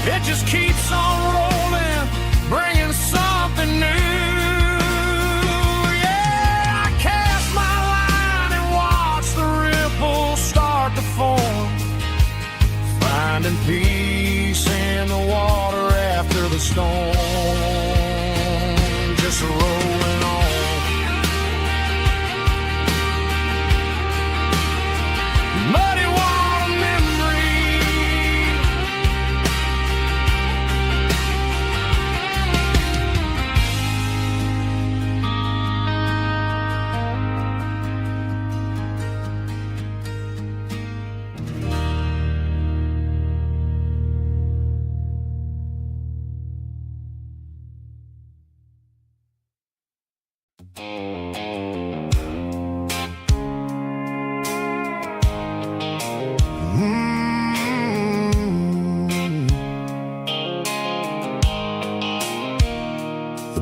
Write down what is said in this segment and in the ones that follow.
It just keeps on rolling, bringing something new. Yeah, I cast my line and watch the ripples start to form, finding peace in the water after the storm, just rolling on. Muddy water memory,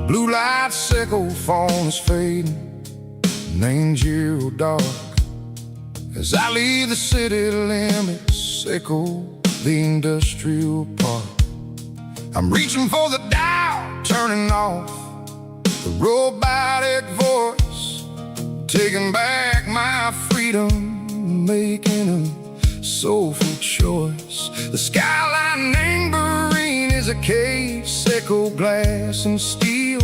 blue light sickle phone is fading, and ain't zero dark. As I leave the city limits, sickle the industrial park. I'm reaching for the dial, turning off the robotic voice, taking back my freedom, making a soulful choice. The skyline neighboring is a cave, sickle glass and steel,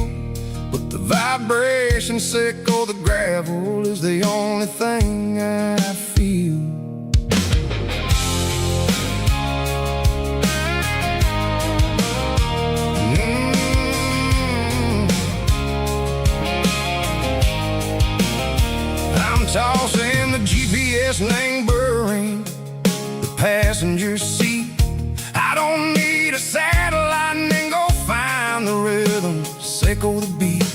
but the vibration sickle the gravel is the only thing I feel. I'm tossing the GPS neighboring the passenger seat. I don't need a satellite and go find the rhythm, sickle the beat.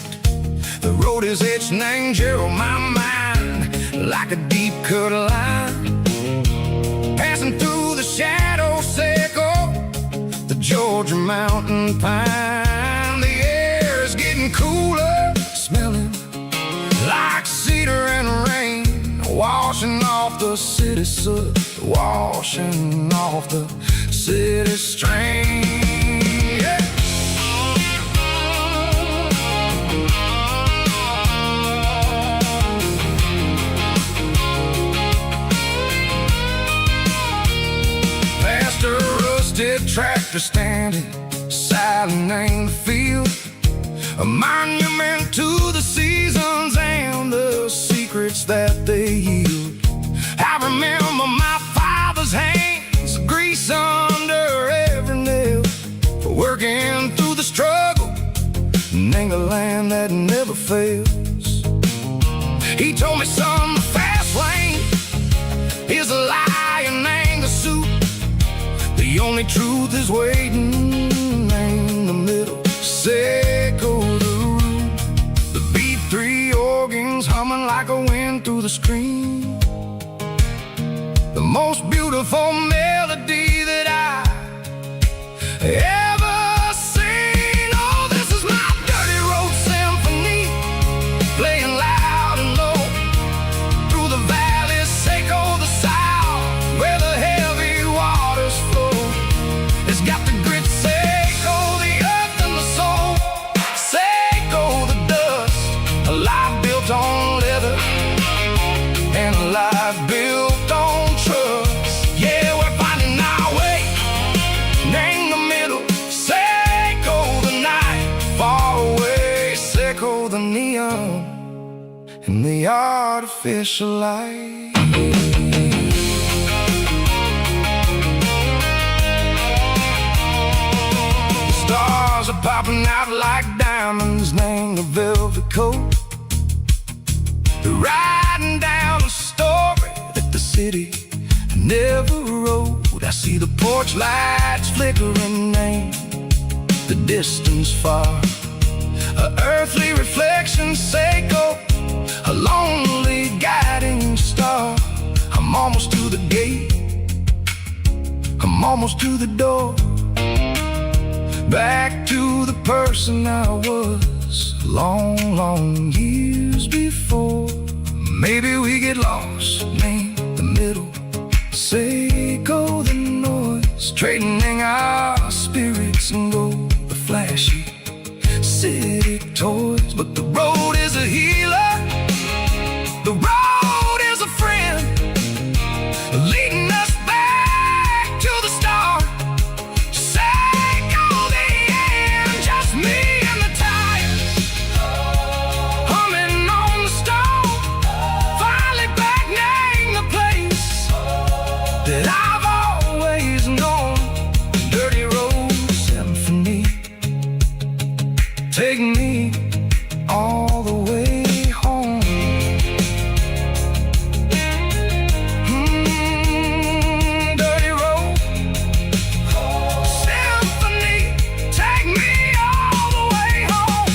The road is etched and on my mind like a deep cut line, passing through the shadow sickle, the Georgia mountain pine. The air is getting cooler, smelling like cedar and rain, washing off the city soot, washing off the city strain. Yeah. Past a rusted tractor standing silent in the field, a monument to the seasons and the secrets that they yield. I remember my father's hands, grease under every nail, for working through the struggle in the land that never fails. He told me, son, the fast lane is a lion and the suit. The only truth is waiting in the middle, sickle the root. The B3 organs humming like a wind through the screen, the most beautiful melody that I ever seen. Oh, this is my dirty road symphony, playing loud and low through the valleys, sickle the south, where the heavy waters flow. It's got the grit, sickle the earth and the soul, sickle the dust, a life built on leather and a life built on trust. Yeah, we're finding our way in the middle, sickle the night, far away, sickle the neon and the artificial light. The stars are popping out like diamonds, named the velvet coat. They're riding down a story that the city never wrote. I see the porch lights flickering in the distance far, a earthly reflection, sickle, a lonely guiding star. I'm almost to the gate, I'm almost to the door, back to the person I was long, long years before. Maybe we get lost in the middle, sickle the noise, trading our spirits and go the flashy city toys. But the road is a healer, the road is a friend, leading us back to the start. Say go the end, just me and the tires, humming on the stove, finally back name the place that I've always known. Dirty road symphony, take me all the way home. Dirty road symphony, take me all the way home.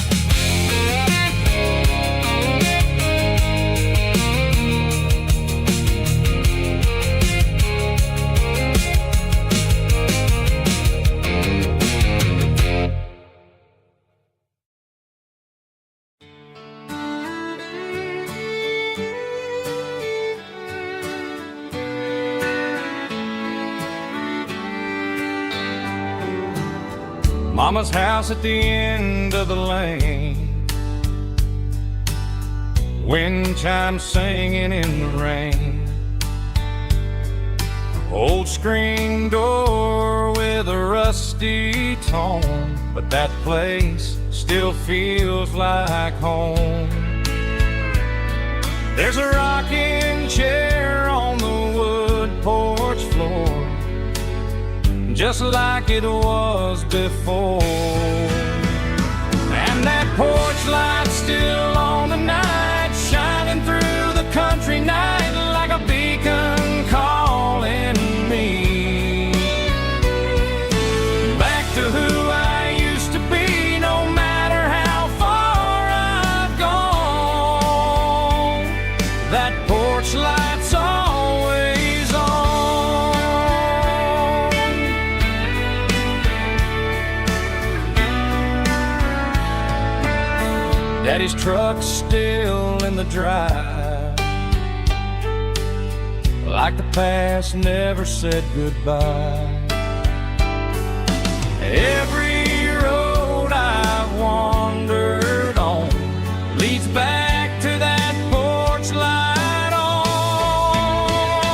Mama's house at the end of the lane, wind chimes singing in the rain. Old screen door with a rusty tone, but that place still feels like home. There's a rocking chair on the wood porch floor, just like it was before. And that porch light's still on tonight, shining through the country night like a beacon calling me back to who I used to be. No matter how far I've gone, that porch light's always on. Daddy's truck's still in the drive, like the past never said goodbye. Every road I've wandered on leads back to that porch light on.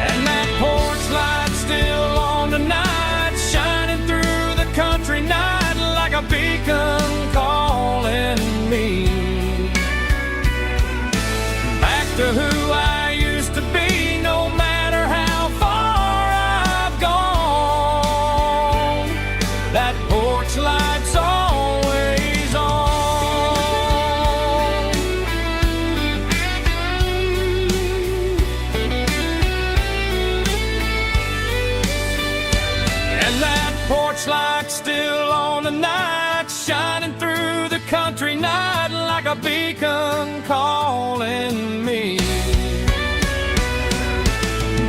And that porch light's still on tonight, shining through the country night like a beacon calling me back to who I used to be. No matter how far I've gone, that porch light's always on. And that porch light's still on tonight, shining through the country night like a beacon calling me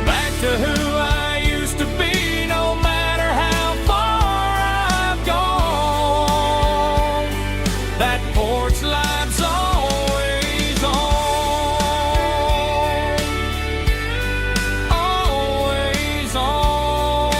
back to who I used to be. No matter how far I've gone, that porch light's always on, always on.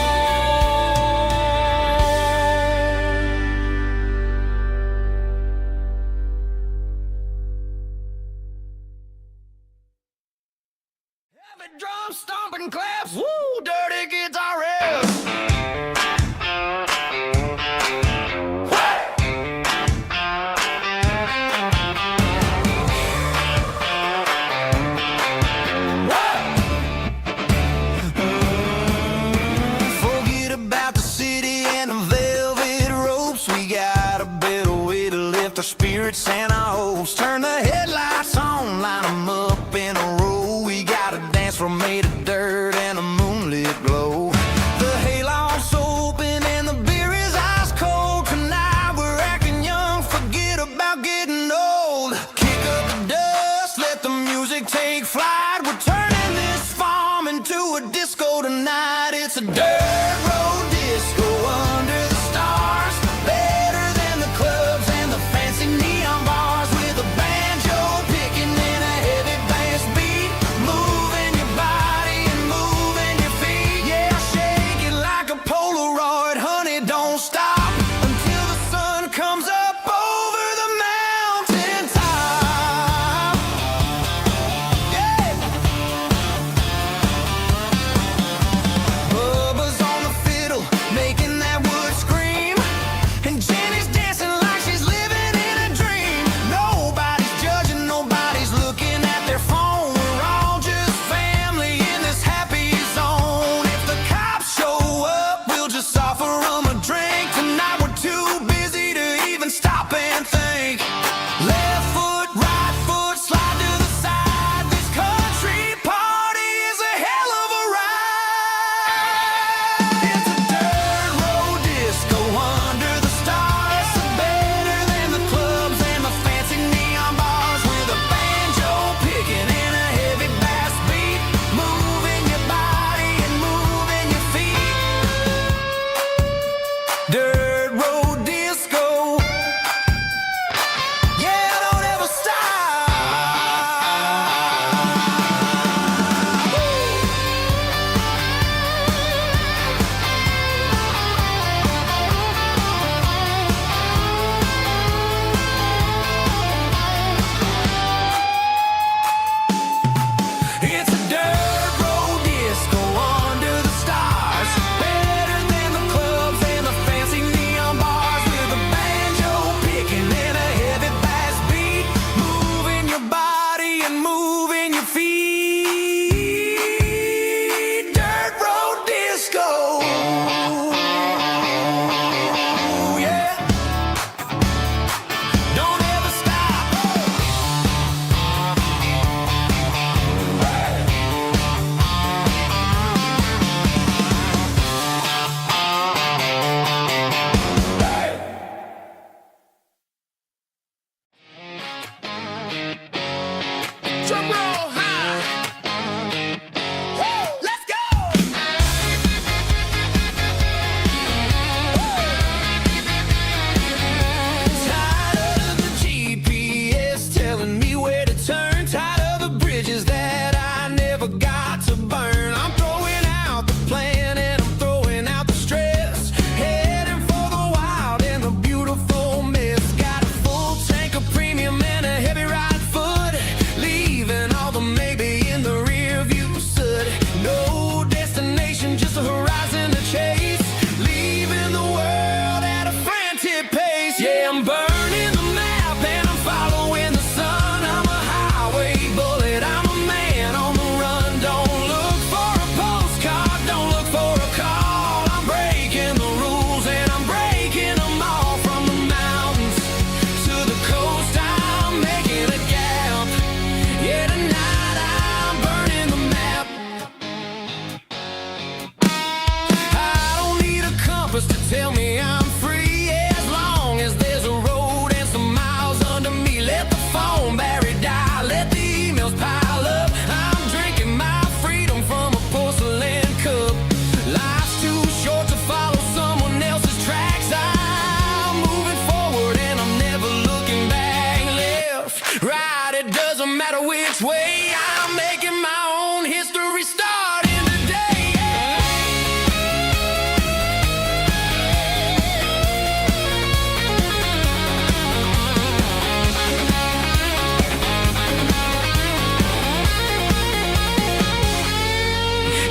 this way. I'm making my own history starting today.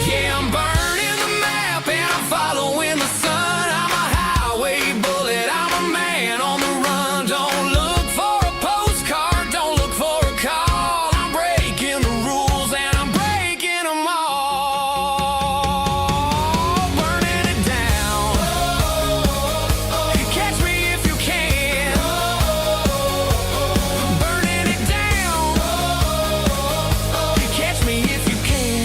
Yeah, I'm burning the map and I'm following the sun. I'm a highway bullet, I'm a man on the run. Don't look for a postcard, don't look for a call. I'm breaking the rules and I'm breaking them all. Burning it down. Catch me if you can. Burning it down. Catch me if you can.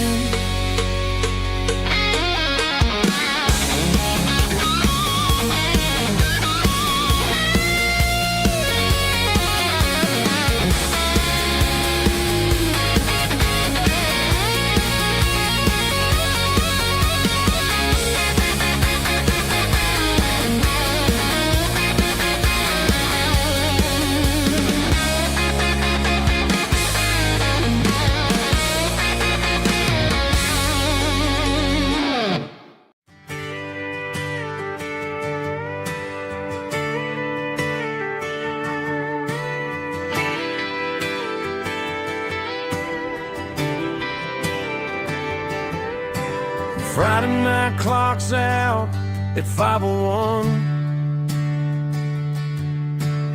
Friday night clock's out at 5:01.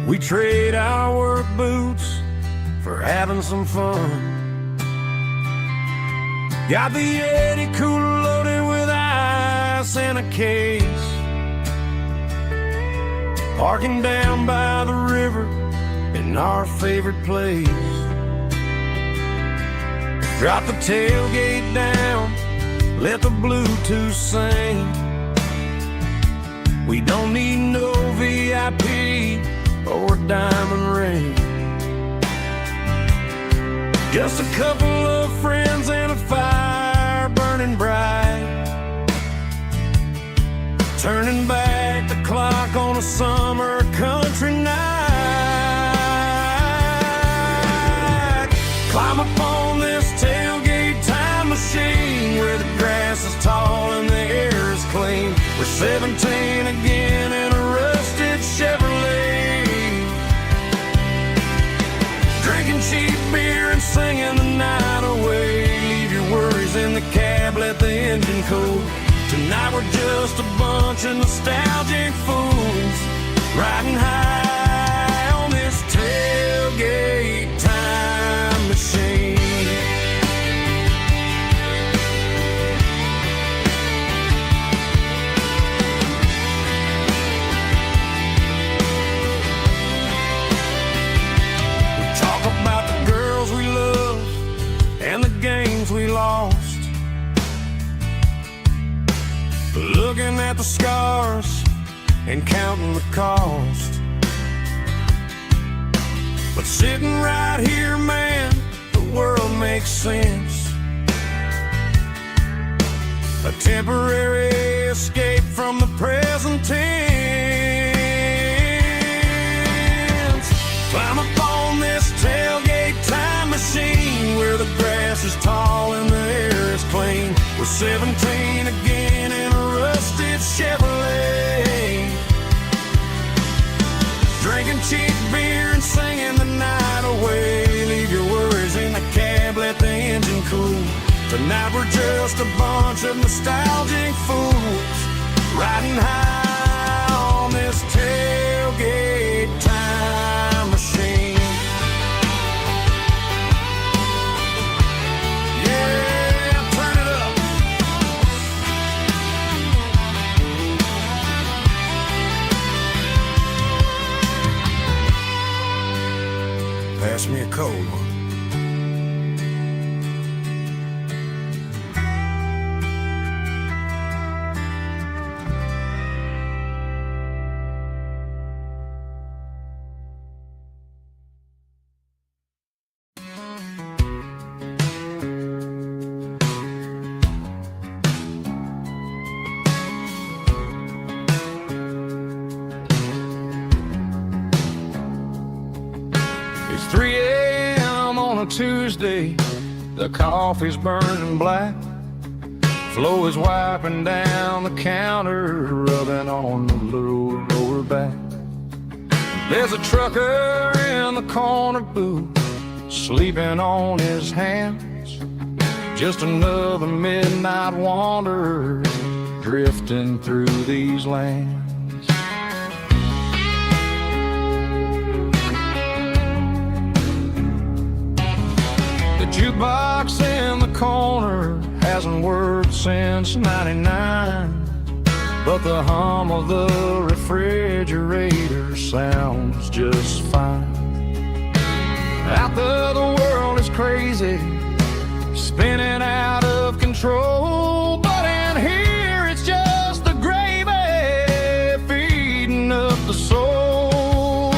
We trade our work boots for having some fun. Got the Yeti cooler loaded with ice and a case. Parking down by the river in our favorite place. Drop the tailgate down, let the Bluetooth sing. We don't need no VIP or a diamond ring. Just a couple of friends and a fire burning bright. Turning back the clock on a summer country night. Climb up on this tailgate time machine where the grass is tall and the air is clean. We're 17 again in a rusted Chevrolet. Drinking cheap beer and singing the night away. Leave your worries in the cab, let the engine cool. Tonight we're just a bunch of nostalgic fools riding high on this tailgate time machine. We talk about the girls we love and the games we lost. Looking at the scars and counting the cost. But sitting right here, man, the world makes sense. A temporary escape from the present tense. Climb up on this tailgate time machine where the grass is tall and the air is clean. We're 17 again in a rusted Chevrolet. Drinking cheap beer and singing the night away. Leave your worries in the cab, let the engine cool. Tonight we're just a bunch of nostalgic fools riding high on this tailgate time machine. Yeah, turn it up. Pass me a cold one. It's 3 a.m. Tuesday, the coffee's burning black. Flo is wiping down the counter, rubbing on the lower back. There's a trucker in the corner booth, sleeping on his hands. Just another midnight wanderer, drifting through these lands. The jukebox in the corner hasn't worked since '99, but the hum of the refrigerator sounds just fine. Out there the world is crazy, spinning out of control, but in here it's just the gravy feeding up the soul.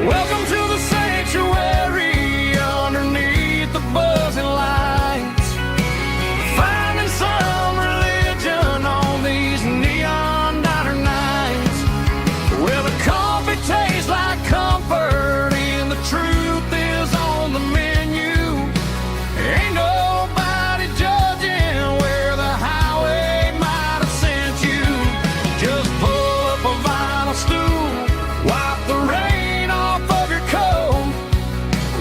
Welcome to the sanctuary underneath the buzzing lights, finding some religion on these neon diner nights, where the coffee tastes like comfort and the truth is on the menu. Ain't nobody judging where the highway might have sent you. Just pull up a vinyl stool, wipe the rain off of your coat.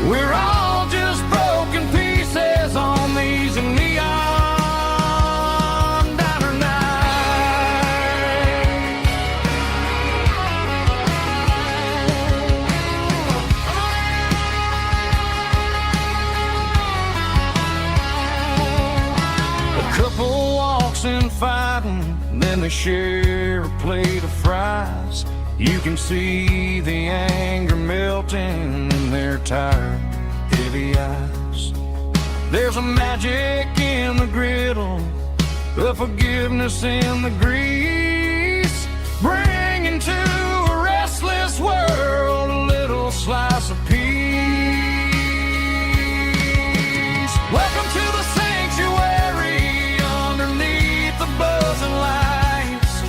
We're all just broken pieces on these neon diner nights. A couple walks in fighting, then they share a plate of fries. You can see the anger melting in their tired, heavy eyes. There's a magic in the griddle, a forgiveness in the grease, bringing to a restless world a little slice of peace. Welcome to the sanctuary underneath the buzzing lights,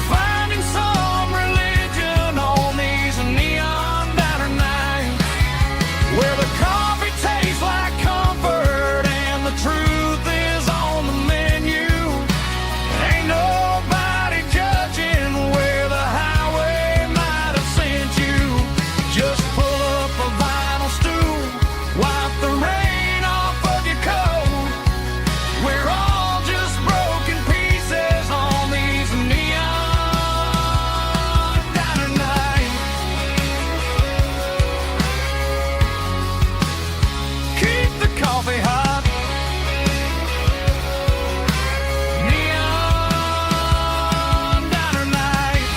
finding some religion on these neon diner nights, where the coffee tastes like comfort and the truth is on the menu. Ain't nobody judging where the highway might have sent you. Just pull up a vinyl stool, wipe the rain off of your coat. We're all just broken pieces on these neon diner nights. Keep the coffee hot. Neon diner nights.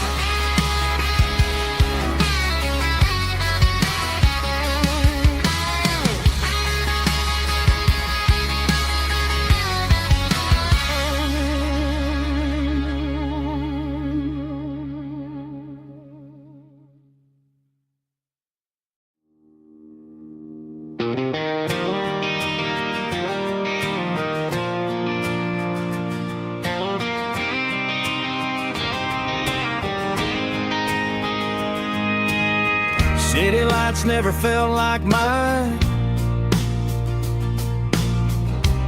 City lights never felt like mine.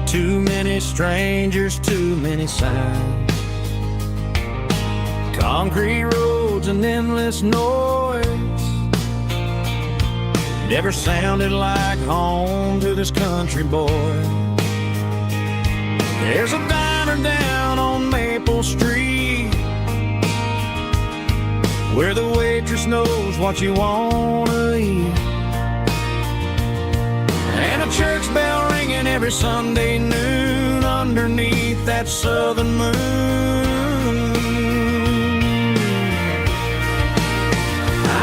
Too many strangers, too many signs. Concrete roads and endless noise never sounded like home to this country boy. There's a diner down on Maple Street where the waitress knows what you wanna eat, and a church bell ringing every Sunday noon underneath that southern moon.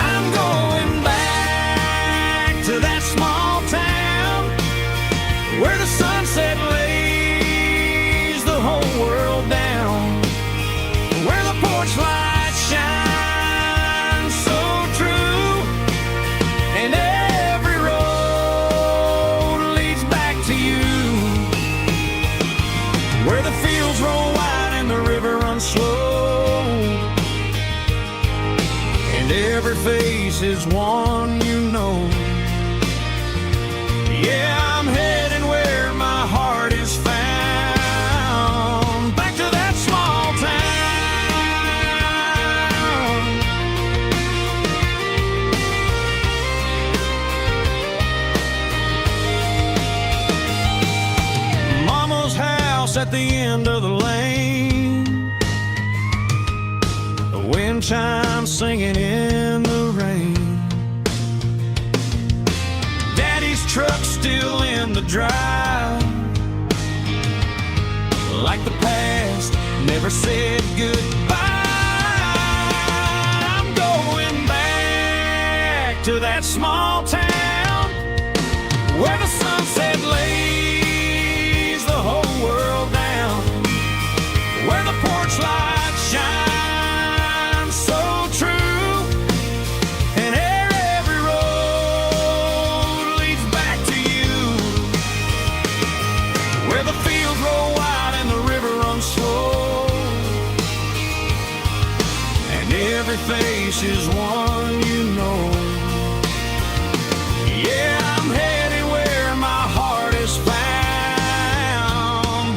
I'm going back to that small town where the sunset lays the whole world down, where the porch lights shine so true, and every road leads back to you, where the fields roll wide and the river runs slow, and every face is one you know. the wind chimes singing in the rain. Daddy's truck's still in the drive, like the past never said goodbye. I'm going back to that small town where the sunset lays the whole world down, where the porch light shines so true, and every road leads back to you, where the fields roll wide and the river runs slow, and every face is one you know. Yeah, I'm headed where my heart is found,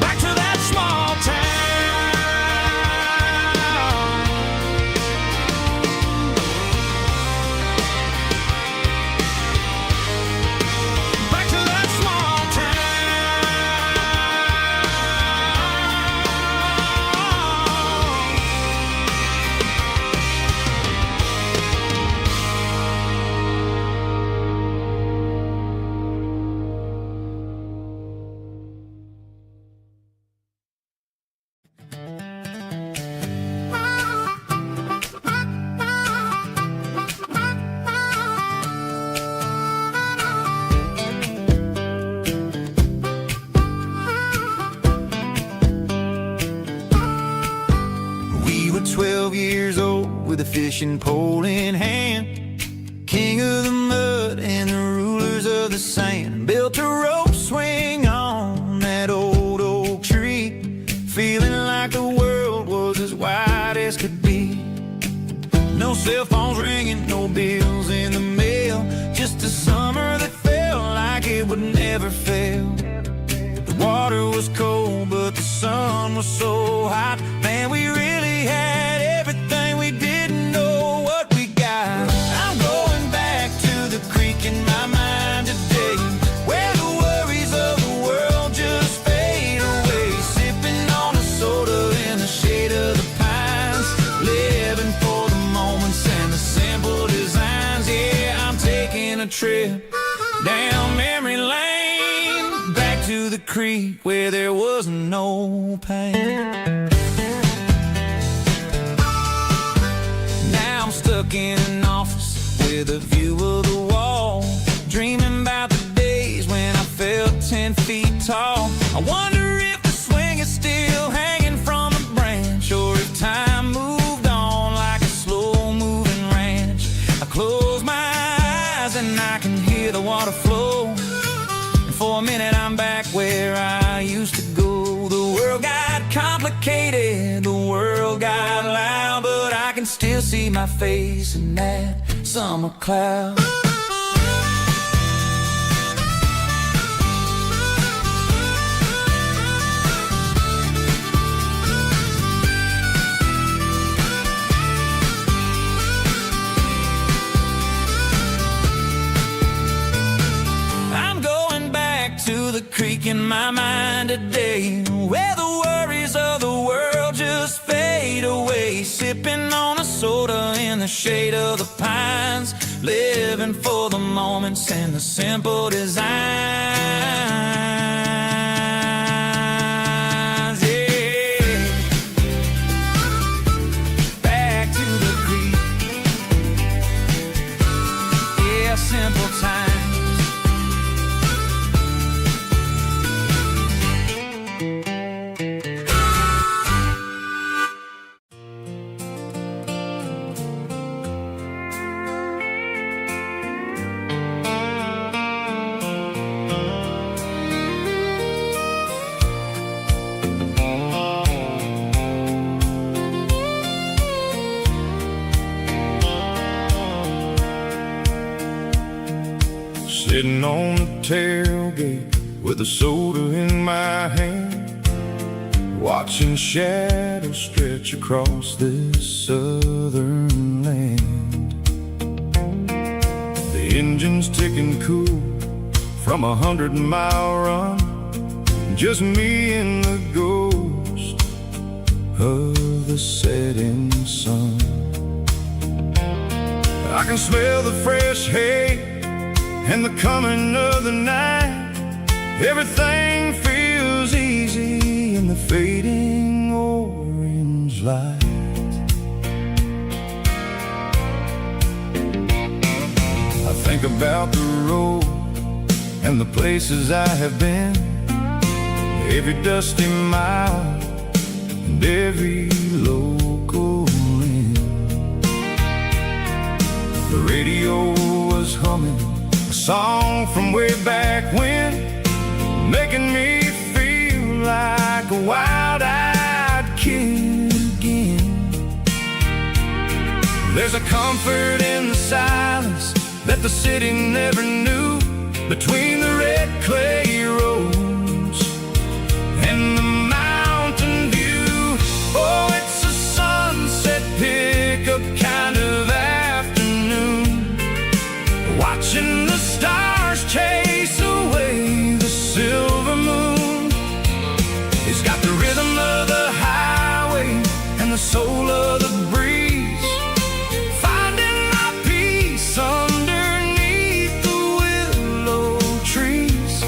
back to that small town, back to that small We were 12 years old with a fishing pole in hand, king of the mud and the rulers of the sand. Built a rope swing on that old oak tree, feeling like the world was as wide as could be. No cell phones ringing, no bills in the mail, just a summer that felt like it would never fail. The water was cold, but the sun was so hot. Man, we really had everything, we didn't know what we got. I'm going back to the creek in my mind today, where the worries of the world just fade away. Sipping on a soda in the shade of the pines, living for the moments and the simple designs. Yeah, I'm taking a trip down memory lane, back to the creek where there was no pain. Now I'm stuck in an office with a view of the wall, dreaming about the days when I felt 10 feet tall. I wonder if the swing is still hanging from a branch, or if time moved on like a slow-moving ranch. I close my eyes and I can hear the water flow, and for a minute I'm back where I used to go. The world got complicated, the world got loud, but I can still see my face in that summer cloud. I'm going back to the creek in my mind today, where the worries of the world just fade away. Sipping on a soda in the shade of the pines, living for the moments and the simple designs. Yeah, back to the creek. Yeah, simple times. Sitting on the tailgate with a soda in my hand, watching shadows stretch across this southern land. The engine's ticking cool from 100-mile run, just me and the ghost of the setting sun. can smell the fresh hay and the coming of the night. Everything feels easy in the fading orange light. I think about the road and the places I have been, every dusty mile and every local inn. The radio was humming a song from way back when, making me feel like a wild-eyed kid again. There's a comfort in the silence that the city never knew, between the red clay roads and the mountain view. Oh, it's a sunset pickup kind of afternoon, watching the stars chase away the silver moon. It's got the rhythm of the highway and the soul of the breeze, finding my peace underneath the willow trees.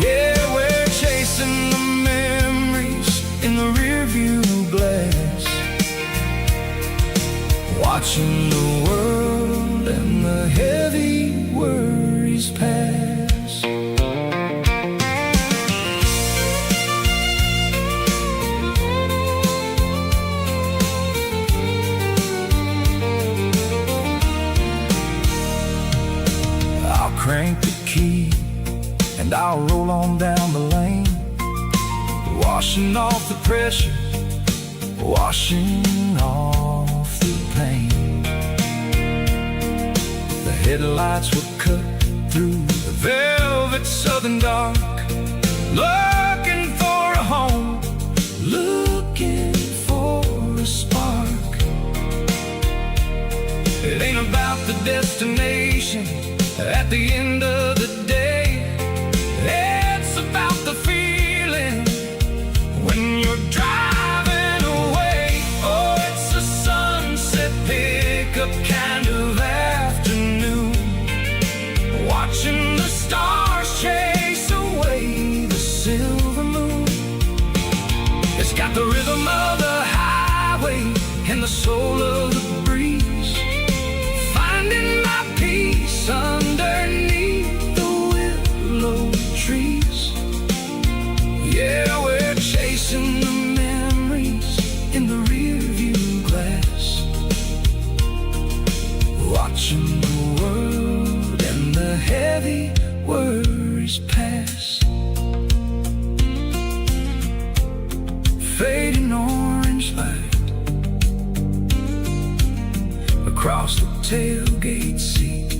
Yeah, we're chasing the memories in the rearview glass, watching the world and the heavy worries pass. I'll crank the key and I'll roll on down the lane, washing off the pressure, washing off the pain. The headlights will cut through the velvet southern dark, looking for a home, looking for a spark. It ain't about the destination at the end of the day, it's about the feeling when you're driving away. Oh, it's a sunset pickup kind of afternoon, watching the stars chase away the silver moon. It's got the rhythm of the highway and the soul of the breeze, finding my peace underneath the willow trees. Yeah, we're chasing the memories in the rearview glass, watching the world and the heavy worries pass. Fading orange light across the tailgate seat,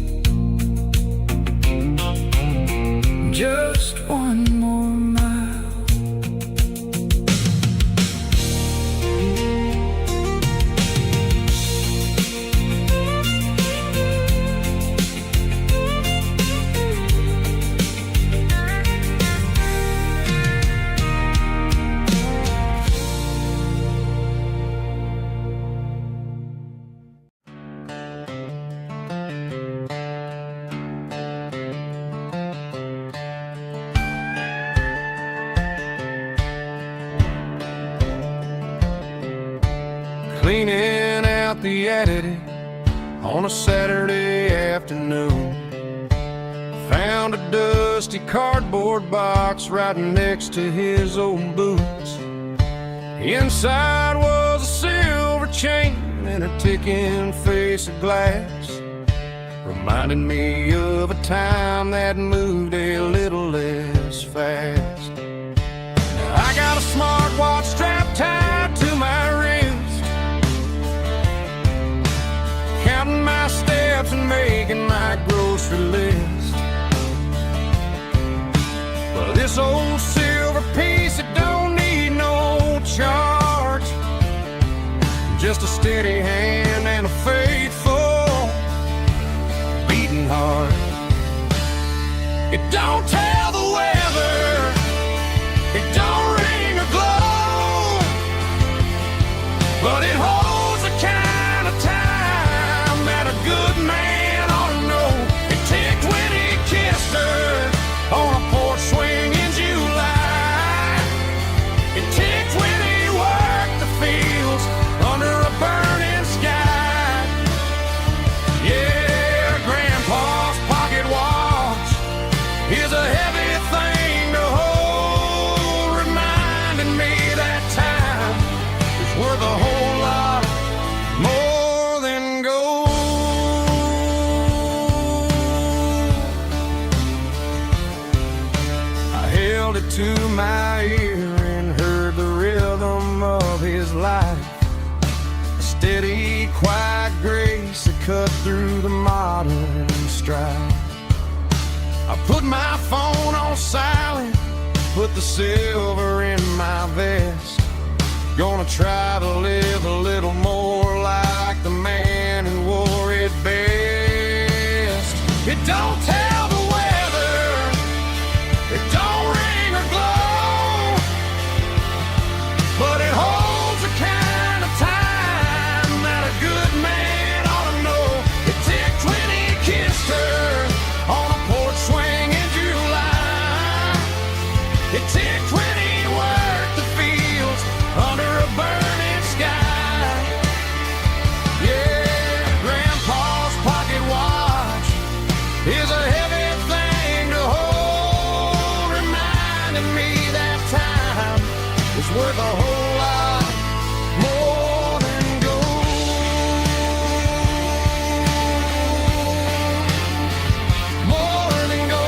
just one more mile. Cleaning out the attic on a Saturday afternoon, found a dusty cardboard box right next to his old boots. Inside was a silver chain and a ticking face of glass, reminding me of a time that moved a little less fast. Now I got a smartwatch strapped tied to my wrist, counting my steps and making my grocery list. Well, this old silver piece, it don't need no charge, just a steady hand and a faithful beating heart. It don't tell the weather, it don't ring or glow, but it holds the kind of time that a fields under a burning sky. Yeah, Grandpa's pocket watch is a heavy thing to hold, reminding me that time is worth a whole lot more than gold. I held it to my ear and heard the rhythm of his life, a steady, quiet grace that cut through the modern strife. I put my phone on silent, put the silver in my vest. Gonna try to live a little more like the man who wore it best. It don't tell the weather, it don't ring or glow, but it holds the kind of time that a good man ought to know. It ticked when he kissed her on a porch swing in July. It ticked when he worked the fields under a burning sky. Yeah, Grandpa's pocket watch is a heavy thing to hold, reminding me that time is worth a whole lot more than gold. More than gold.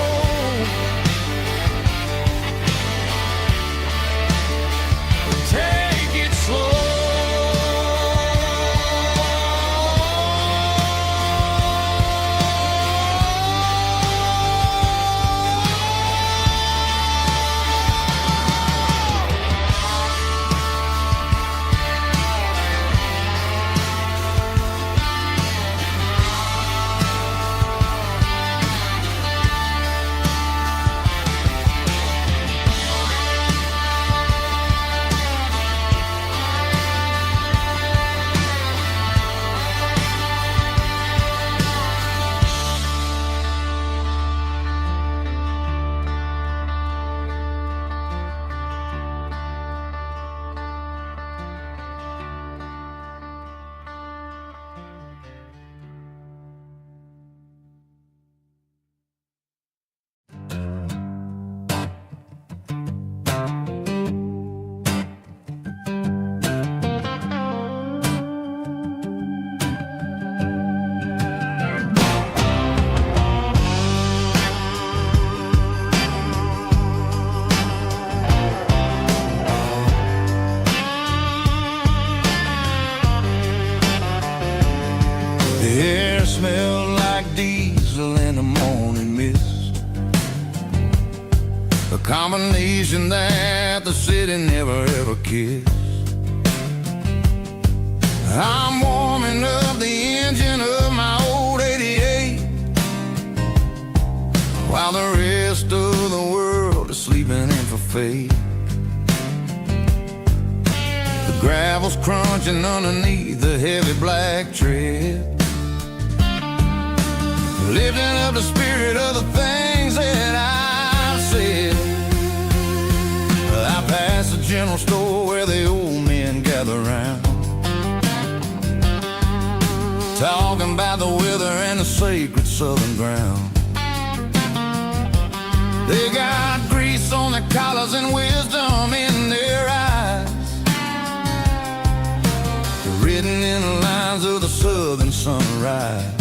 Take it slow. The air smelled like diesel in the morning mist, a combination that the city never ever kissed. I'm warming up the engine of my old 88, while the rest of the world is sleeping in for fate. The gravel's crunching underneath the heavy black tread, lifting up the spirit of the things that I've said. I passed the general store where the old men gather round, talking about the weather and the sacred southern ground. They got grease on their collars and wisdom in their eyes, written in the lines of the southern sunrise.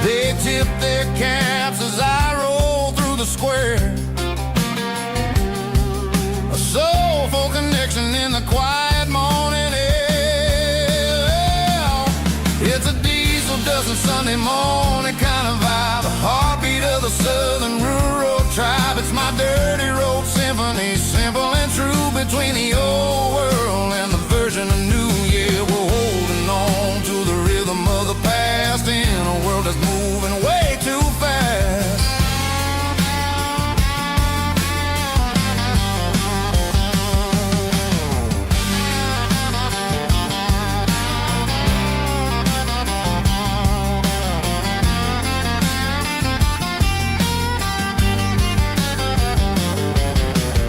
They tip their caps as I roll through the square, a soulful connection in the quiet morning air. It's a diesel dusting Sunday morning kind of vibe, a heartbeat of the southern rural tribe. It's my dirty road symphony, simple and true, between the old world and the version of new. Yeah, we're holding on to the rhythm of the past in a world that's moving way too fast.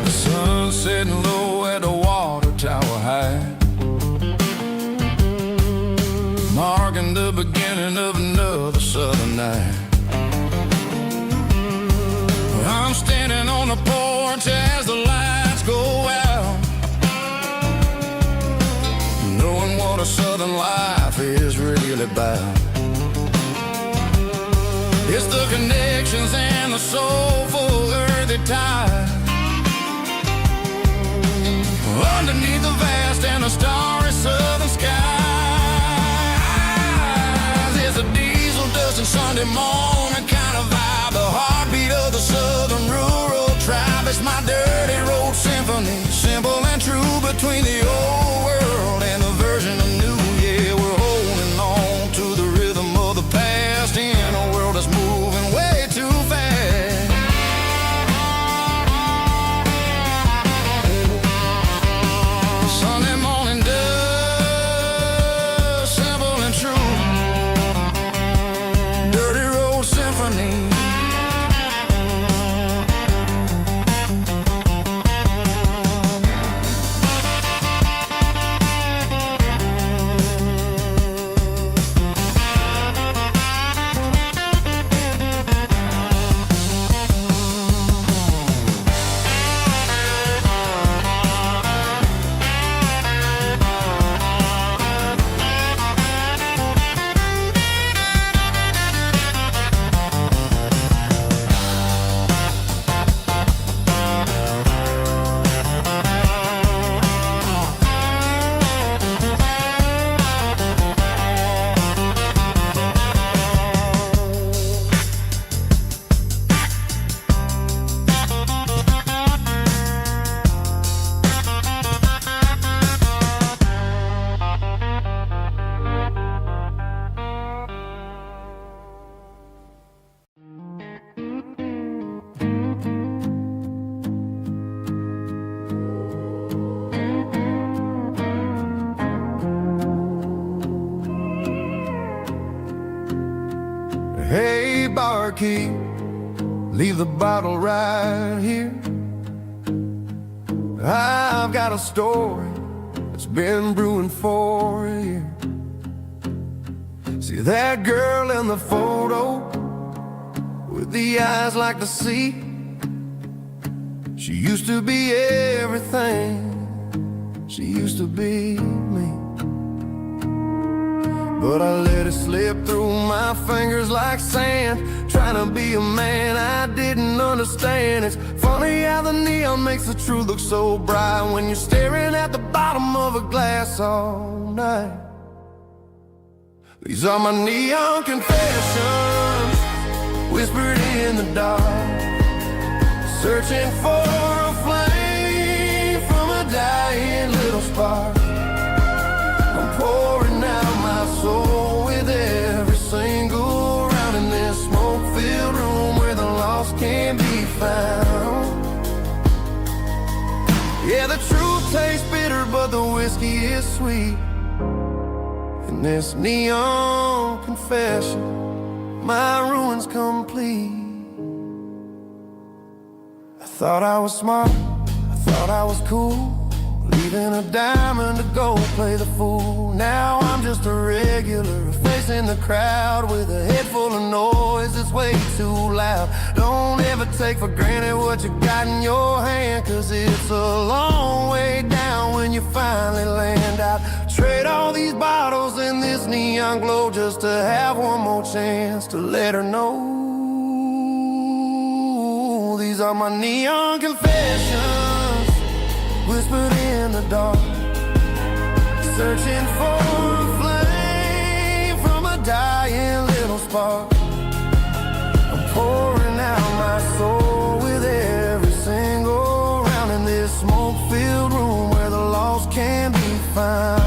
The sun's setting low at the water tower hide, marking the beginning of another southern night. I'm standing on the porch as the lights go out, knowing what a southern life is really about. It's the connections and the soulful earthy tide, underneath the vast and the starry southern skies. It's a diesel dust and Sunday morning kind of vibe, the heartbeat of the southern rural tribe. It's my dirty road symphony, simple and true, between the old world and the version of new. Yeah, we're holding on to the rhythm of the past in a world that's moving way too fast. Sunday morning dust, simple and true, dirty road symphony. Hey, barkeep, leave the bottle right here. I've got a story that's been brewing for a year. See that girl in the photo with the eyes like the sea? She used to be everything, she used to be me. But I let it slip through my fingers like sand, trying to be a man I didn't understand. It's funny how the neon makes the truth look so bright when you're staring at the bottom of a glass all night. These are my neon confessions, whispered in the dark, searching for a flame from a dying little spark. I'm pouring out my soul with every single round in this smoke-filled room where the lost can be found. Yeah, the truth tastes bitter, but the whiskey is sweet. In this neon confession, my ruin's complete. I thought I was smart, I thought I was cool, leaving a diamond to go play the fool. Now I'm just a regular, facing the crowd with a head full of noise that's way too loud. Don't ever take for granted what you got in your hand, cause it's a long way down when you finally land out. Trade all these bottles and this neon glow just to have one more chance to let her know. These are my neon confessions, whispered in the dark, searching for a flame from a dying little spark. I'm pouring out my soul with every single round in this smoke-filled room where the lost can be found.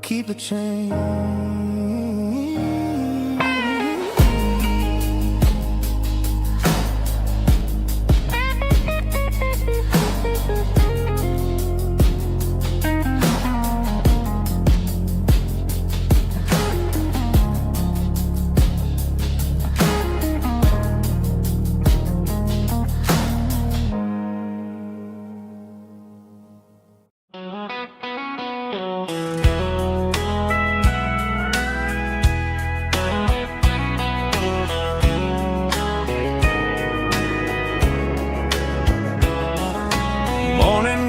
keep the change.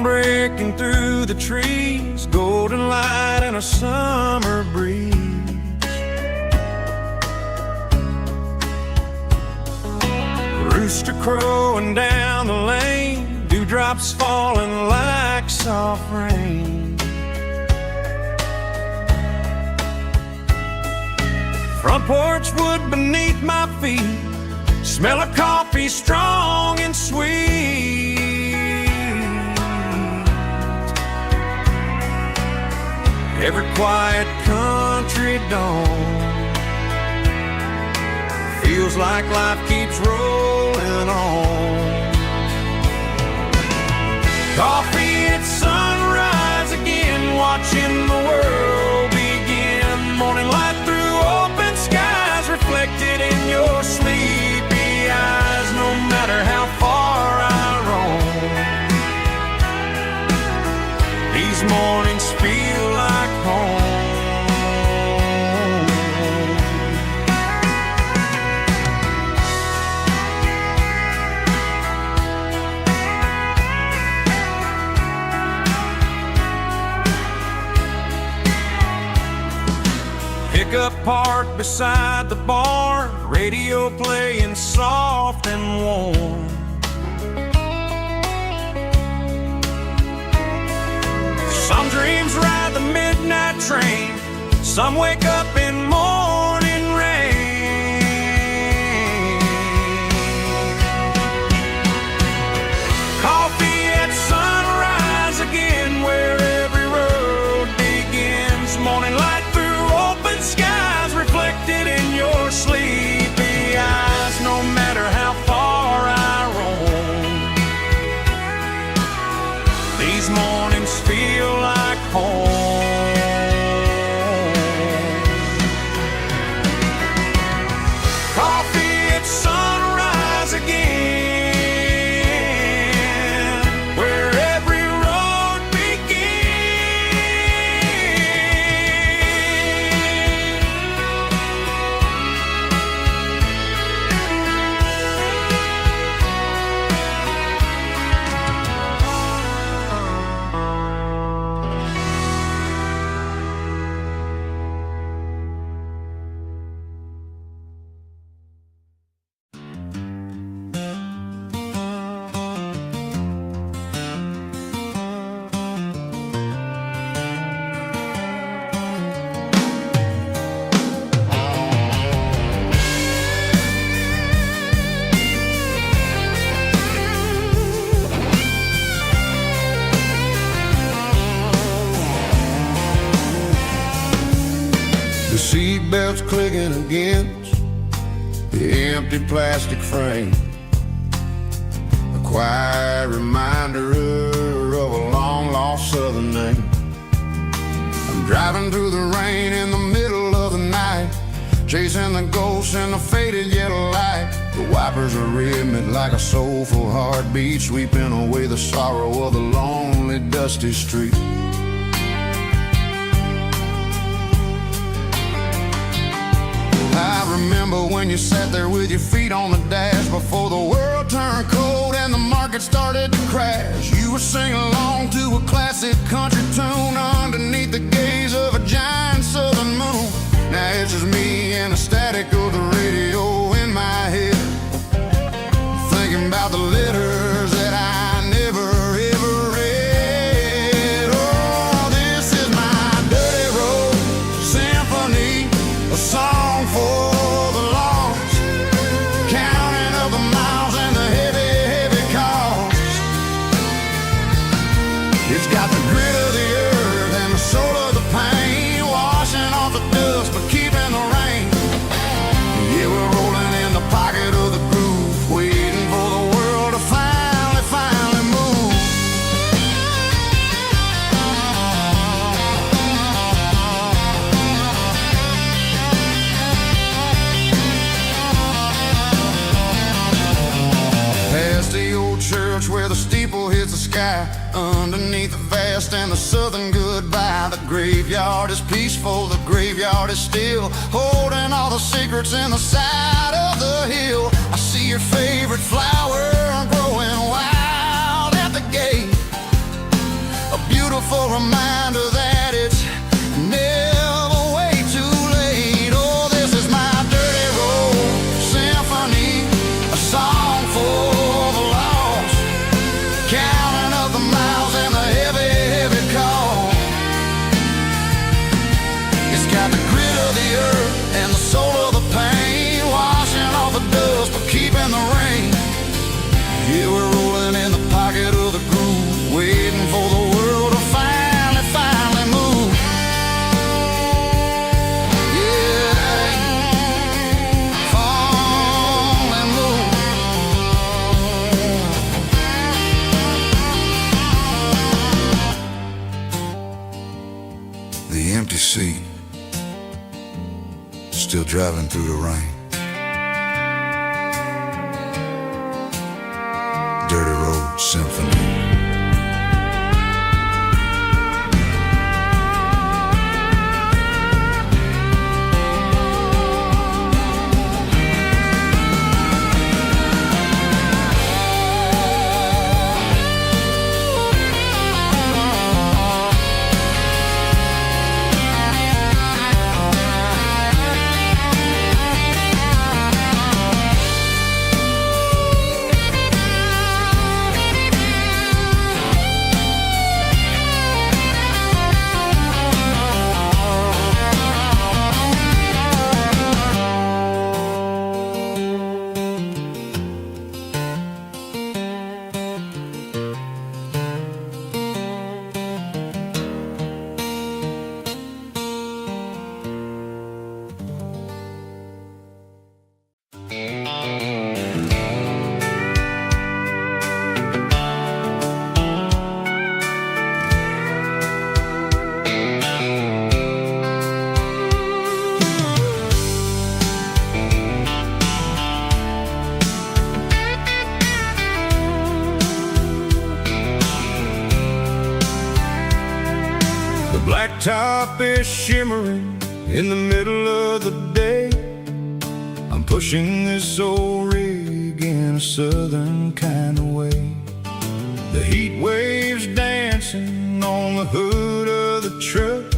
Breaking through the trees, golden light and a summer breeze. Rooster crowing down the lane, dewdrops falling like soft rain. Front porch wood beneath my feet, smell of coffee strong and sweet. Every quiet country dawn feels like life keeps rolling on. Coffee at sunrise again, watching the world begin. Morning light through open skies, reflected in your sleepy eyes. No matter how far I roam, these mornings feel like home. Pickup parked beside the barn, radio playing soft and warm. Some dreams ride the midnight train, some wake up in morning rain. Coffee at sunrise again, where every road begins. Morning light through open skies, reflected in your sleepy eyes. No matter how far I roam, these mornings feel like home. Coffee at sunrise again, where every road The seatbelt's clicking against the empty plastic frame, a quiet reminder of a long-lost southern name. I'm driving through the rain in the middle of the night, chasing the ghosts in the faded yellow light. The wipers are rhythmic like a soulful heartbeat, sweeping away the sorrow of the lonely, dusty street. I remember when you sat there with your feet on the dash, before the world turned cold and the market started to crash. You were singing along to a classic country tune underneath the gaze of a giant southern moon. Now it's just me and the static of the radio in my head, thinking about the letters that I never ever read. Oh, this is my dirty road symphony, a song for the lost, counting up the miles and the heavy, heavy cost. It's got the grit of underneath the vast and the southern goodbye. The graveyard is peaceful, the graveyard is still, holding all the secrets in the side of the hill. I see your favorite flower growing wild at the gate, a beautiful reminder that it's never way too late. Oh, this is my dirty road symphony, a song for the lost, counting up the miles and the heavy, heavy call. It's got the grit of the earth and the soul of the pain, washing off the dust but keeping the rain. Yeah, we're rolling in the pocket of the groove, waiting for the world to finally move. Yeah, finally move. The empty seat, still driving through the rain. Dirty Road Symphony. Blacktop is shimmering in the middle of the day. I'm pushing this old rig in a southern kind of way. The heat waves dancing on the hood of the truck,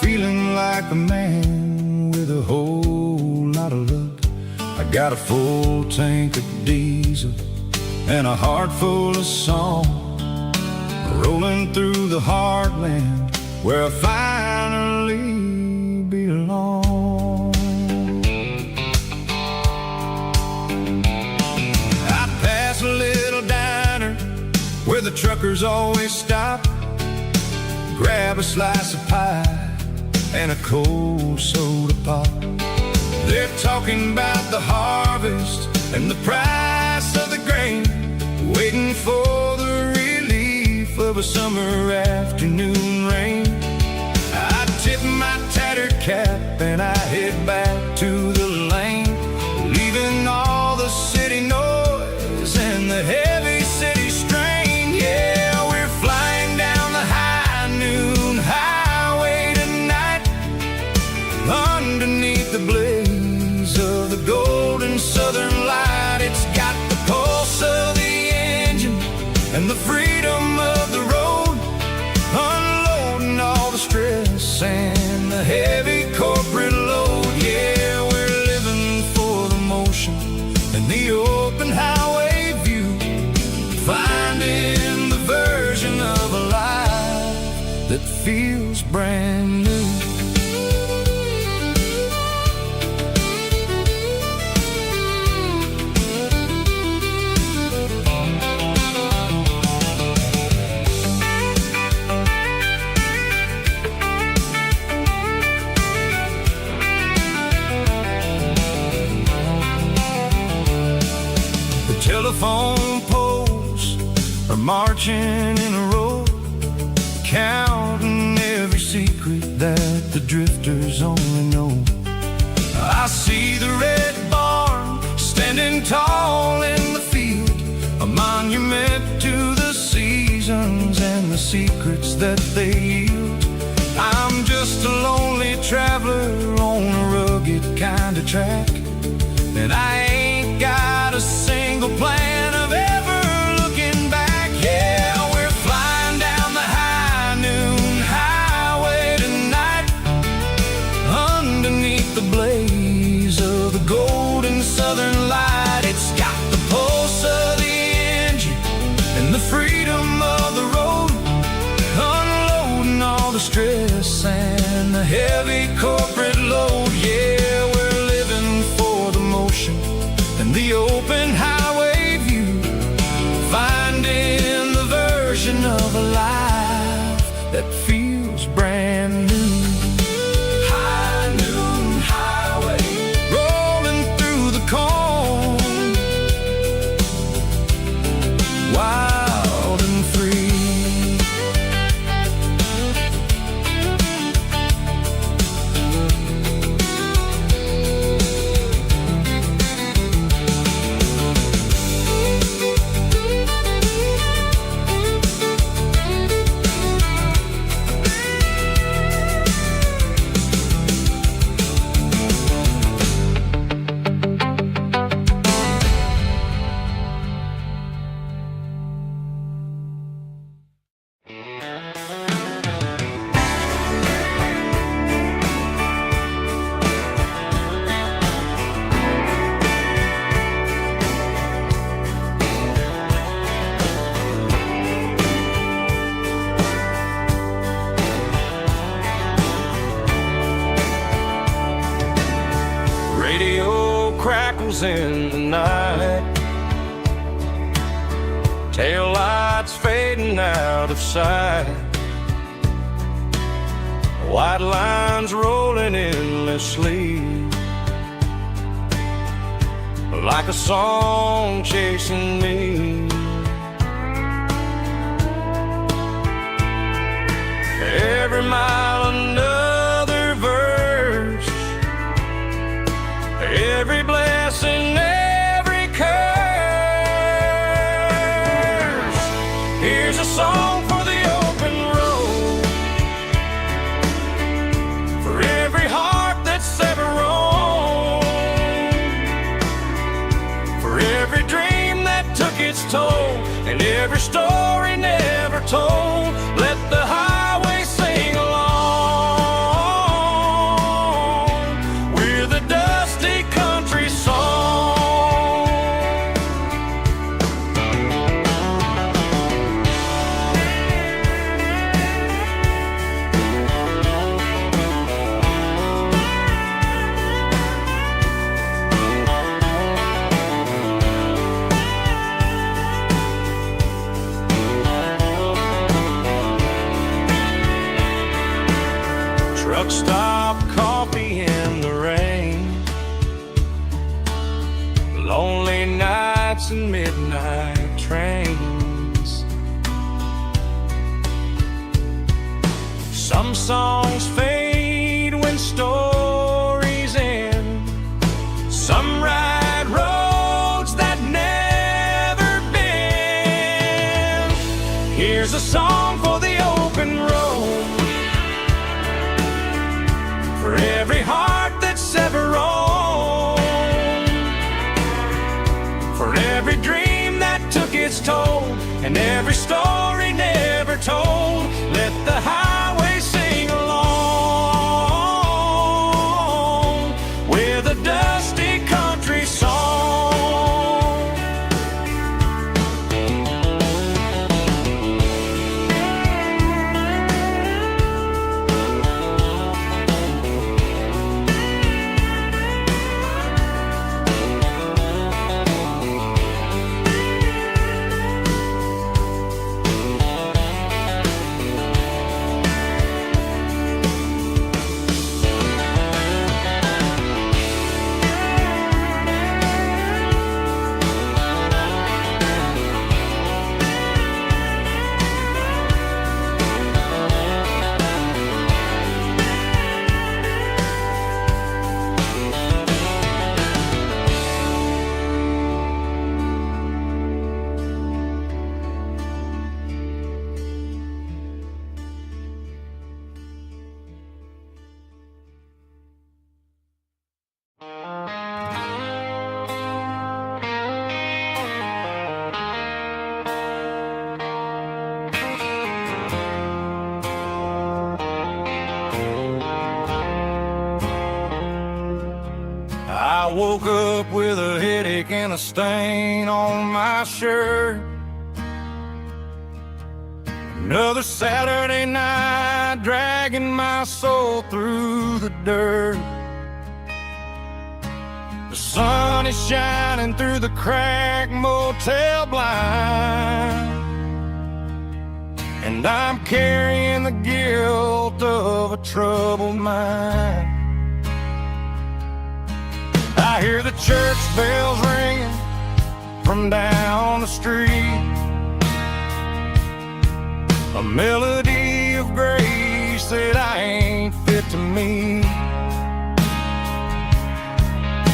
feeling like a man with a whole lot of luck. I got a full tank of diesel and a heart full of song, rolling through the heartland where I finally belong. I pass a little diner where the truckers always stop, grab a slice of pie and a cold soda pop. They're talking about the harvest and the price of the grain, waiting for the relief of a summer afternoon rain. I tip my tattered cap and I head back to the lane, leaving all the city noise and the heavy city strain. Yeah, we're flying down the high noon highway tonight, underneath the blaze of the golden southern light. It's got the pulse of the engine and the freedom of the road, unloading all the stress and the heavy corporate load. Yeah, we're living for the motion and the open highway view, finding the version of a life that feels brand new. Telephone poles are marching in a row, counting every secret that the drifters only know. I see the red barn standing tall in the field, a monument to the sea. secrets that they yield. I'm just a lonely traveler on a rugged kind of track, and I ain't got a single plan of ever looking back. Yeah, we're flying down the high noon highway tonight, underneath the blaze of the golden southern light. It's got the pulse of the engine and the freedom of the road, unloading all the stress and the heavy corporate load. Yeah, we're living for the motion and the open highway view, finding the version of a life that feels brand new. High noon highway, rolling through the corn, wild and free. Radio crackles in the night, tail lights fading out of sight, white lines rolling endlessly, like a song chasing me. Every mile another verse, every blessing, every curse. Here's a song for the open road, for every heart that's ever roamed, for every dream that took its toll, and every story never told. Let the highway sing along with a dusty country song. Truck stop, coffee in the rain, lonely nights and midnight trains. Some songs fade when stories end, some ride roads that never bend. Here's a song for the open road, for every heart that's ever roamed, for every dream that took its toll, and every story never told. Let the highway sing along with a dusty country song. I woke up with a headache and a stain on my shirt. Another Saturday night, dragging my soul through the dirt. The sun is shining through the cracked motel blind, and I'm carrying the guilt of a troubled mind. I hear the church bells ringing from down the street, a melody of grace that I ain't fit to meet.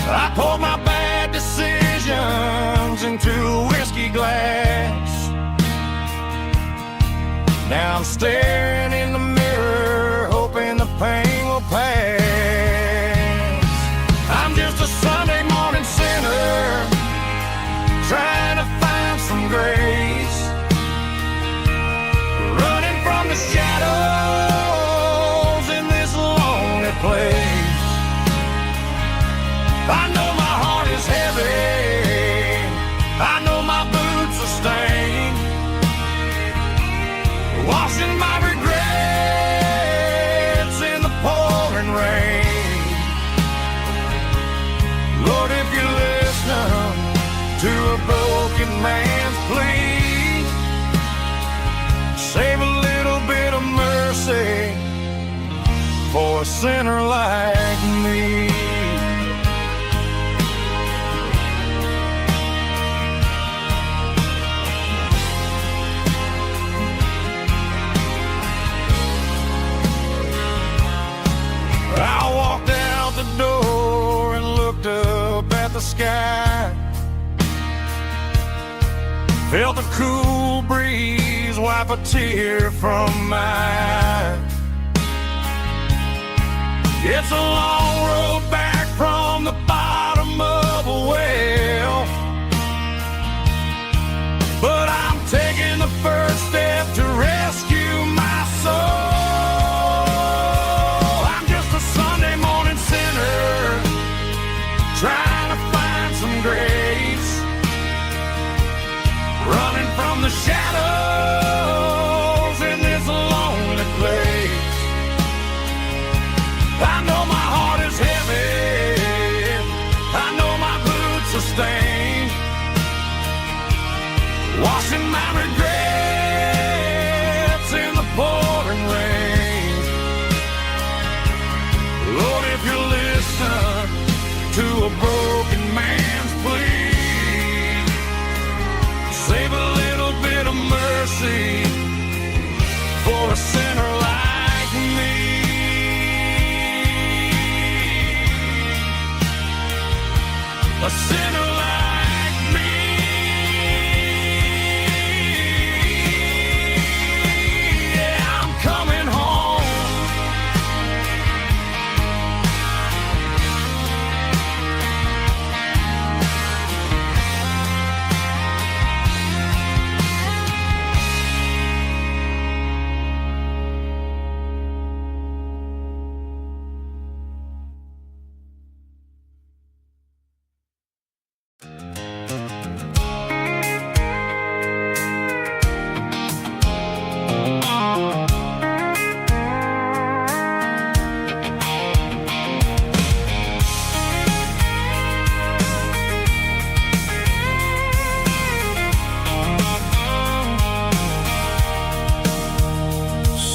I poured my bad decisions into a whiskey glass. Now I'm staring in the mirror, hoping the pain will pass. I'm just a Sunday morning sinner, trying to find some grace, running from the shadows in this lonely place. I know my heart is heavy, I know my boots are stained, washing my regrets in the pouring rain. Lord, if you listen to a broken man's plea, save a little bit of mercy for a sinner like me. I walked out the door and looked up at the sky, felt a cool breeze wipe a tear from my eye. It's a long road back from the bottom of a well, but I'm taking the first step to rescue my soul. Trying to find some grace, running from the shadows in this lonely place. I know my heart is heavy, I know my boots are stained, washing my regrets in the pouring rain. Lord, if you listen to a broken man's plea, save a little bit of mercy for a sinner like me. A sinner like me. Yeah, I'm coming home.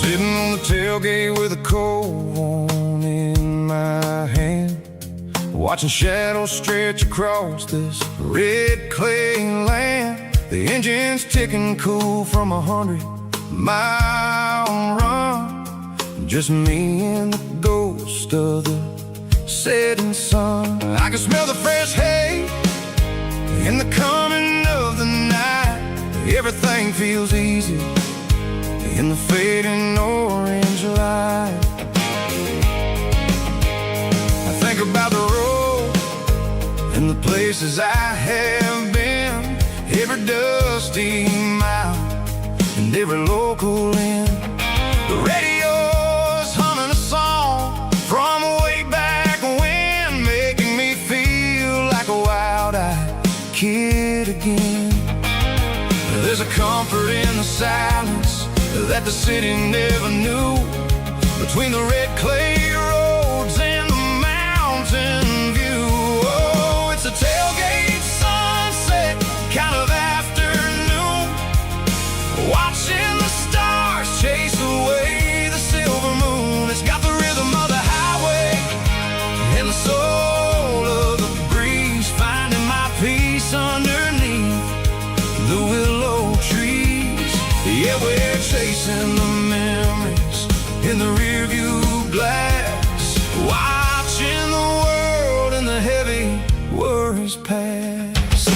Sitting on the tailgate with a cold one in my hand, watching shadows stretch across this red clay land. The engine's ticking cool from 100-mile run, just me and the ghost of the setting sun. I can smell the fresh hay and the coming of the night. Everything feels easy in the fading orange light. I think about the road and the places I have been, every dusty mile and every local inn. The radio's humming a song from way back when, making me feel comfort in the silence that the city never knew. Between the red clay roads and the mountain view. Oh, it's a tailgate sunset kind of afternoon, watching the stars chase away the silver moon. It's got the rhythm of the highway and the soul of the breeze, finding my peace underneath the willow trees. Yeah, we're chasing the memories in the rearview glass, watching the world and the heavy worries pass.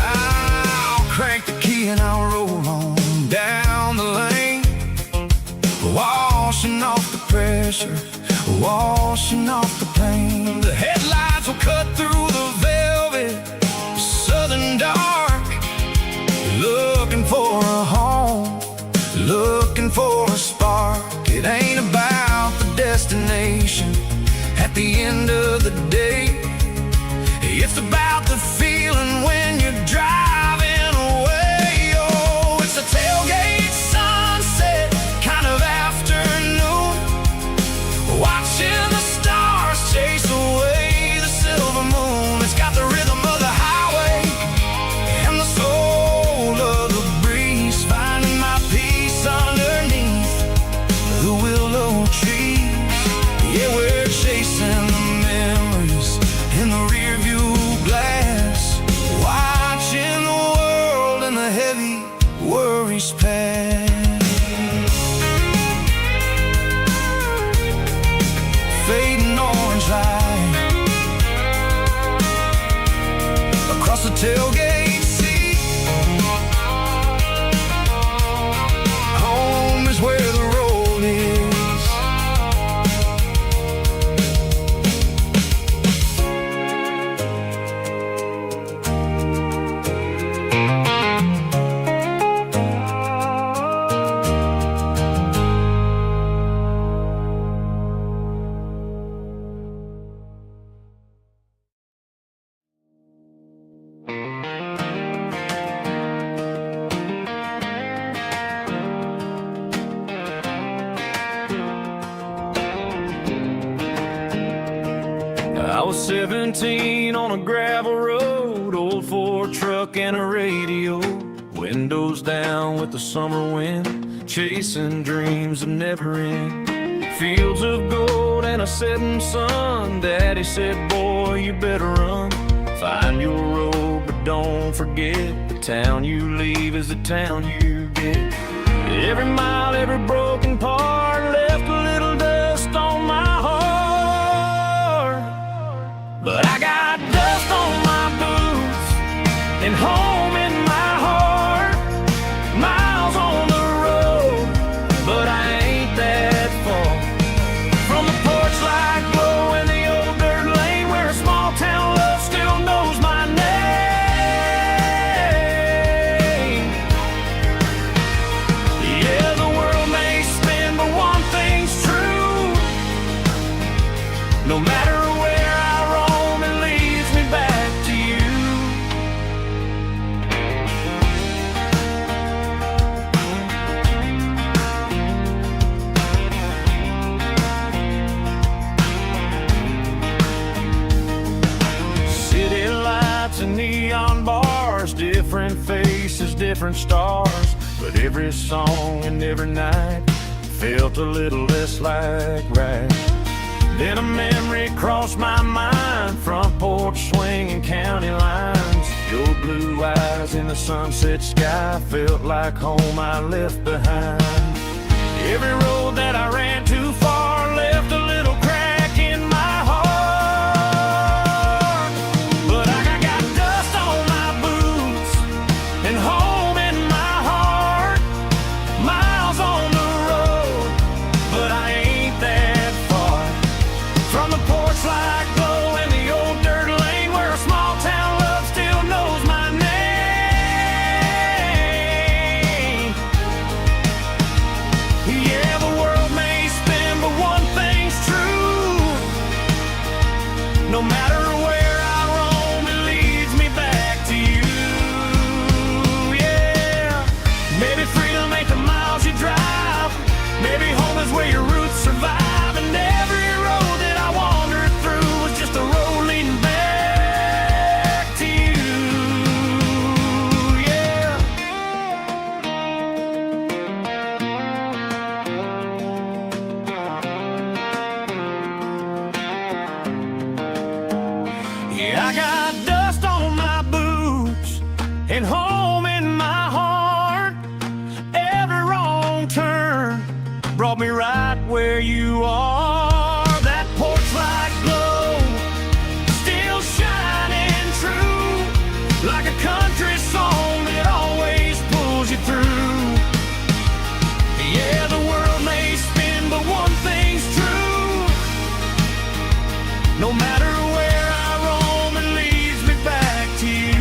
I'll crank the key and I'll roll on down the lane, washing off the pressure, washing off the pain. The headlights will cut through the velvet southern dark, looking for a home, looking for a spark. It ain't about the destination at the end of the day, it's about the feeling when you're driving away. Oh, it's a tailgate sunset kind of afternoon, watching the stars chase away the silver moon. It's got the rhythm of the highway and the soul of the breeze, finding my peace underneath the willow trees. Yeah, we're chasing the memories in the rearview glass, watching the world and the heavy worries pass. Fading orange light across the tailgate seat. Home is where the road is. I was 17 on a gravel road, old Ford truck and a radio, windows down with the summer wind, chasing dreams that never end. Fields of gold and a setting sun, Daddy said, boy, you better run. Find your road, but don't forget, the town you leave is the town you get. Every mile, every broken part left a little dust on my heart, but I got dust on my boots and home in my heart. Miles on the road, but I ain't that far from the porch light glow in the old dirt lane where a small town love still knows my name. Yeah, the world may spin, but one thing's true. No matter where I roam, it leads me back to you. City lights and neon bars, different faces, different stars, but every song and every night felt a little less like right. Then a memory crossed my mind, front porch swinging county lines. Your blue eyes in the sunset sky felt like home I left behind. Every road that I ran too far left a little crack in my heart, but I got dust on my boots and home in my heart. Miles on the road, but I ain't that far from the porch light glow in the old dirt lane where a small town love still knows my name. Yeah, the world may spin, but Yeah, I got dust on my boots and home in my heart. Every wrong turn brought me right where you are. That porch light glow, still shining true, like a country song that always pulls you through. Yeah, the world may spin, but one thing's true. No matter where I roam, it leads me back to you.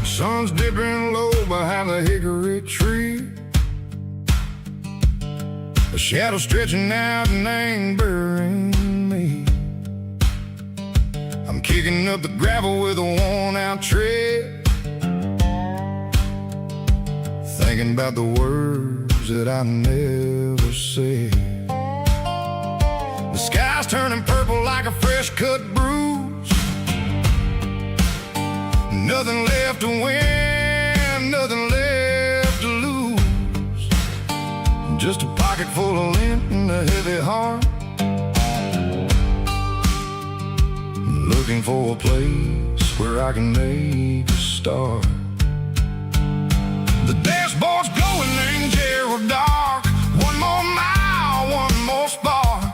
Sun's dipping low behind the hickory tree. A shadow stretching out and ain't burying me. I'm kicking up the gravel with a worn-out tread, thinking about the words that I never said. The sky's turning purple like a fresh-cut bruise. Nothing left to win, nothing left to lose. Just a pocket full of lint and a heavy heart, looking for a place where I can make a start. The dashboard's glowing, ain't Gerald dark. One more mile, one more spark.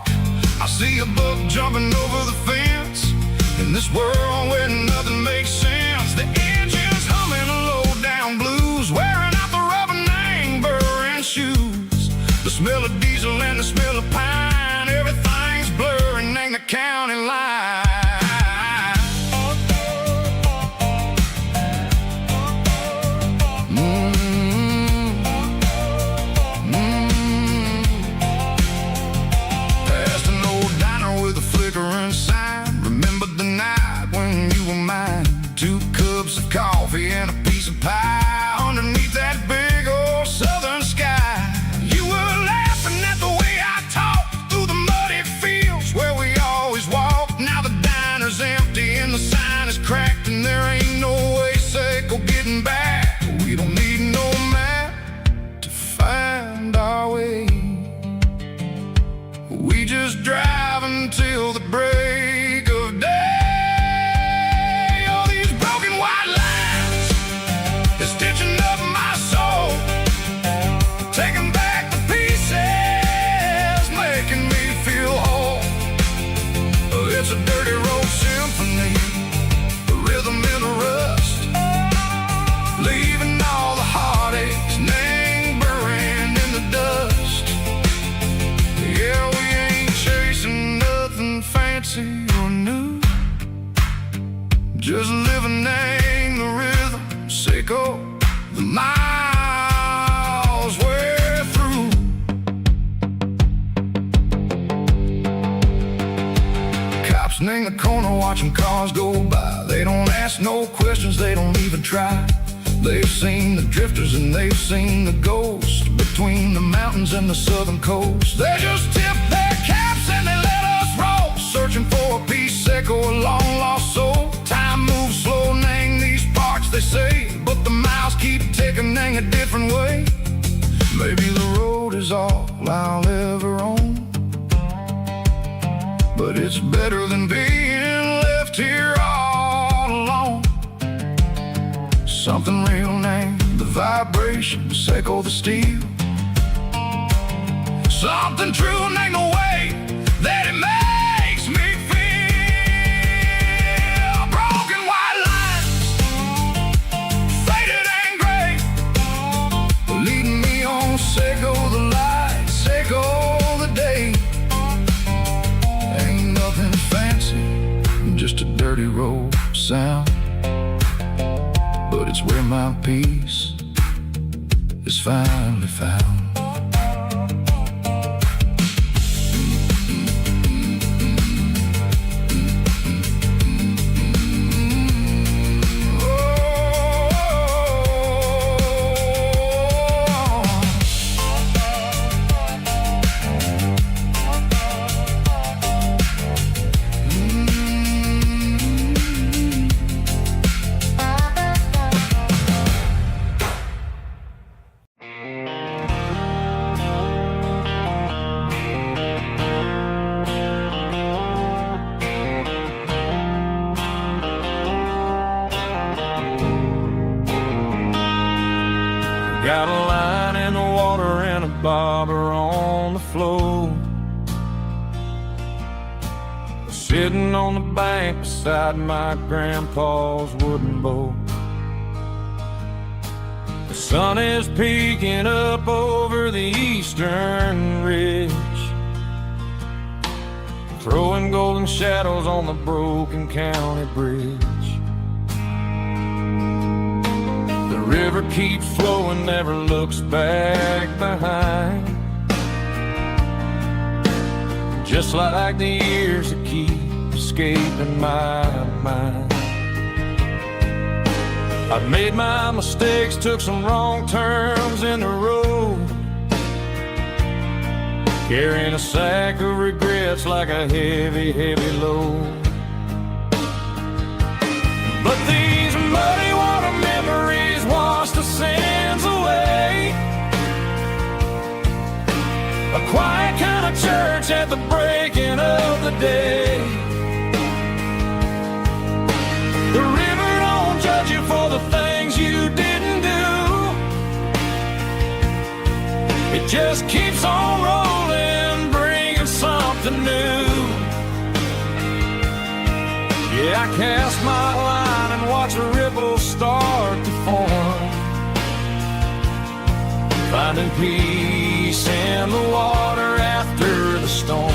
I see a buck jumping over the fence in this world where nothing makes sense. The engine's humming a low-down blues, wearing out the rubber name, burring shoes. The smell of diesel and the smell of pine, everything's blurring, ain't the county line. Past an old diner with a flickering sign. Remember the night when you were mine? 2 cups of coffee and a piece of pie underneath that big old southern sky. You were laughing at the way I talked through the muddy fields where we always walked. Now the diner's empty and the sign is cracked, and there ain't no way Seco getting back. We don't need no map to find our way. We just drive until the break of day. It's a dirty road symphony, a rhythm in the rust, leaving all the heartaches, name burning in the dust. Yeah, we ain't chasing nothing fancy or new, just living in the rhythm, Seco, the miles we're through. In the corner watching cars go by. They don't ask no questions, they don't even try. They've seen the drifters and they've seen the ghosts between the mountains and the southern coast. They just tip their caps and they let us roll, searching for a piece, Seco, a long lost soul. Time moves slow, nang these parts they say, but the miles keep ticking, nang a different way. Maybe the road is all I'll ever own, but it's better than being left here all alone. Something real named the vibration, Seco the steel. Something true named the way that it makes me feel. Broken white lines, faded and gray, leading me on, Seco the light, Seco the day. Ain't nothing fancy dirty rope sound, but it's where my peace is finally found. Got a line in the water and a bobber on the floor, sitting on the bank beside my grandpa's wooden boat. The sun is peeking up over the eastern ridge, throwing golden shadows on the broken county bridge. The river keeps flowing, never looks back behind, just like the years that keep escaping my mind. I've made my mistakes, took some wrong turns in the road, carrying a sack of regrets like a heavy, heavy load. But these muddy water memories wash the sins away. A quiet kind of church at the breaking of the day. The river don't judge you for the things you didn't do. It just keeps on rolling, bringing something new. Yeah, I cast my line and watch a ripple start to form, finding peace in the water after the storm.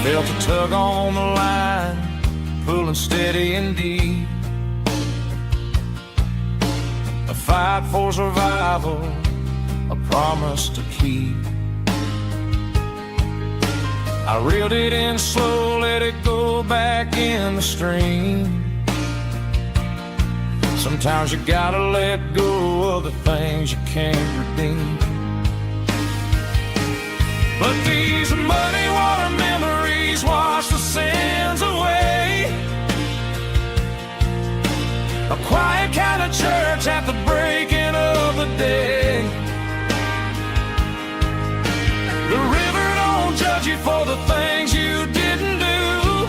Felt a tug on the line, pulling steady and deep. A fight for survival, a promise to keep. I reeled it in slow, let it go back in the stream. Sometimes you gotta let go of the things you can't redeem. But these muddy water memories wash the sins away. A quiet kind of church at the breaking of the day. The river don't judge you for the things you didn't do.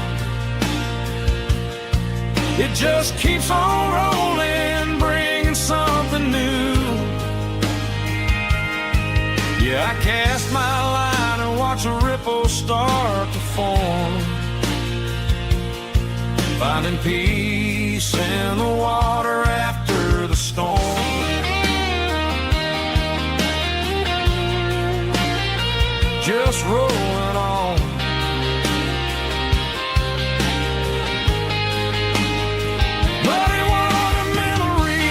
It just keeps on rolling, bringing something new. Yeah, I cast my line and watch a ripple start to form, finding peace in the water after the storm. Just rolling on. Muddy water memory.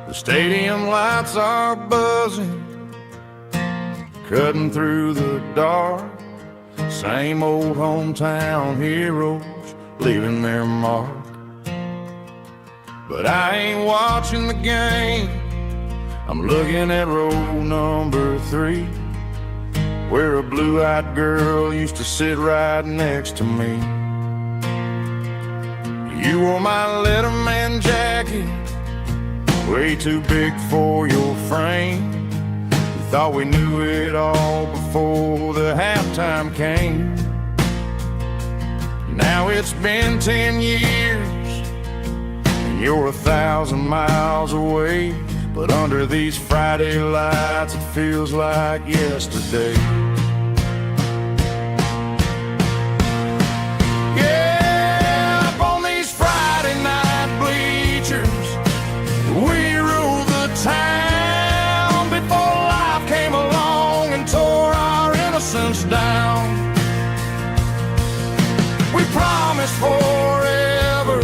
The stadium lights are buzzing, cutting through the dark. Same old hometown heroes leaving their mark. But I ain't watching the game, I'm looking at row number 3, where a blue-eyed girl used to sit right next to me. You wore my Letterman jacket, way too big for your frame. We thought we knew it all before the halftime came. Now it's been 10 years, and you're 1,000 miles away. But under these Friday lights, it feels like yesterday. Yeah, up on these Friday night bleachers, we ruled the town before life came along and tore our innocence down. We promised forever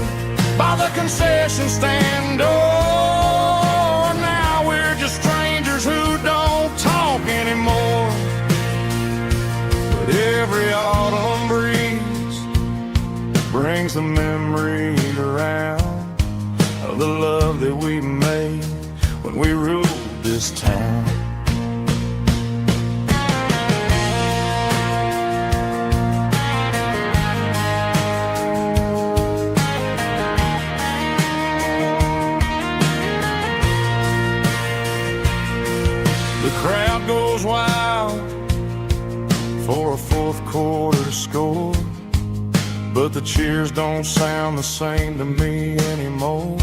by the concession stand door. Strangers who don't talk anymore. But every autumn breeze brings the memory around of the love that we made when we ruled this town. Goes wild for a fourth quarter score, but the cheers don't sound the same to me anymore.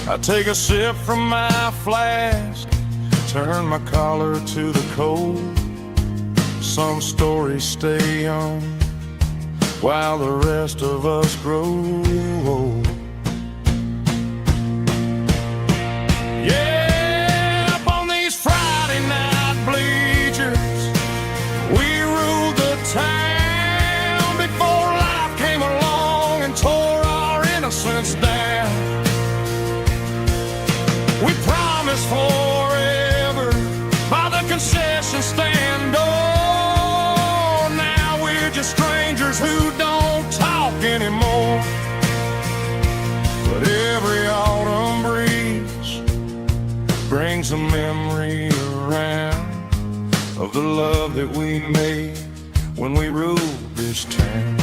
I take a sip from my flask, turn my collar to the cold. Some stories stay young while the rest of us grow old. Town before life came along and tore our innocence down. We promised forever by the concession stand door. Now we're just strangers who don't talk anymore. But every autumn breeze brings a memory around of the love that we made when we ruled this town.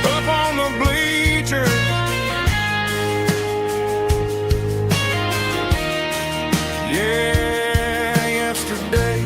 Up on the bleachers, yeah, yesterday.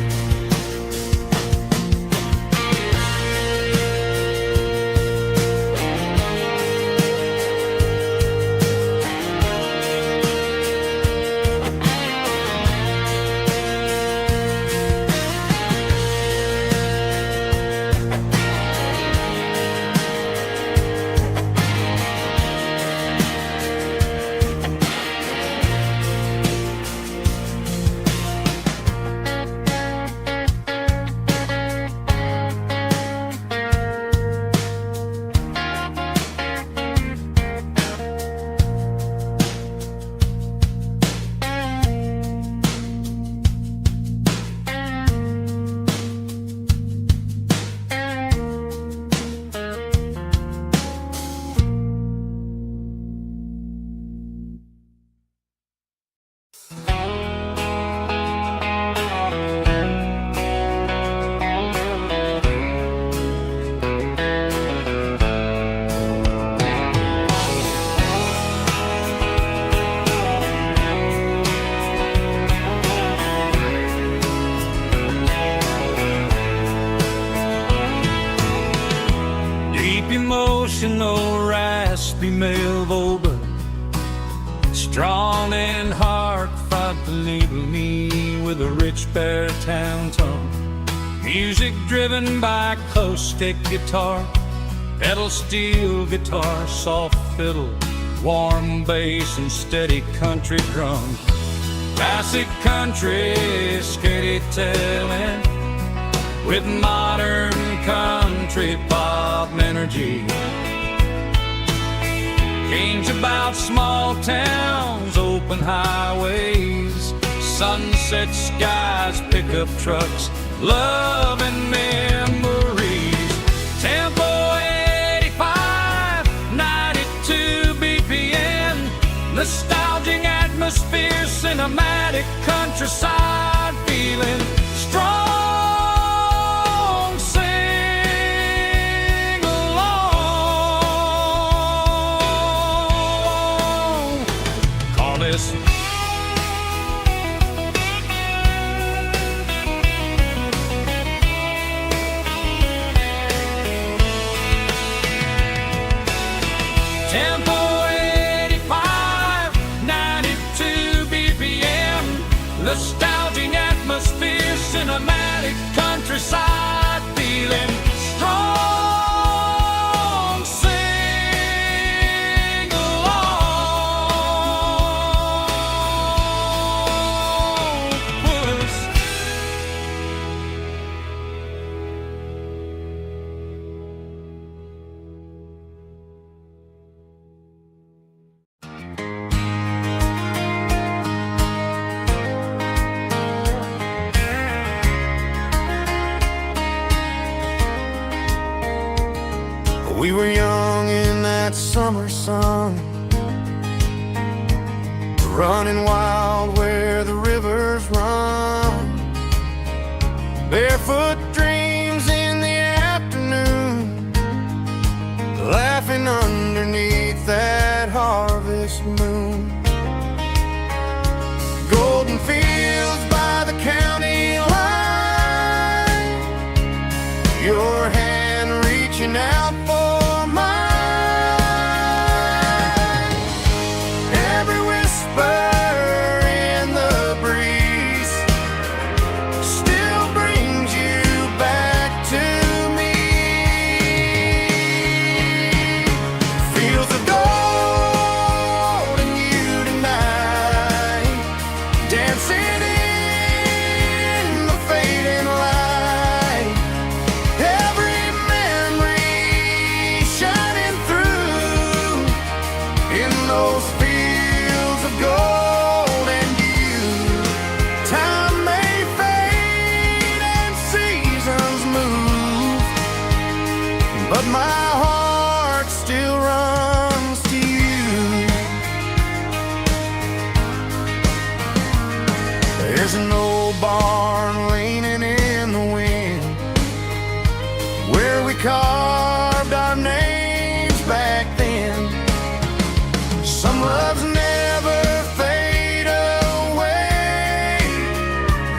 Emotional, raspy male vulva, strong and hard, fought to label me with a rich baritone tone. Music driven by acoustic guitar, pedal steel guitar, soft fiddle, warm bass and steady country drums. Classic country, storytelling with modern country pop energy. Games about small towns, open highways, sunset skies, pickup trucks, love and memories. Tempo 85 atmosphere, cinematic countryside, feeling strong. Sing along. Call this tempo 85, 92 BPM. Nostalgic atmosphere, cinematic countryside, feeling strong. Sing along. Puss. We were young in that summer sun, running wild where the rivers run. Barefoot dreams in the afternoon, laughing underneath that harvest moon. Golden fields by the county line, your hand reaching out for mine. Every whisper in the breeze still brings you back to me. Fields of gold and you tonight, dancing in the fading light. Every memory shining through in those fields of gold and you. Time may fade and seasons move, but my heart still runs to you. There's an old barn leaning in the wind, where we carved our names back then. Some loves never fade away,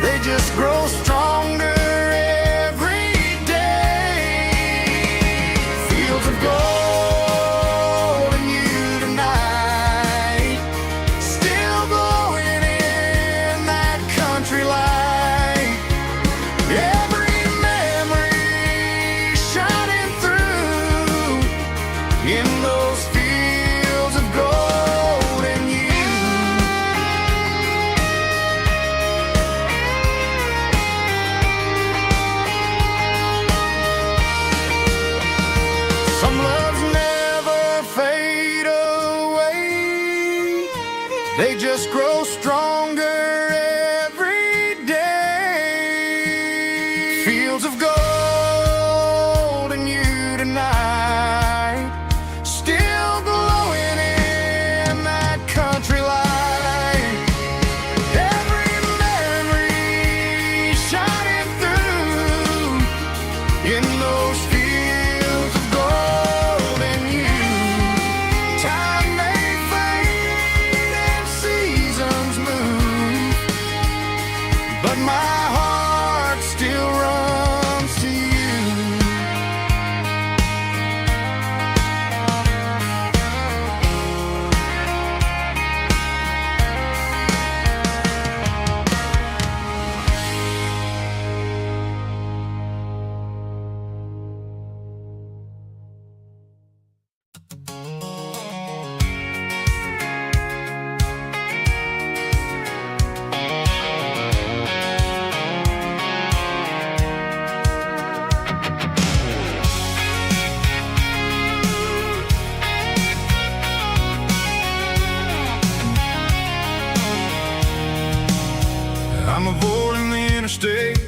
they just grow stronger every day. Fields of gold and you tonight, still glowing in that country light. Every memory shining through in those fields of gold and you. Some loves never fade away, they just grow stronger every day. Fields of gold and you tonight, still glowing in that country light. Every memory shining through in those fields of gold and you. Time may fade and seasons move, but my heart still runs to you. I'm avoiding the interstate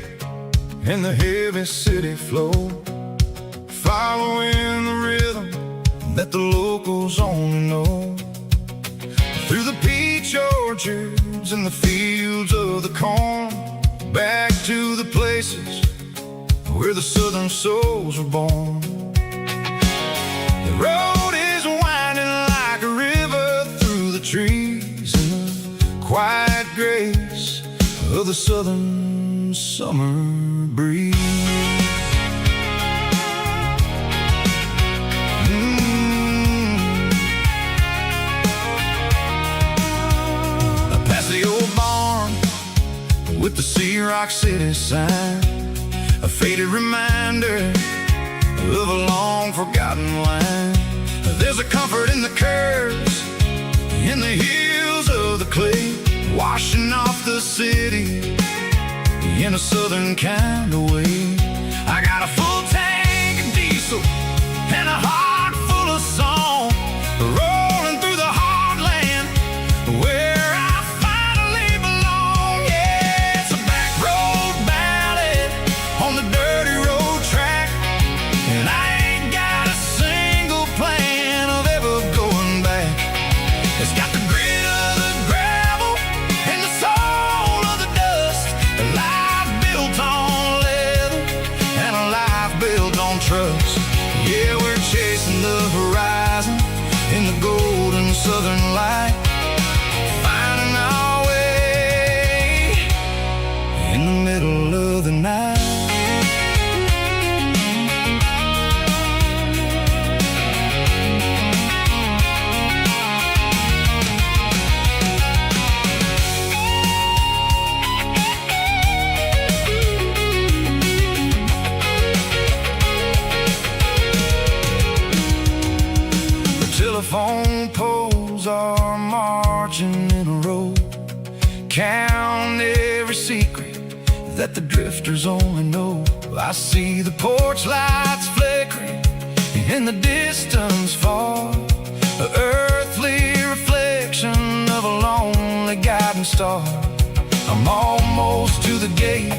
and the heavy city flow, following the rhythm that the locals only know. Through the peach orchard orchards and the fields of the corn, back to the places where the southern souls were born. The road is winding like a river through the trees in the quiet grace of the southern summer breeze. Past the old barn with the Sea Rock City sign, a faded reminder of a long forgotten line. There's a comfort in the curves, in the hills of the clay, washing off the city in a southern kind of way. I got a full tank of diesel and a heart full of song, rolling through the heartland where I finally belong. Yeah, it's a back road ballad on the dirty road track, and I ain't got a single plan of ever going back. It's got the grit of the gravel and the soul of the dust, a life built on leather and a life built on trust. Yeah, we're chasing the horizon in the golden southern light, finding our way in the middle of the night. Telephone poles are marching in a row, count every secret that the drifters only know. I see the porch lights flickering in the distance far, an earthly reflection of a lonely guiding star. I'm almost to the gate,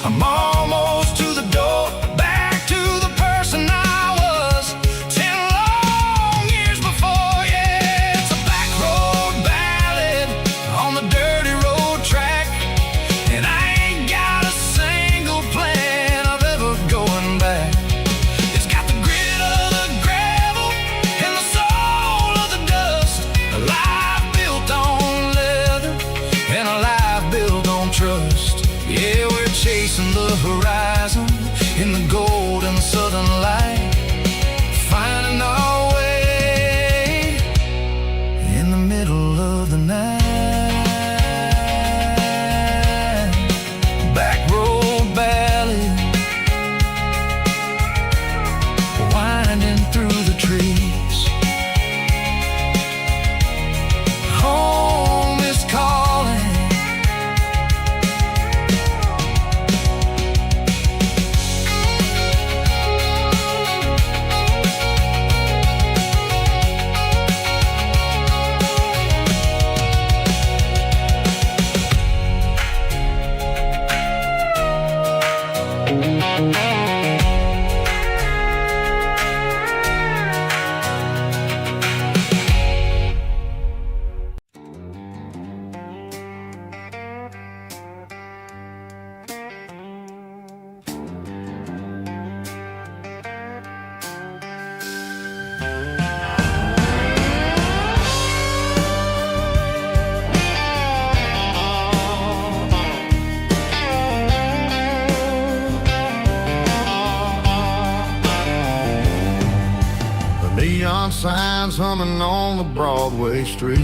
I'm almost to the door, back to the person I was 10 long years before. Yeah, it's a back road ballad on the dirty road track, and I ain't got a single plan of ever going back. It's got the grit of the gravel and the soul of the dust, a life built on leather and a life built on trust. Yeah, we're chasing the horizon in the golden southern light, finding our way in the middle of the night. Back road ballad, winding through the trees. Home is calling. Neon signs humming on the Broadway street,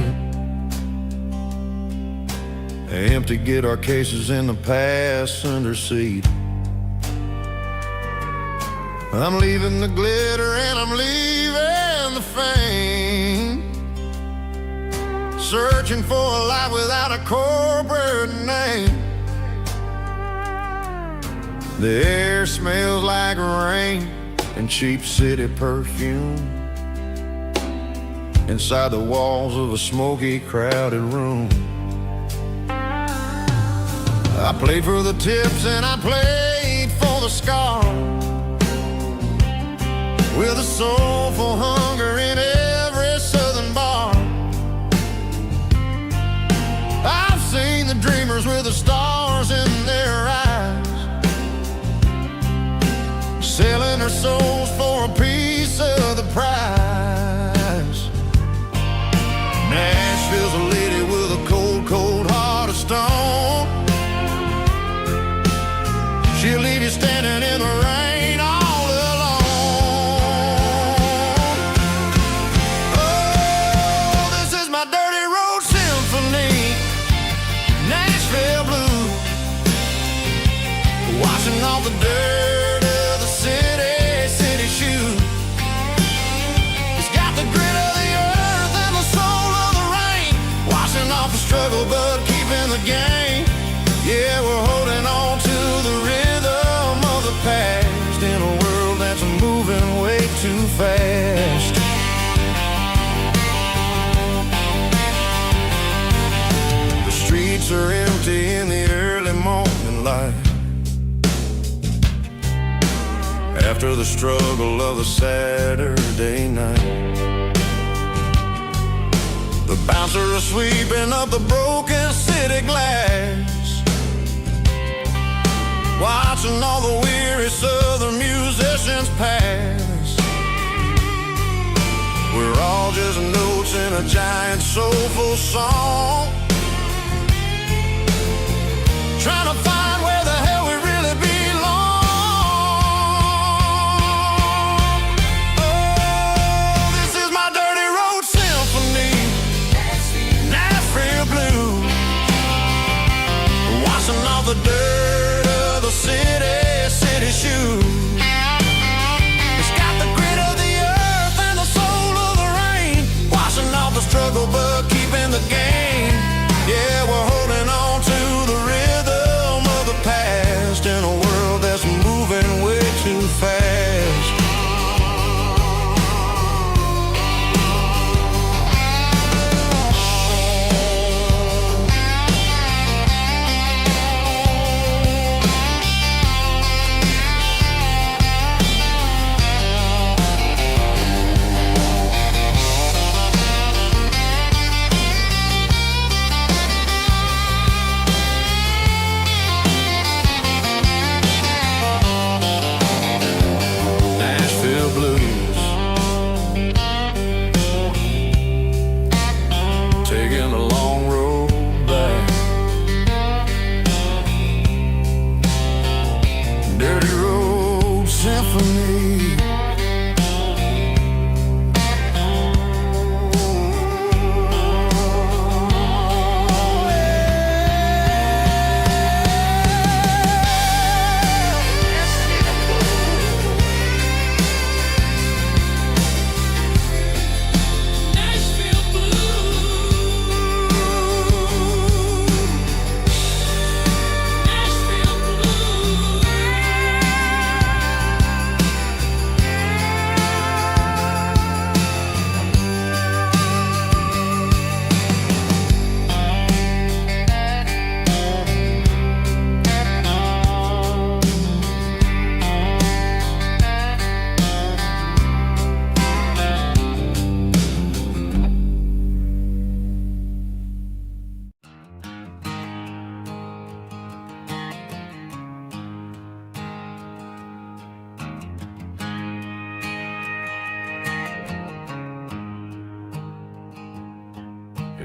empty guitar cases in the passenger seat. I'm leaving the glitter and I'm leaving the fame, searching for a life without a corporate name. The air smells like rain and cheap city perfume inside the walls of a smoky, crowded room. I played for the tips and I played for the scars, with a soulful hunger in every southern bar. struggle but keeping the game. Yeah, we're holding on to the rhythm of the past in a world that's moving way too fast. The streets are empty in the early morning light, after the struggle of the Saturday night. The bouncer is sweeping up the broken city glass, watching all the weary southern musicians pass. We're all just notes in a giant soulful song, trying to find where the hell we really belong. Oh, this is my dirty road symphony, Nashville blues, washing off the dirt of the city shoes. It's got the grit of the earth and the soul of the rain, washing off the struggle but keeping the game. Yeah, we're holding on to the rhythm of the past in a world that's moving way too fast.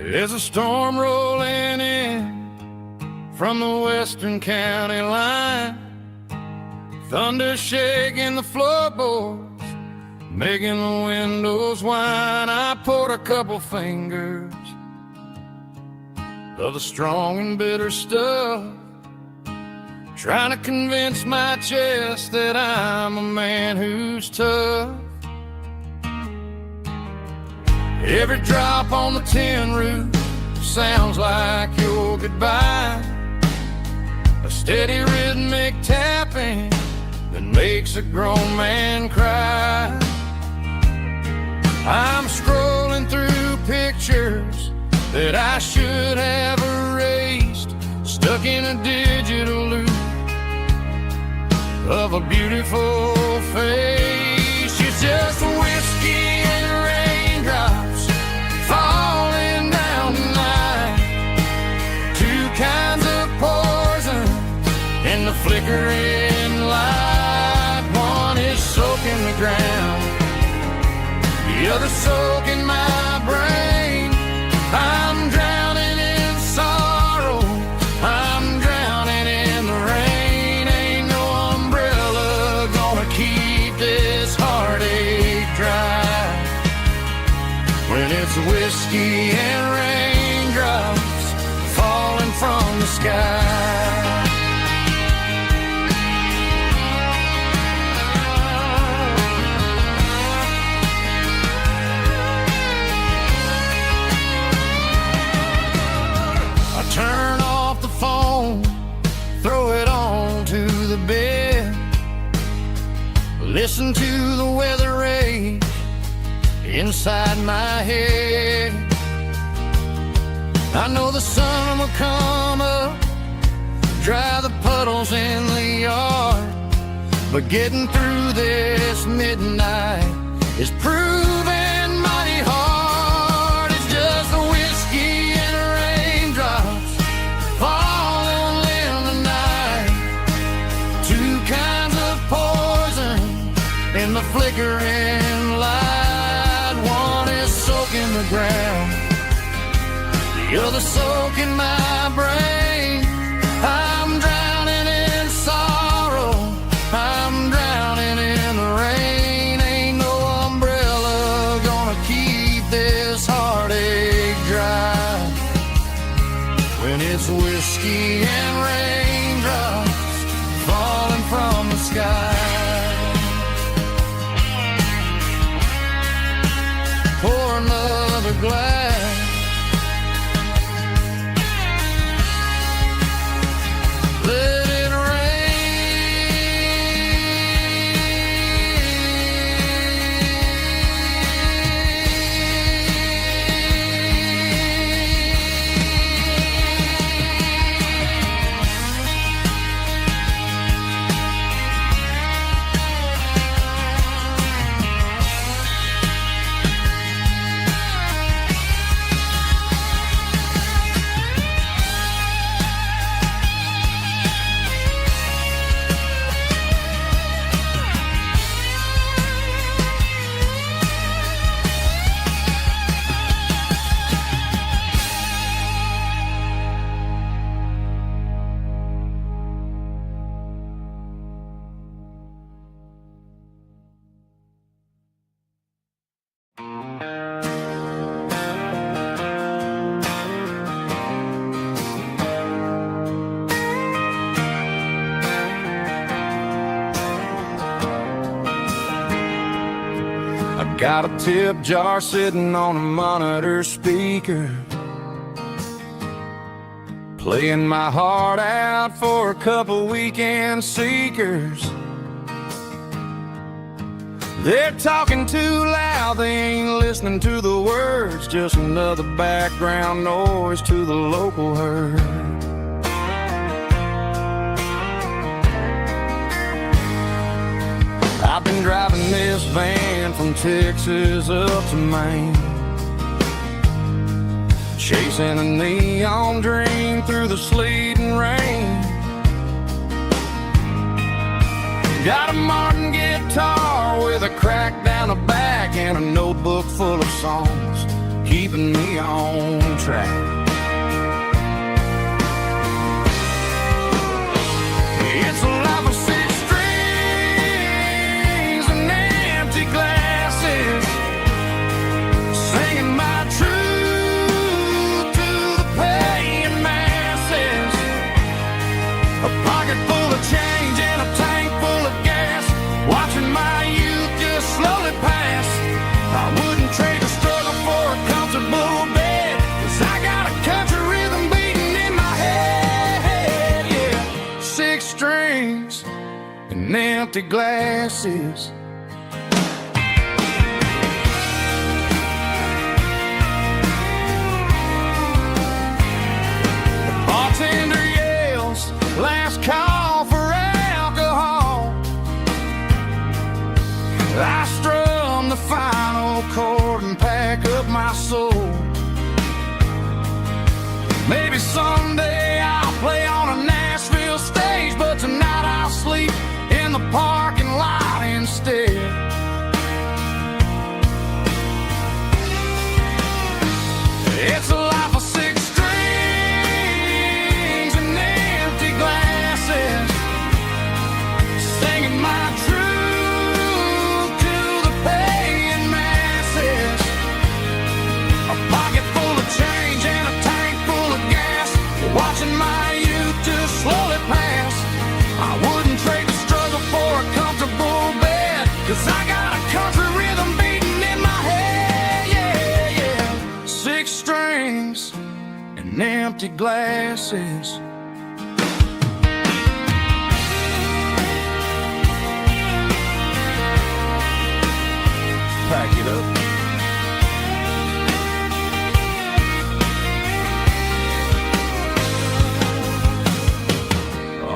There's a storm rolling in from the western county line, thunder shaking the floorboards, making the windows whine. I poured a couple fingers of the strong and bitter stuff, trying to convince my chest that I'm a man who's tough. Every drop on the tin roof sounds like your goodbye, a steady rhythmic tapping that makes a grown man cry. I'm scrolling through pictures that I should have erased, stuck in a digital loop of a beautiful face. It's just whiskey and raindrops falling down tonight, two kinds of poison in the flickering light. One is soaking the ground, the other soaking my brain. I'm drowning in sorrow, I'm drowning in the rain. Ain't no umbrella gonna keep this heartache dry when it's whiskey and raindrops falling from the sky. listen to the weather rage inside my head. I know the sun will come up, dry the puddles in the yard, but getting through this midnight is proving mighty hard. It's just the whiskey and raindrops falling in the night, two kinds of poison in the flickering light. One is soaking the ground, the other soaking my brain. I'm drowning in sorrow, I'm drowning in the rain. Ain't no umbrella gonna keep this heartache dry when it's whiskey and raindrops falling from the sky. Pour another glass. Let it got a tip jar sitting on a monitor speaker, playing my heart out for a couple weekend seekers. They're talking too loud, they ain't listening to the words, just another background noise to the local herd. I've been driving this van from Texas up to Maine, chasing a neon dream through the sleet and rain. Got a Martin guitar with a crack down the back and a notebook full of songs, keeping me on track. It's a life of six strings and empty glasses, singing my truth to the paying masses. A pocket full of change and a tank full of gas, watching my youth just slowly pass. I wouldn't trade the struggle for a comfortable bed, 'cause I got a country rhythm beating in my head, yeah. Six strings and empty glasses. The bartender yells, last call for alcohol. I strum the final chord and pack up my soul. Maybe someday I'll play on a Nashville stage, but tonight I'll sleep in the parking lot instead. It's a life of six strings and empty glasses, singing my truth to the paying masses. A pocket full of change and a tank full of gas, watching my youth just slowly pass. I wouldn't trade the struggle for a comfortable bed, 'cause I got a country rhythm beating in my head, yeah, yeah. Six strings and empty glasses. back it up.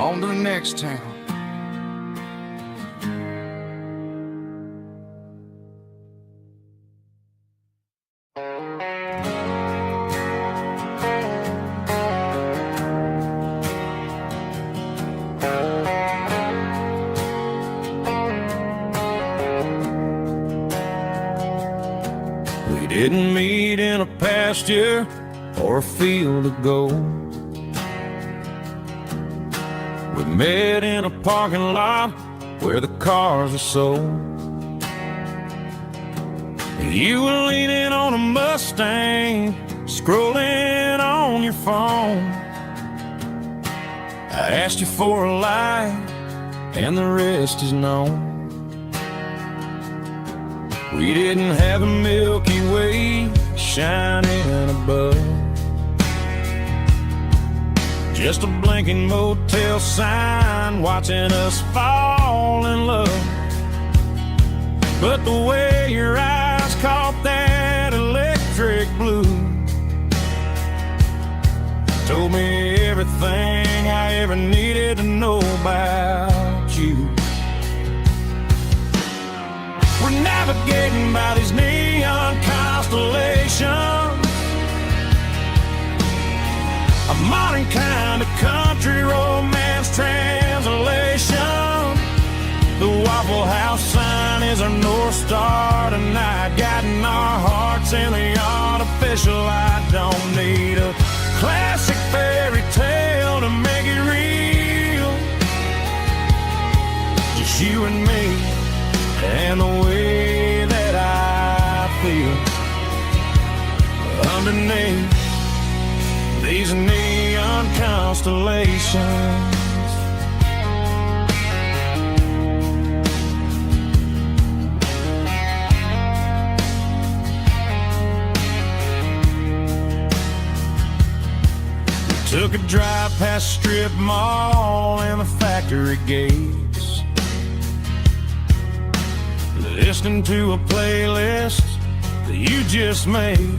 On to the next town. We didn't meet in a pasture or a field of gold. We met in a parking lot where the cars are sold. You were leaning on a Mustang, scrolling on your phone. I asked you for a light, and the rest is known. We didn't have a Milky Way shining above, just a blinking motel sign watching us fall in love. But the way your eyes caught that electric blue told me everything I ever needed to know about you. We're navigating by these neon constellations, a modern kind of country romance translation. The Waffle House sign is our North Star tonight, guiding our hearts in the artificial light. Don't need a classic fairy tale to make it real, just you and me and the way that I feel underneath these neon constellations. We took a drive past strip mall and the factory gates, listening to a playlist that you just made.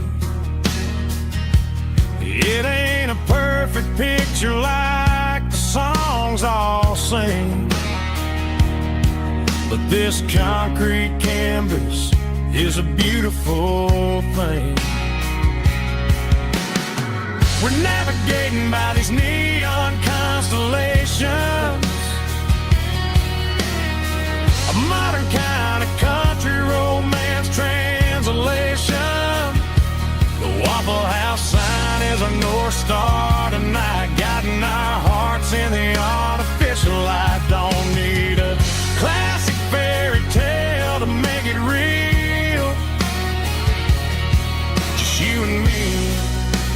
It ain't a perfect picture like the songs all sing, but this concrete canvas is a beautiful thing. We're navigating by these neon constellations, a modern kind of country romance translation. The Waffle House sign is our North Star tonight, guiding our hearts in the artificial light. Don't need a classic fairy tale to make it real, just you and me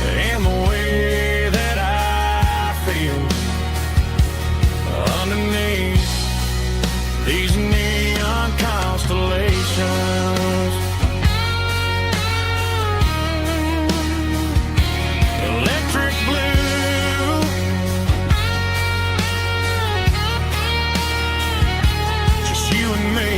and the way that I feel underneath these neon constellations. Electric blue, just you and me.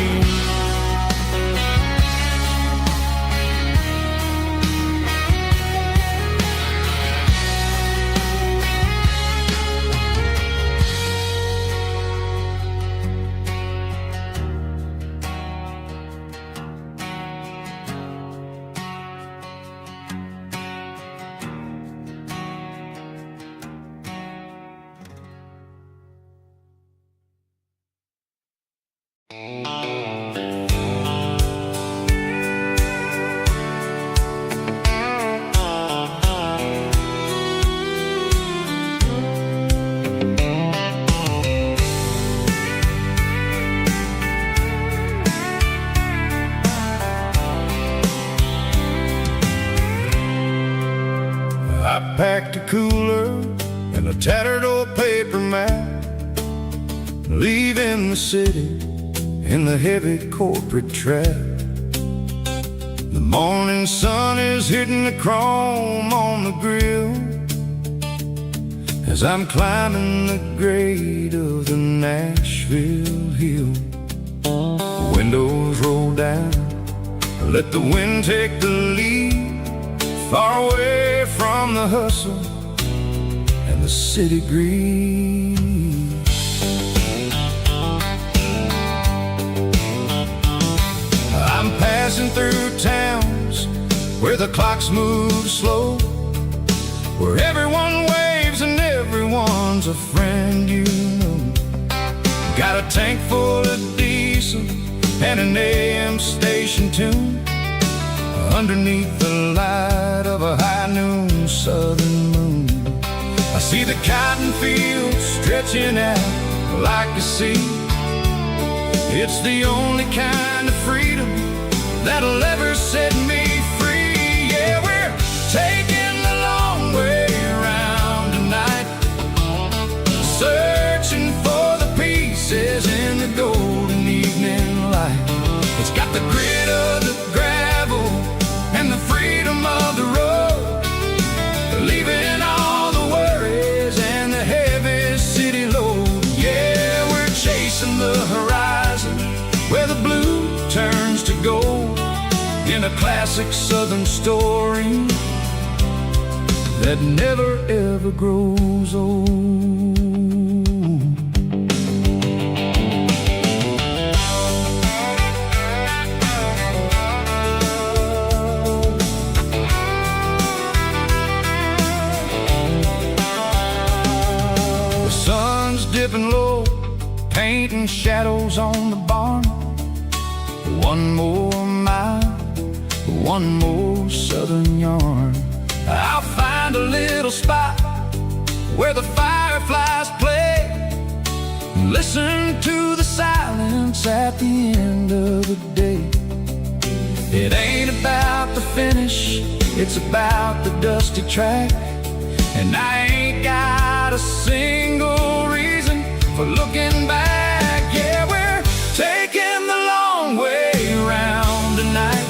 I packed a cooler and a tattered old paper map, leaving the city in the heavy corporate trap. The morning sun is hitting the chrome on the grill as I'm climbing the grade of the Nashville hill. The windows roll down, Let the wind take the lead, far away from the hustle and the city greed. I'm passing through towns where the clocks move slow, where everyone waves and everyone's a friend you know. Got a tank full of diesel and an AM station tune, underneath the light of a high noon southern moon. I see the cotton fields stretching out like a sea. It's the only kind of freedom that'll ever set me free. Yeah, we're taking the long way around tonight, searching for the pieces in the golden evening light. It's got the grit of the gravel and the freedom of the road, leaving all the worries and the heavy city load. Yeah, we're chasing the horizon where the blue turns to gold, in a classic southern story that never ever grows old. The sun's dipping low, painting shadows on the barn. One more mile, one more southern yarn. I'll find a little spot where the fireflies play, and listen to the silence at the end of the day. It ain't about the finish, it's about the dusty track, and I ain't got a single reason for looking back. Yeah, we're taking the long way around tonight,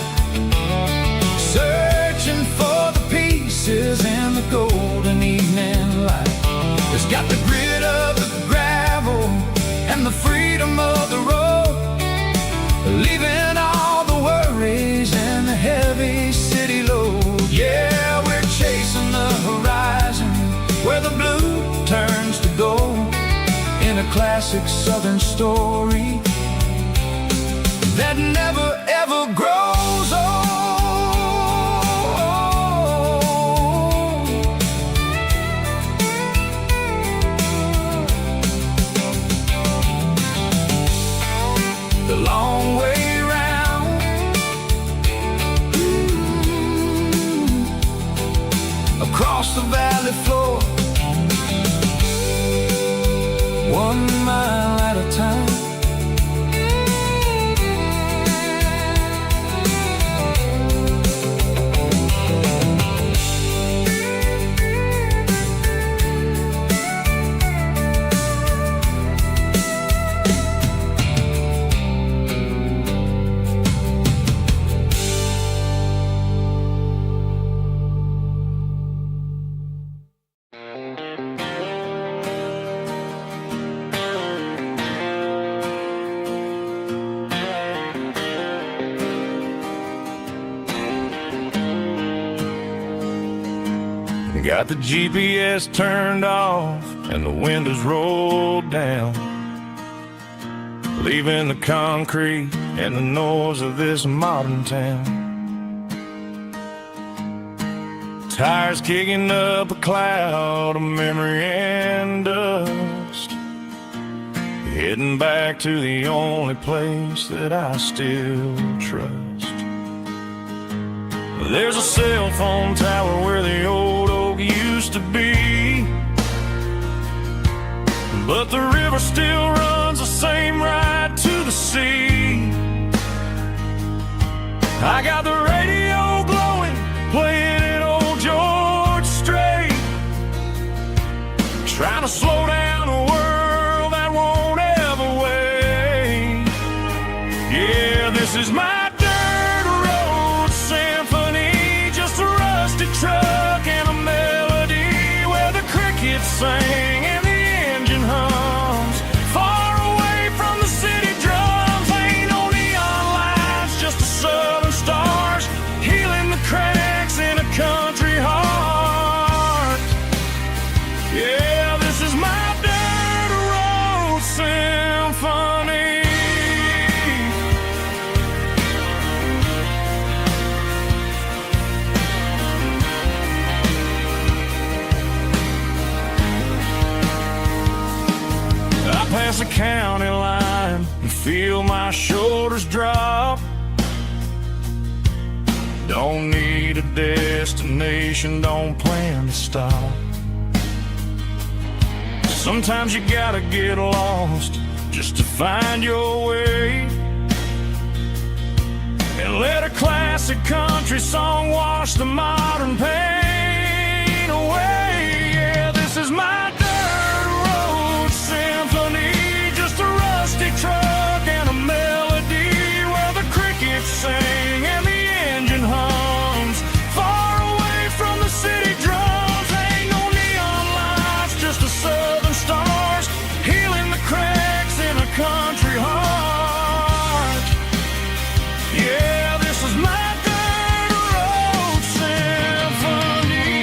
searching for the pieces in the golden evening light. It's got the grit of the gravel and the freedom of the road, leaving all the worries and the heavy city load. Yeah, we're chasing the horizon where the blue turns to gold, in a classic southern story that never ever grows old. The long way round, across the valley floor, 1 mile at a time. Got the GPS turned off and the windows rolled down, leaving the concrete and the noise of this modern town. Tires kicking up a cloud of memory and dust, heading back to the only place that I still trust. There's a cell phone tower where the old oak used to be, but the river still runs the same right to the sea. I got the radio glowing, playing an old George Strait, trying to slow down a world that won't ever wait. Yeah, this is my dirt road symphony, just a rusty truck county line and feel my shoulders drop. Don't need a destination, don't plan to stop. Sometimes you gotta get lost just to find your way, and let a classic country song wash the modern pain away. Yeah, this is my dirt road symphony, just a rusty truck and a melody where the crickets sing and the engine hums far away from the city drums. Ain't no neon lights, just the southern stars healing the cracks in a country heart. Yeah, this is my dirt road symphony.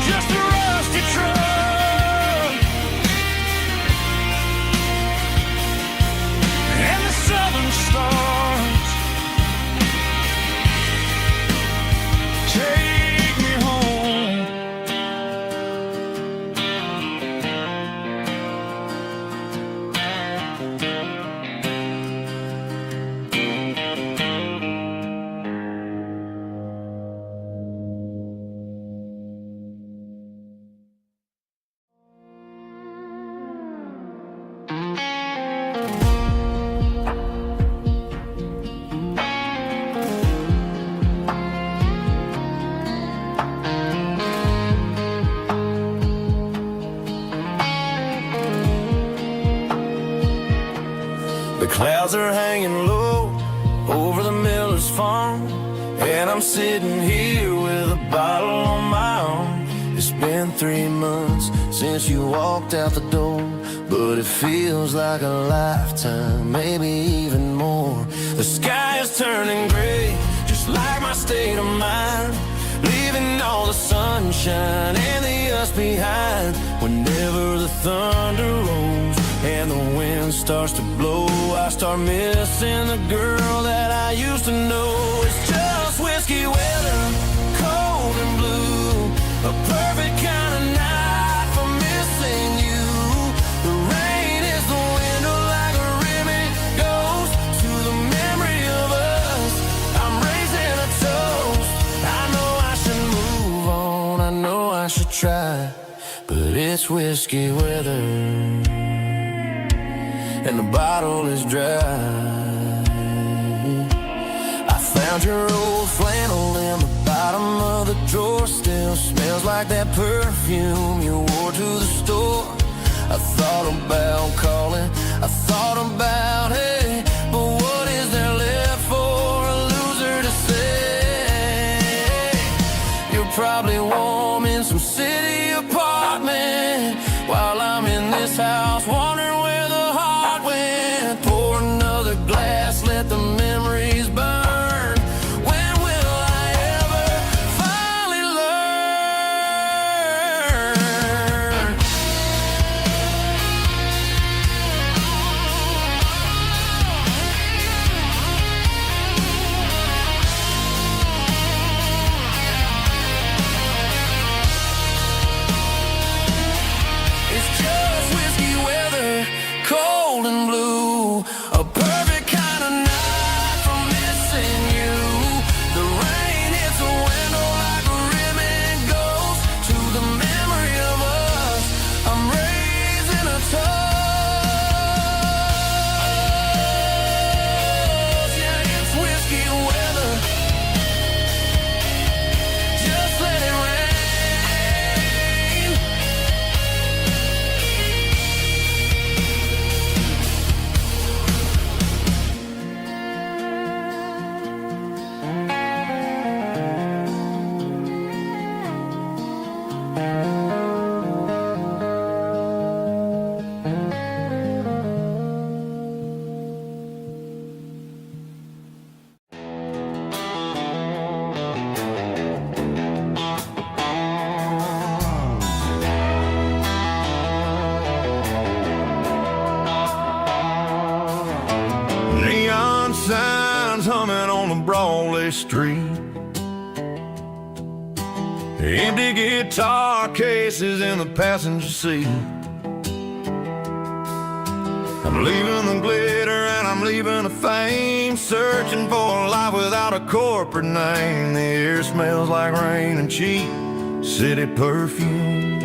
Just a rusty truck and the southern stars take me home. The clouds are hanging low over the miller's farm, and I'm sitting here with a bottle on my arm. It's been 3 months since you walked out the door, but it feels like a lifetime, maybe even more. The sky is turning gray, just like my state of mind, leaving all the sunshine and the dust behind. Whenever the thunder rolls and the wind starts to blow, I start missing the girl that I used to know. It's just whiskey weather, cold and blue, a perfect kind of night for missing you. The rain is the window like a ribbon goes to the memory of us. I'm raising a toast. I know I should move on, I know I should try, but it's whiskey weather and the bottle is dry. I found your old flannel in the bottom of the drawer, still smells like that perfume you wore to the store. I thought about calling, I thought about, hey, but what is there left for a loser to say? You're probably warm in some city apartment while I'm in this house wondering where the heart went. Pour another glass, let the memories burn. When will I ever finally learn? street. Empty guitar cases in the passenger seat. I'm leaving the glitter and I'm leaving the fame, searching for a life without a corporate name. The air smells like rain and cheap city perfume.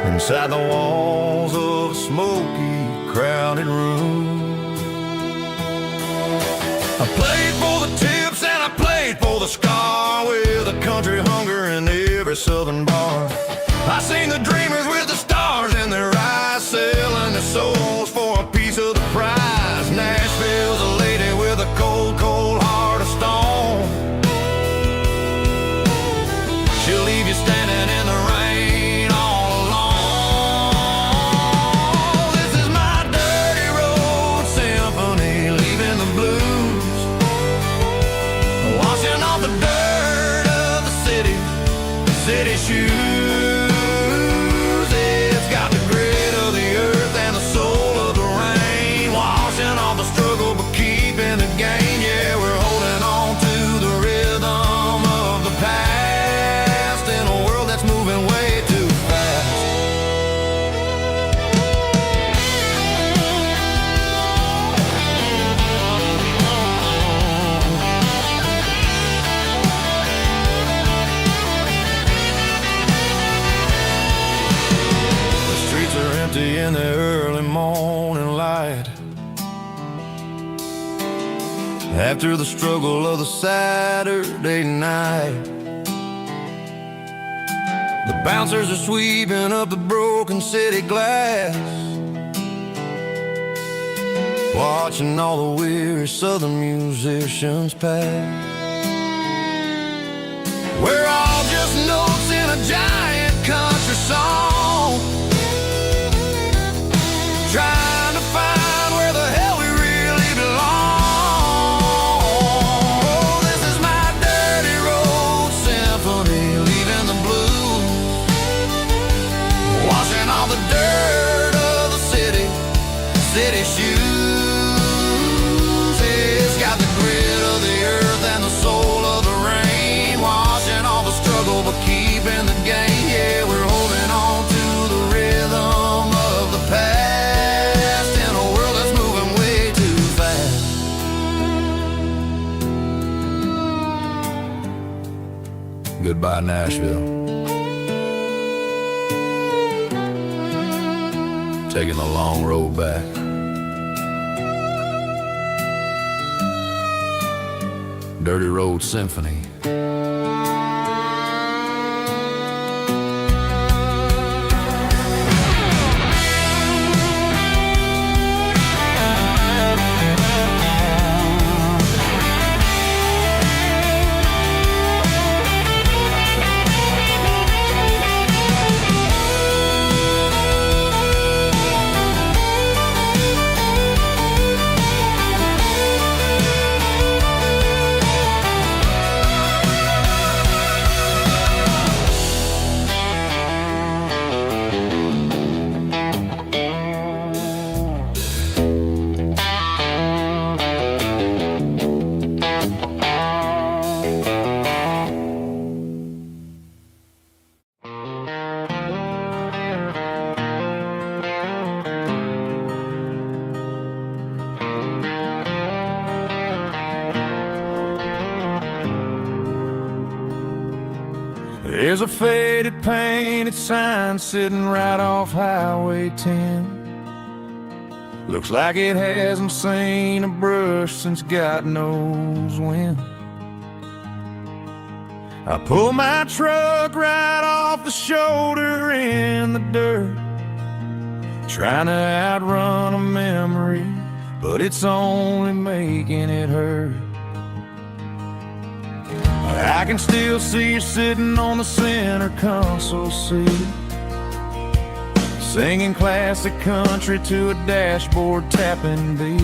Inside the walls of a smoky, crowded room. I played for the tips and I played for the scar, with a country hunger in every southern bar. I seen the dreamers with the stars in their eyes, selling their souls for a piece of the prize. Nashville's a lady with a cold, cold heart of stone. She'll leave you standing in the rain all alone. This is my dirty road symphony, leaving the blues, washing off the dirt of the city shoes. It's got the grit of the earth and the soul of the rain, washing off the struggle but keeping the gain. Yeah, we're holding on to the rhythm of the past in a world that's moving way too fast. In the early morning light, after the struggle of the Saturday night, the bouncers are sweeping up the broken city glass, watching all the weary southern musicians pass. We're all just notes in a giant country song, trying to find where the hell we really belong. Oh, this is my dirty road symphony, leaving the blues, washing all the dirt of the city shoes. It's got the grit of the earth and the soul of the rain, washing all the struggle but keeping the gain. Yeah, we're holding on to the rhythm of the past. Goodbye, Nashville. Taking the long road back. Dirty Road Symphony. There's a faded painted sign sitting right off Highway 10. Looks like it hasn't seen a brush since God knows when. I pull my truck right off the shoulder in the dirt, trying to outrun a memory, but it's only making it hurt. I can still see you sitting on the center console seat, singing classic country to a dashboard tapping beat.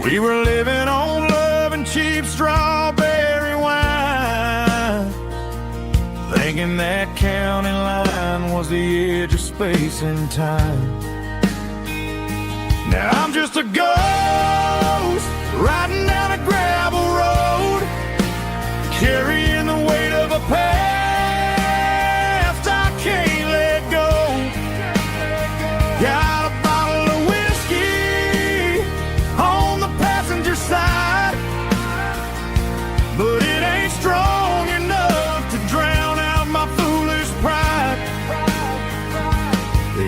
We were living on love and cheap strawberry wine, thinking that county line was the edge of space and time. Now I'm just a ghost riding down a gravel road, carrying the weight of a past I can't let go. Got a bottle of whiskey on the passenger side, but it ain't strong enough to drown out my foolish pride.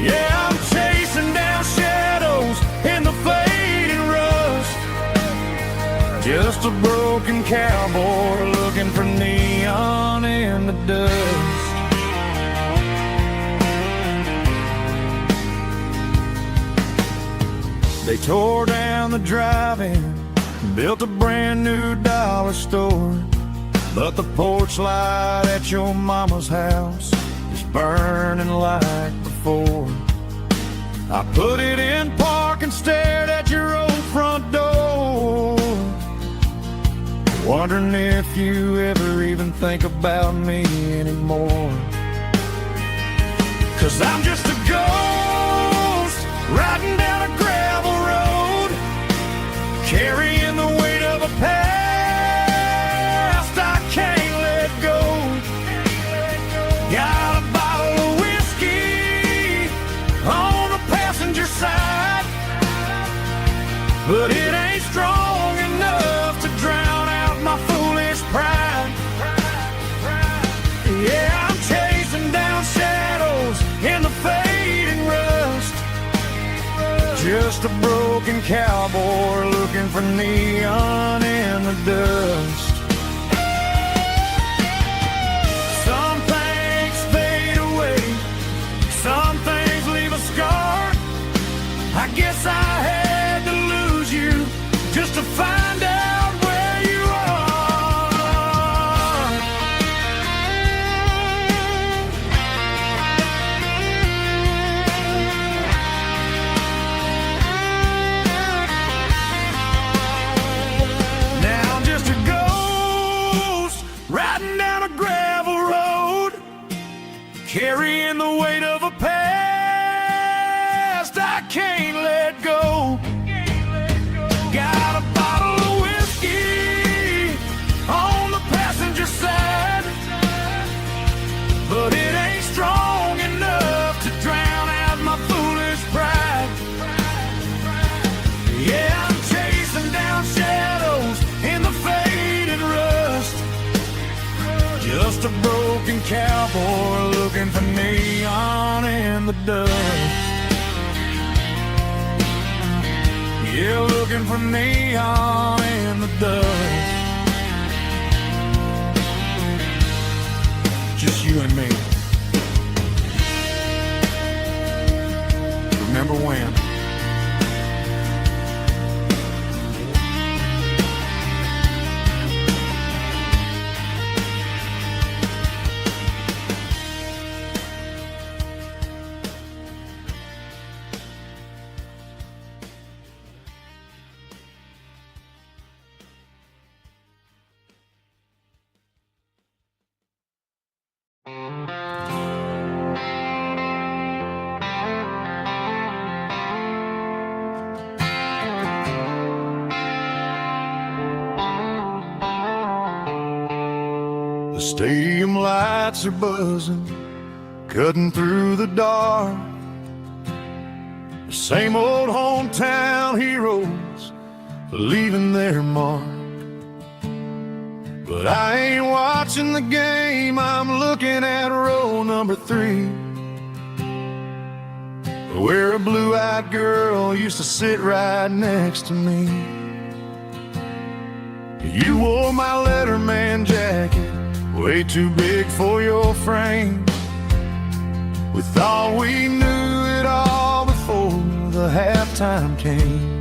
Yeah, I'm chasing down shadows in the fading rust, just a broken cowboy looking for neon in the dust. They tore down the drive-in, built a brand new dollar store, but the porch light at your mama's house is burning like before. I put it in park and stared at your old front door, wondering if you ever even think about me anymore. 'Cause I'm just a ghost riding down a gravel road, carrying the weight of a past I can't let go. Got a bottle of whiskey on the passenger side, but it ain't strong enough to drown out my foolish pride. Yeah, I'm chasing down shadows in the fading rust, just a broken cowboy looking for neon in the dust. Some things fade away, some things leave a scar. I guess I had to lose you just to find out where you are. Now I'm just a ghost riding down a gravel road, carrying the weight of a past I can't let go. Got a bottle of whiskey on the passenger side, but it ain't strong enough to drown out my foolish pride. Yeah, I'm chasing down shadows in the faded rust, just a broken cowboy looking for neon in the dust. Yeah, looking for neon in the dust. Just you and me. Remember when? The stadium lights are buzzing, cutting through the dark. The same old hometown heroes leaving their mark. But I ain't watching the game, I'm looking at row number 3, where a blue-eyed girl used to sit right next to me. You wore my Letterman jacket, way too big for your frame. We thought we knew it all before the halftime came.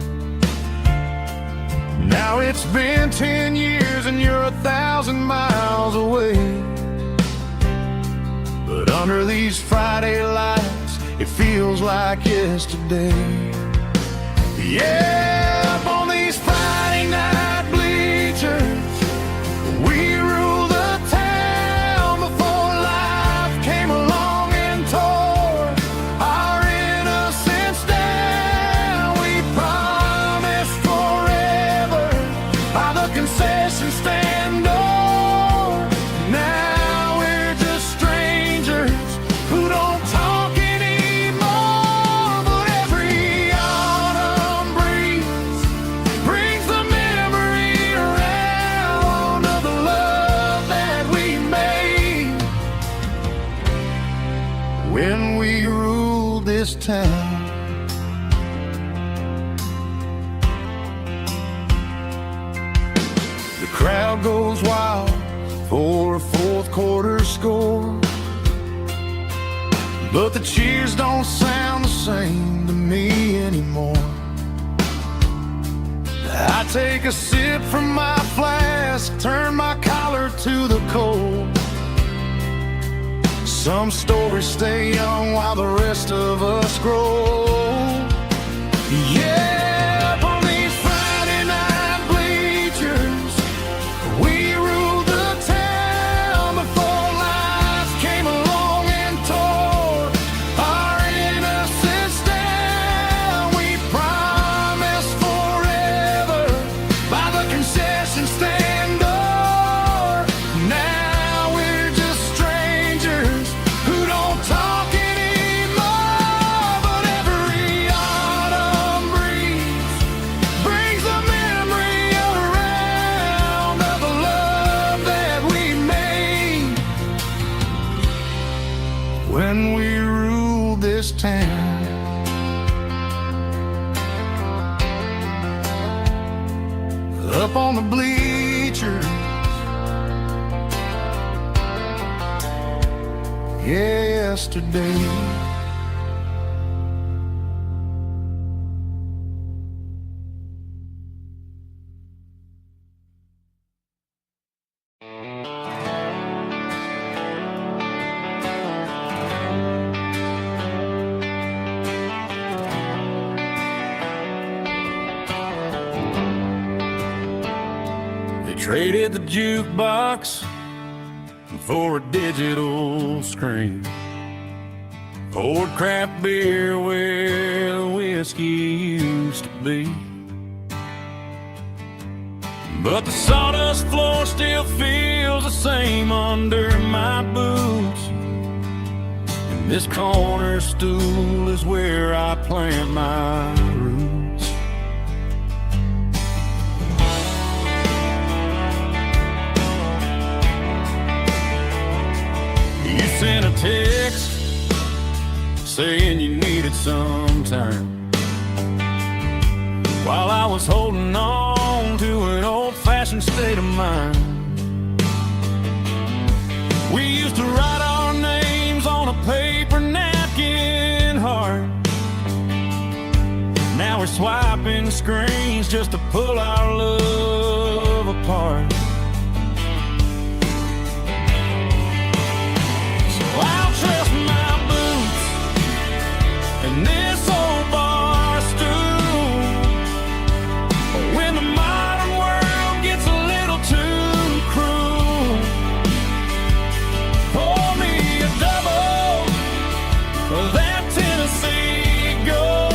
Now it's been 10 years and you're 1,000 miles away, but under these Friday lights it feels like yesterday. Yeah, up on these Friday night bleachers we rule the town before life came along and tore our innocence down. We promised forever this town. The crowd goes wild for a fourth quarter score, but the cheers don't sound the same to me anymore. I take a sip from my flask, turn my collar to the cold. Some stories stay young while the rest of us grow. Yeah, up on these Friday night bleachers, we ruled the town before life came along and tore our innocence down. We promised forever by the concession stand door. Now we're just strangers who don't talk anymore. But every autumn breeze brings a memory around of the love that we made when we ruled this town. Up on the bleachers, yesterday. They traded the jukebox for a digital screen, poured craft beer where the whiskey used to be. But the sawdust floor still feels the same under my boots, and this corner stool is where I plant my roots. You sent a text saying you needed some time, while I was holding on to an old-fashioned state of mind. We used to write our names on a paper napkin heart. Now we're swiping screens just to pull our love apart. I'll trust my boots and this old bar stool. When the modern world gets a little too cruel, pour me a double of that Tennessee Gold,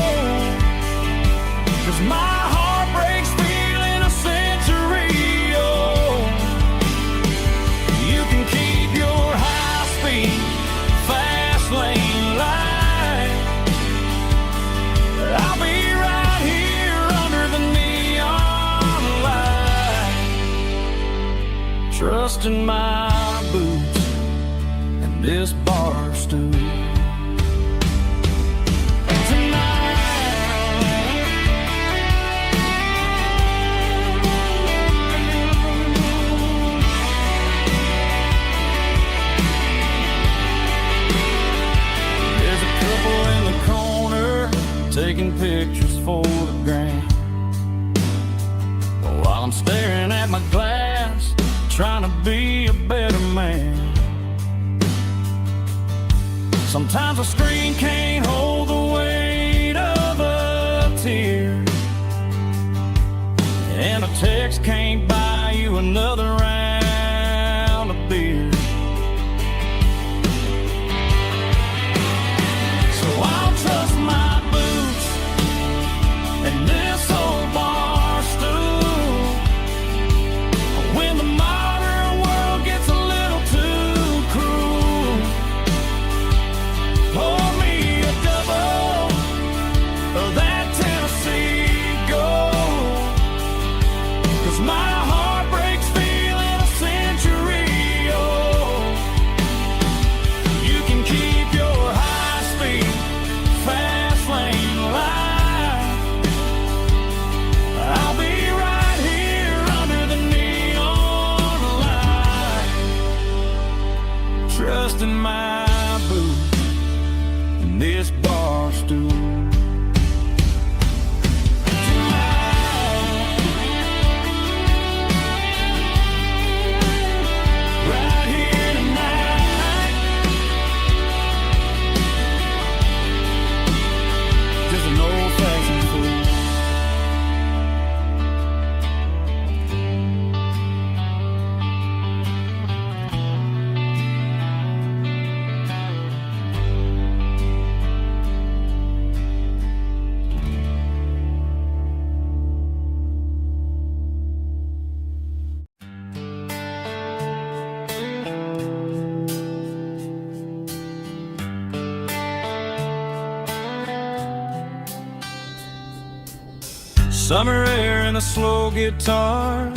'cause my heart breaks feeling a century old. You can keep your high-speed fast lane light. I'll be right here under the neon light, trusting my boots and this bar stool. Taking pictures for the gram, while I'm staring at my glass, trying to be a better man. Sometimes a screen can't hold the weight of a tear, and a text can't buy you another round of beer. So I'll trust my and this old bar stool. When the modern world gets a little too cruel, pour me a double of that Tennessee Gold, 'cause my heart breaks feeling trust in my boots and this bar stool. Right here tonight, just an old-fashioned fool. Summer air and a slow guitar,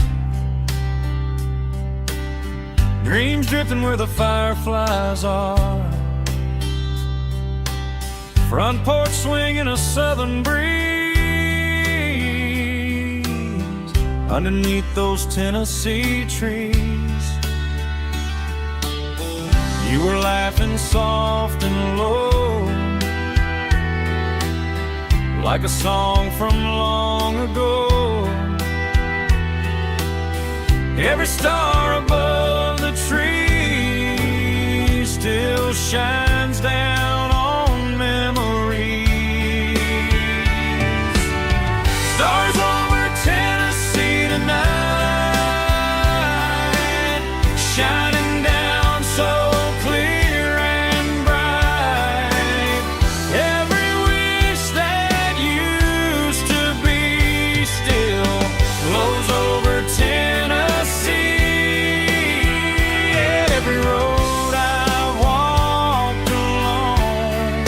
dreams drifting where the fireflies are, front porch swinging a southern breeze underneath those Tennessee trees. You were laughing soft and low, like a song from long ago. Every star above the tree still shines down on memories. Stars over Tennessee tonight, shining down so clear and bright. Every wish that used to be still glows over Tennessee. Every road I walked along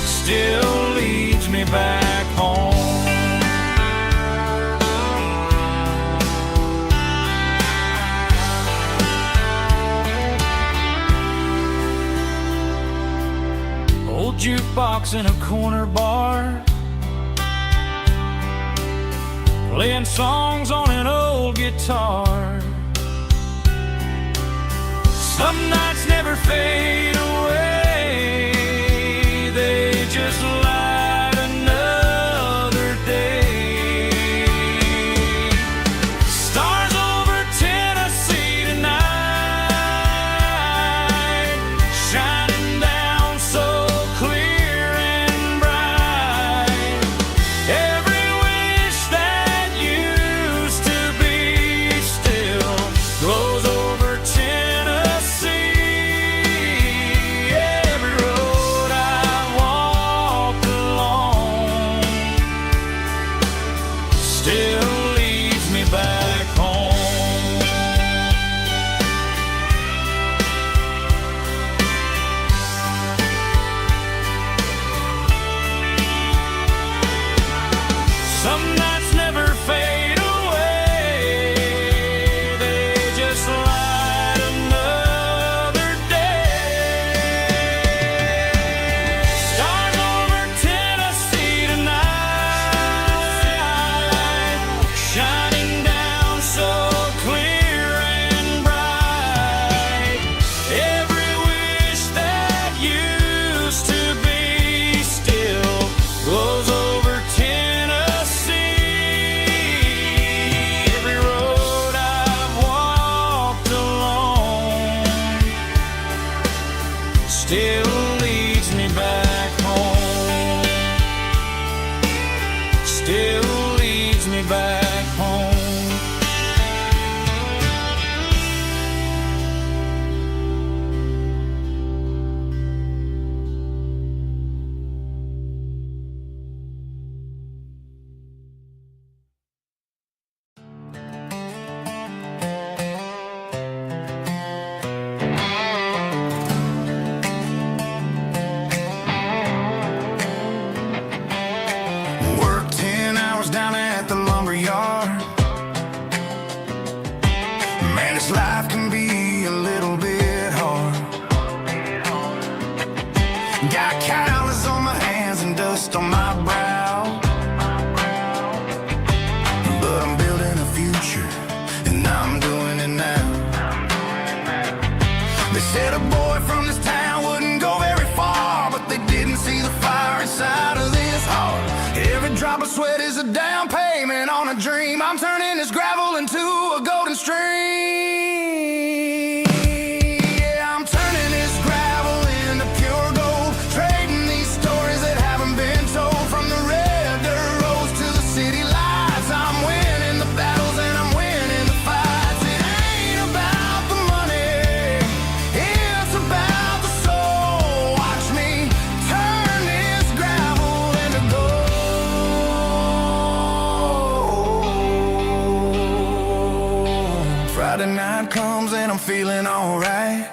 still leads me back home. Old jukebox in a corner bar, playing songs on an old guitar. Some nights never fade away, they just light another day. Stars over Tennessee tonight, shining down so clear and bright. Every wish that used to be still glows over Tennessee. Every road I walked along still leads me back home. Some nights never fade away, they just light another day. Stars over Tennessee tonight, shining down so clear and bright. Every wish that used to be still glows over Tennessee. Every road I've walked along still leads me back home. Still leads me back home. Said a boy from this town wouldn't go very far, but they didn't see the fire inside of this heart. Every drop of sweat is a down payment on a dream. I'm turning this gravel into a golden stream. Yeah, I'm turning this gravel into pure gold, trading these stories that haven't been told. From the red dirt roads to the city lights, I'm winning the battles and I'm winning the fights. It ain't about the money, it's about the soul. Watch me turn this gravel into gold. Friday night comes and I'm feeling alright.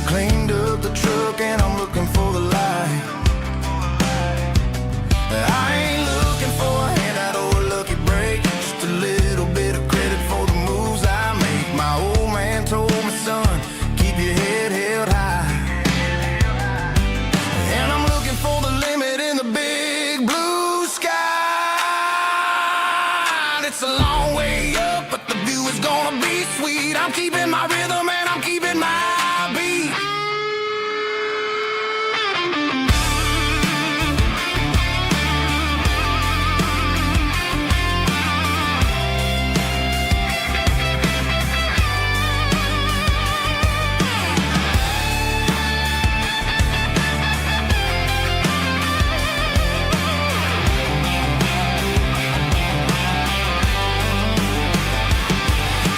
Cleaned up the truck and I'm looking for the light. I ain't looking for a handout or a lucky break, just a little bit of credit for the moves I make. My old man told me, son, keep your head held high. And I'm looking for the limit in the big blue sky. It's a long way up, but the view is gonna be sweet. I'm keeping my rhythm and I'm keeping my beat.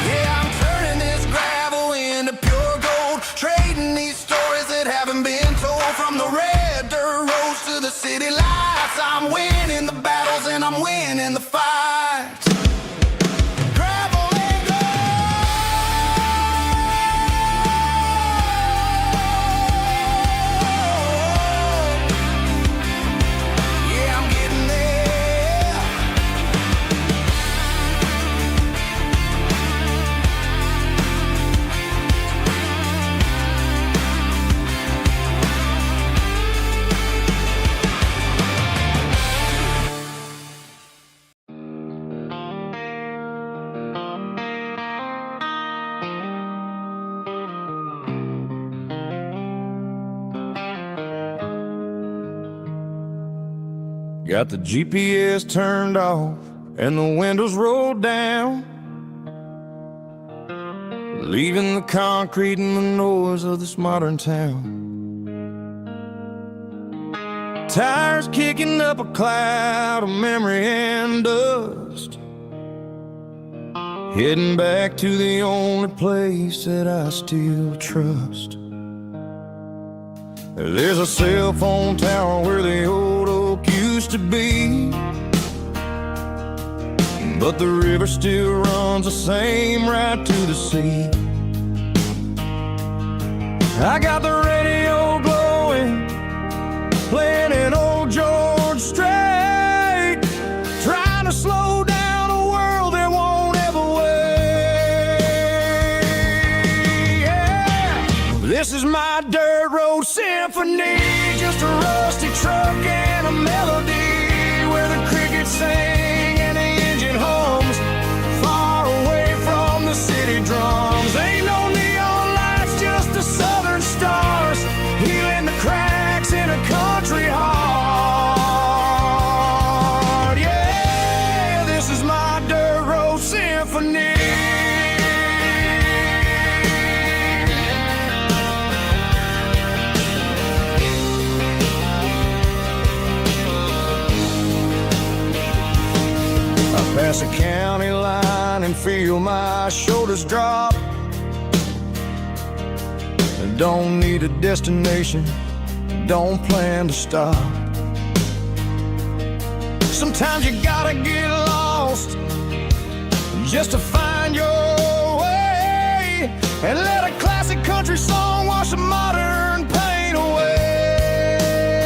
Yeah, I'm turning this gravel into pure gold, trading these stories that haven't been told. From the red dirt roads to the city lights, I'm winning the battles and I'm winning the fights. Gravel and gold. Yeah, I'm getting there. Got the GPS turned off and the windows rolled down, leaving the concrete and the noise of this modern town. Tires kicking up a cloud of memory and dust, heading back to the only place that I still trust. There's a cell phone tower where the old oak used to be, but the river still runs the same right to the sea. I got the radio glowing, playing an old George Strait, trying to slow down a world that won't ever wait. Yeah. This is my dirt road symphony, just a rusty truck and a melody where the crickets sing and the engine hums, far away from the city drums. Ain't no neon lights, just the southern stars, healing the cracks in a country heart. Yeah, this is my dirt road symphony. Pass a county line and feel my shoulders drop. Don't need a destination, don't plan to stop. Sometimes you gotta get lost just to find your way, and let a classic country song wash the modern pain away.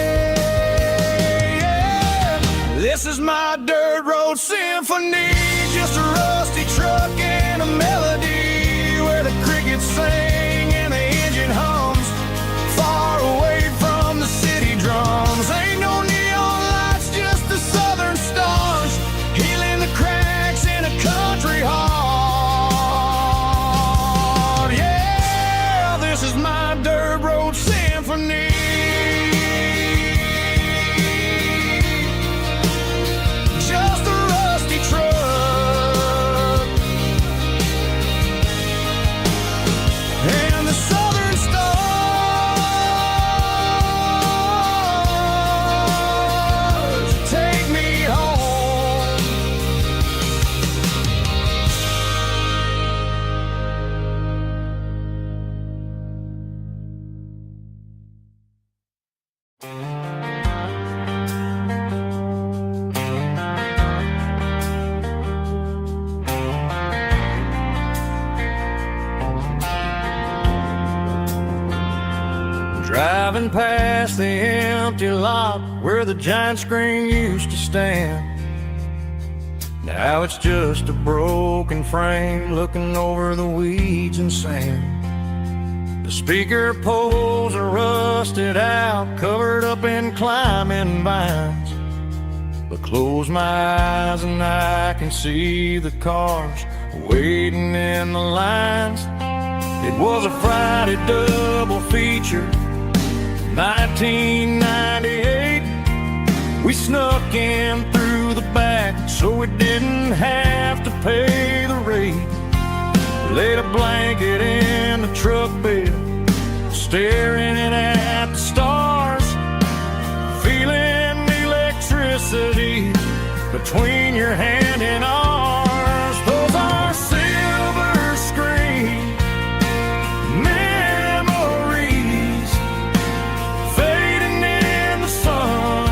Yeah. This is my dirt road symphony, just a rusty truck and a melody where the crickets sing and the engine hums, far away from the city drums. Ain't no neon lights, just the southern stars, healing the cracks in a country heart. Driving past the empty lot where the giant screen used to stand. Now it's just a broken frame looking over the weeds and sand. The speaker poles are rusted out, covered up in climbing vines. But close my eyes and I can see the cars waiting in the lines. It was a Friday double feature, 1998. We snuck in through the back so we didn't have to pay the rate. Laid a blanket in the truck bed, staring at the stars, feeling the electricity between your hand and ours. Those are silver screen memories fading in the sun.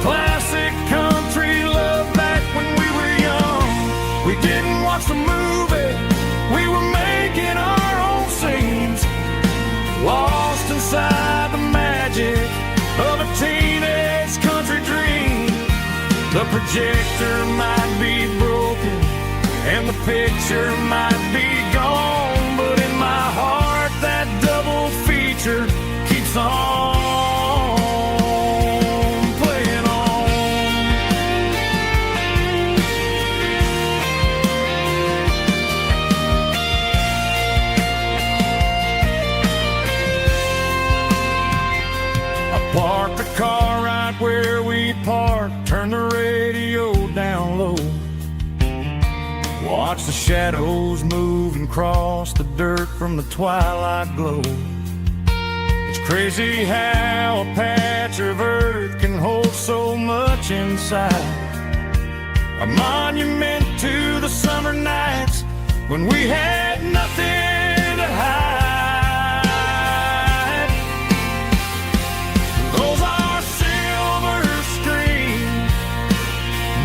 Classic country love back when we were young. We didn't watch the movie, we were making our own scenes, lost inside the magic of a teenage country dream. The projector might be broken and the picture might be gone, but in my heart that double feature keeps on playing on. Park the car right where we parked, turn the radio down low. Watch the shadows move and cross the dirt from the twilight glow. It's crazy how a patch of earth can hold so much inside. A monument to the summer nights when we had nothing to hide. Those are silver screen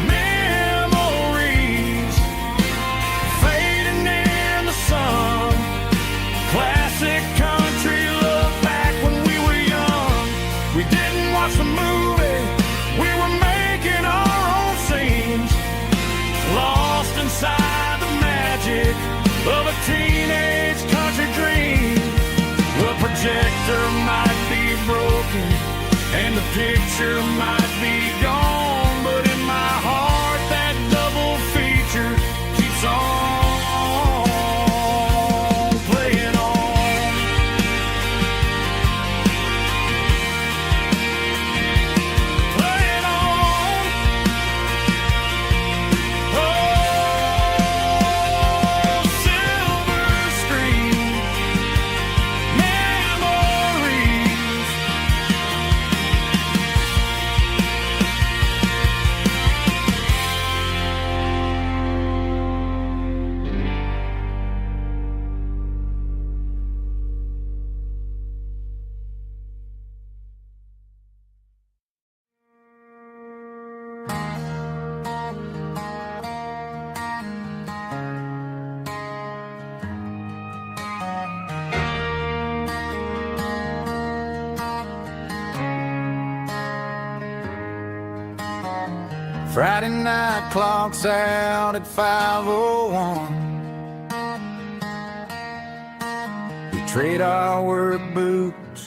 memories fading in the sun. Classic country love back when we were young. We didn't watch the movie, we were making our own scenes, lost inside the magic of a teenage country dream. The projector might be broken and the picture might be gone, but in my heart that double feature keeps on playing on. Playing on. Oh, silver screen memories. Friday night clocks out at 5:01. We trade our work boots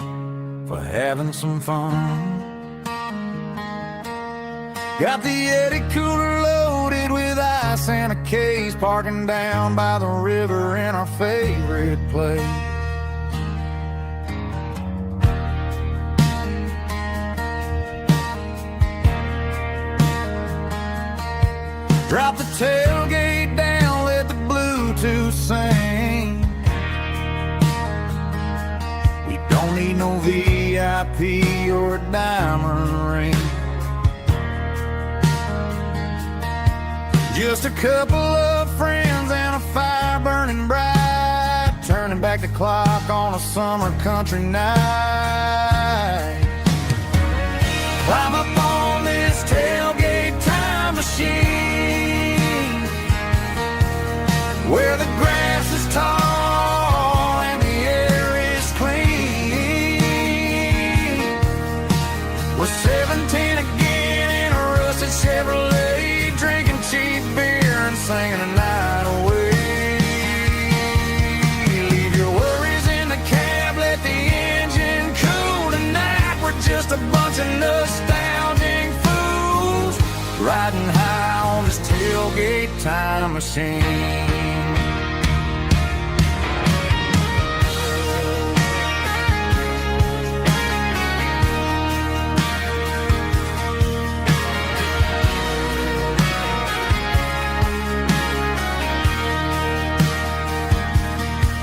for having some fun. Got the Yeti cooler loaded with ice and a case, parking down by the river in our favorite place. Drop the tailgate down, let the Bluetooth sing. We don't need no VIP or a diamond ring. Just a couple of friends and a fire burning bright, turning back the clock on a summer country night. Climb up on this tailgate time machine, where the grass is tall and the air is clean. time machine.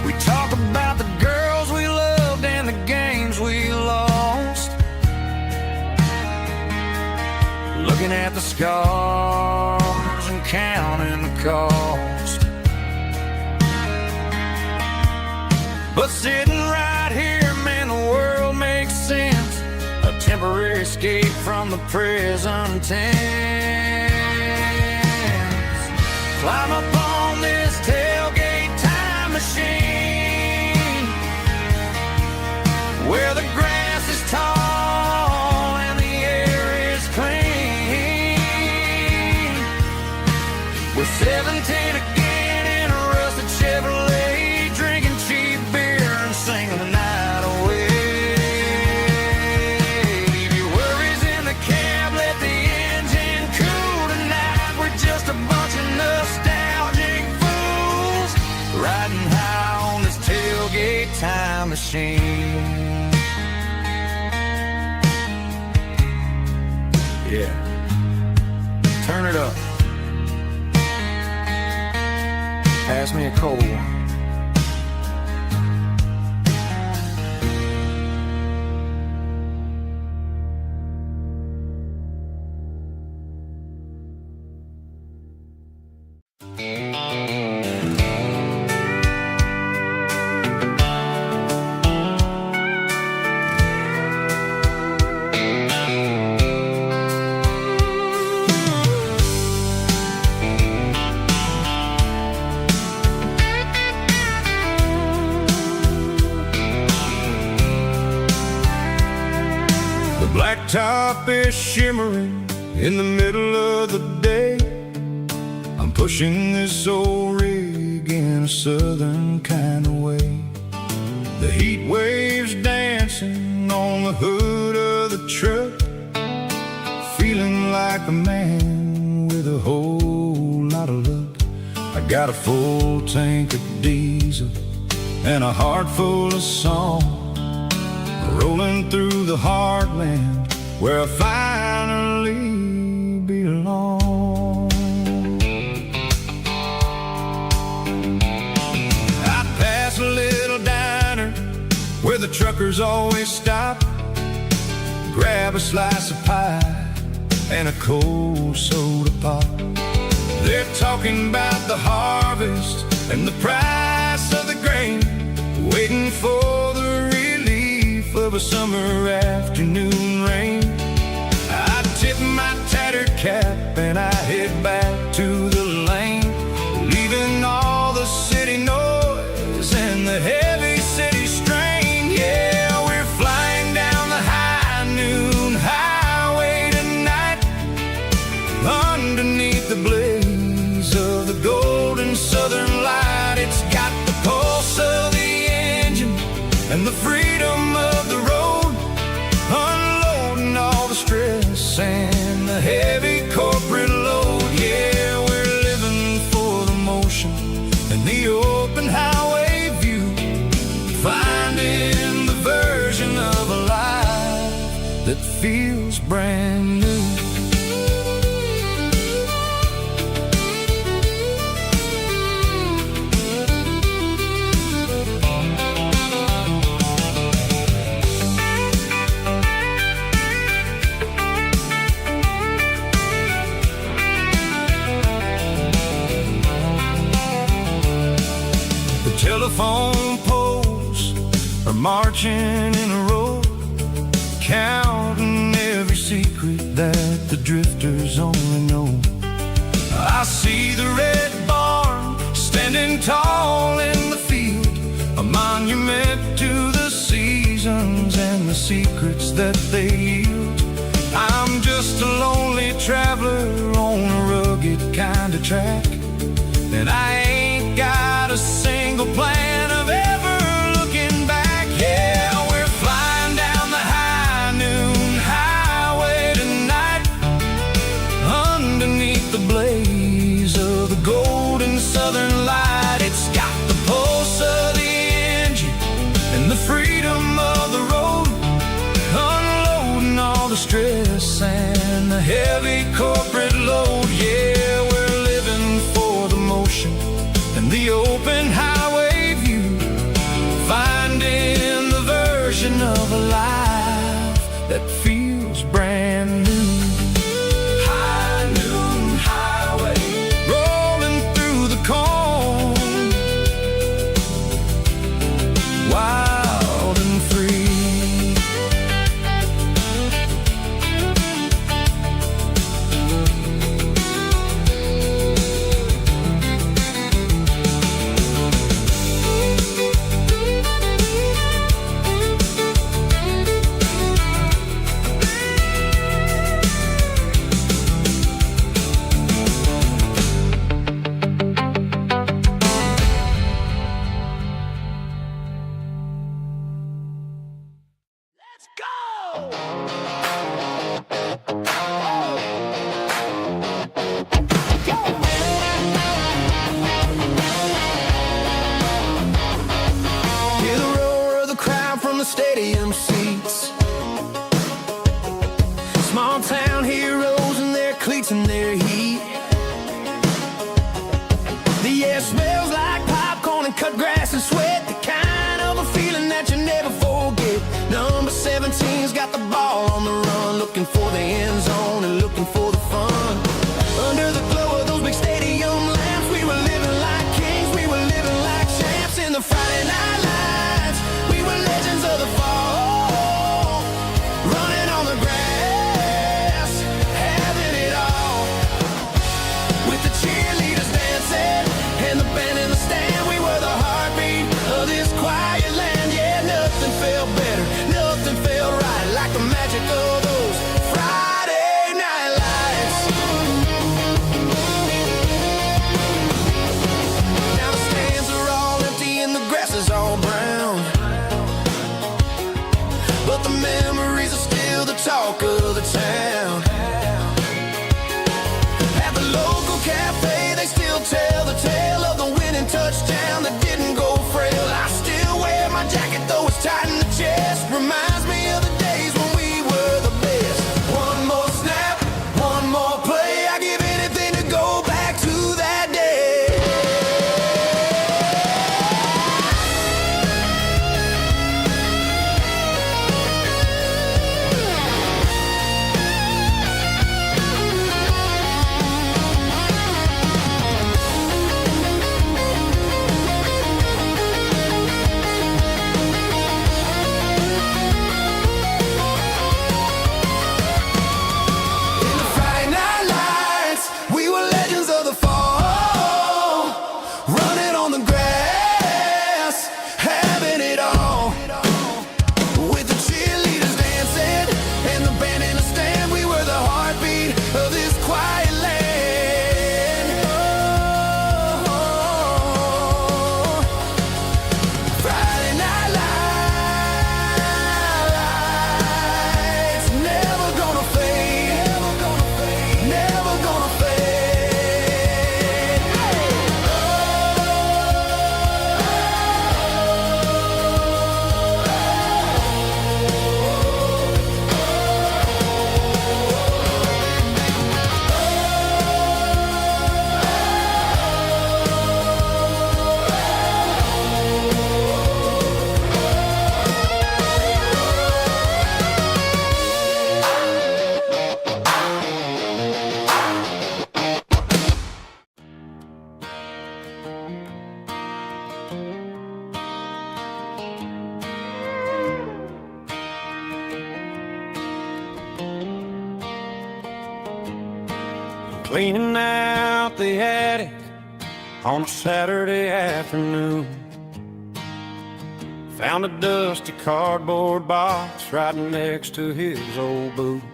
We talk about the girls we loved and the games we lost, looking at the scars and counting the cost. But sitting right here, man, the world makes sense. A temporary escape from the prison tents. Climb up on this tailgate time machine, where the grass is tall and the air is clean. We're 17 again in a rusted Chevrolet, drinking cheap beer and singing the night away. Leave your worries in the cab, let the engine cool tonight. We're just a bunch of nostalgic fools riding high on this tailgate time machine. Yeah, turn it up. Pass me a cold one. Blacktop is shimmering in the middle of the day. I'm pushing this old rig in a southern kind of way. The heat waves dancing on the hood of the truck, feeling like a man with a whole lot of luck. I got a full tank of diesel and a heart full of song, rolling through the heartland where I finally belong. I pass a little diner where the truckers always stop, grab a slice of pie and a cold soda pop. They're talking about the harvest and the price of the grain, waiting for the relief of a summer afternoon rain. I tip my tattered cap and I head back to the lane, leaving all the city noise and the heavy city strain. Yeah, we're flying down the high noon highway tonight, underneath the blaze of the golden southern light. It's got the pulse of the engine and the freedom of the road, unloading all the stress and the heavy corporate load. Yeah, we're living for the motion and the open highway view, finding the version of a life that feels brand new. Telephone poles are marching in a row, counting every secret that the drifters only know. I see the red barn standing tall in the field, a monument to the seasons and the secrets that they yield. I'm just a lonely traveler on a rugged kind of track, and I ain't got a single plan of ever looking back. Yeah, we're flying down the high noon highway tonight, underneath the blaze of the gold rolling highway view, finding the version of a life that feels brand new. High noon highway, rolling through the corn, wild and free. Stadium seats, small town heroes in their cleats and their heat. The air smells like popcorn and cut grass and sweat, the kind of a feeling that you never forget. Number 17's got the ball on the run, looking for the end zone and looking for the fun. Under the glow of those big stadium lamps, we were living like kings, we were living like champs in the Friday night lights. We were legends of the fall, running on the grass, having it all. With the cheerleaders dancing and the band in the stand, we were the heartbeat of this quiet land. Yeah, nothing felt better, nothing felt right like the magic of those Friday night lights. Now the stands are all empty and the grass is all brown, but the memories are still the talk of the town. At the local cafe, they still tell the tale of the winning touchdown that didn't go frail. I still wear my jacket though it's tight in the chest. Reminds me of the days when we were the best. One more snap, one more play. I give anything to go back to that day. Cleaning out the attic on a Saturday afternoon, found a dusty cardboard box right next to his old boots.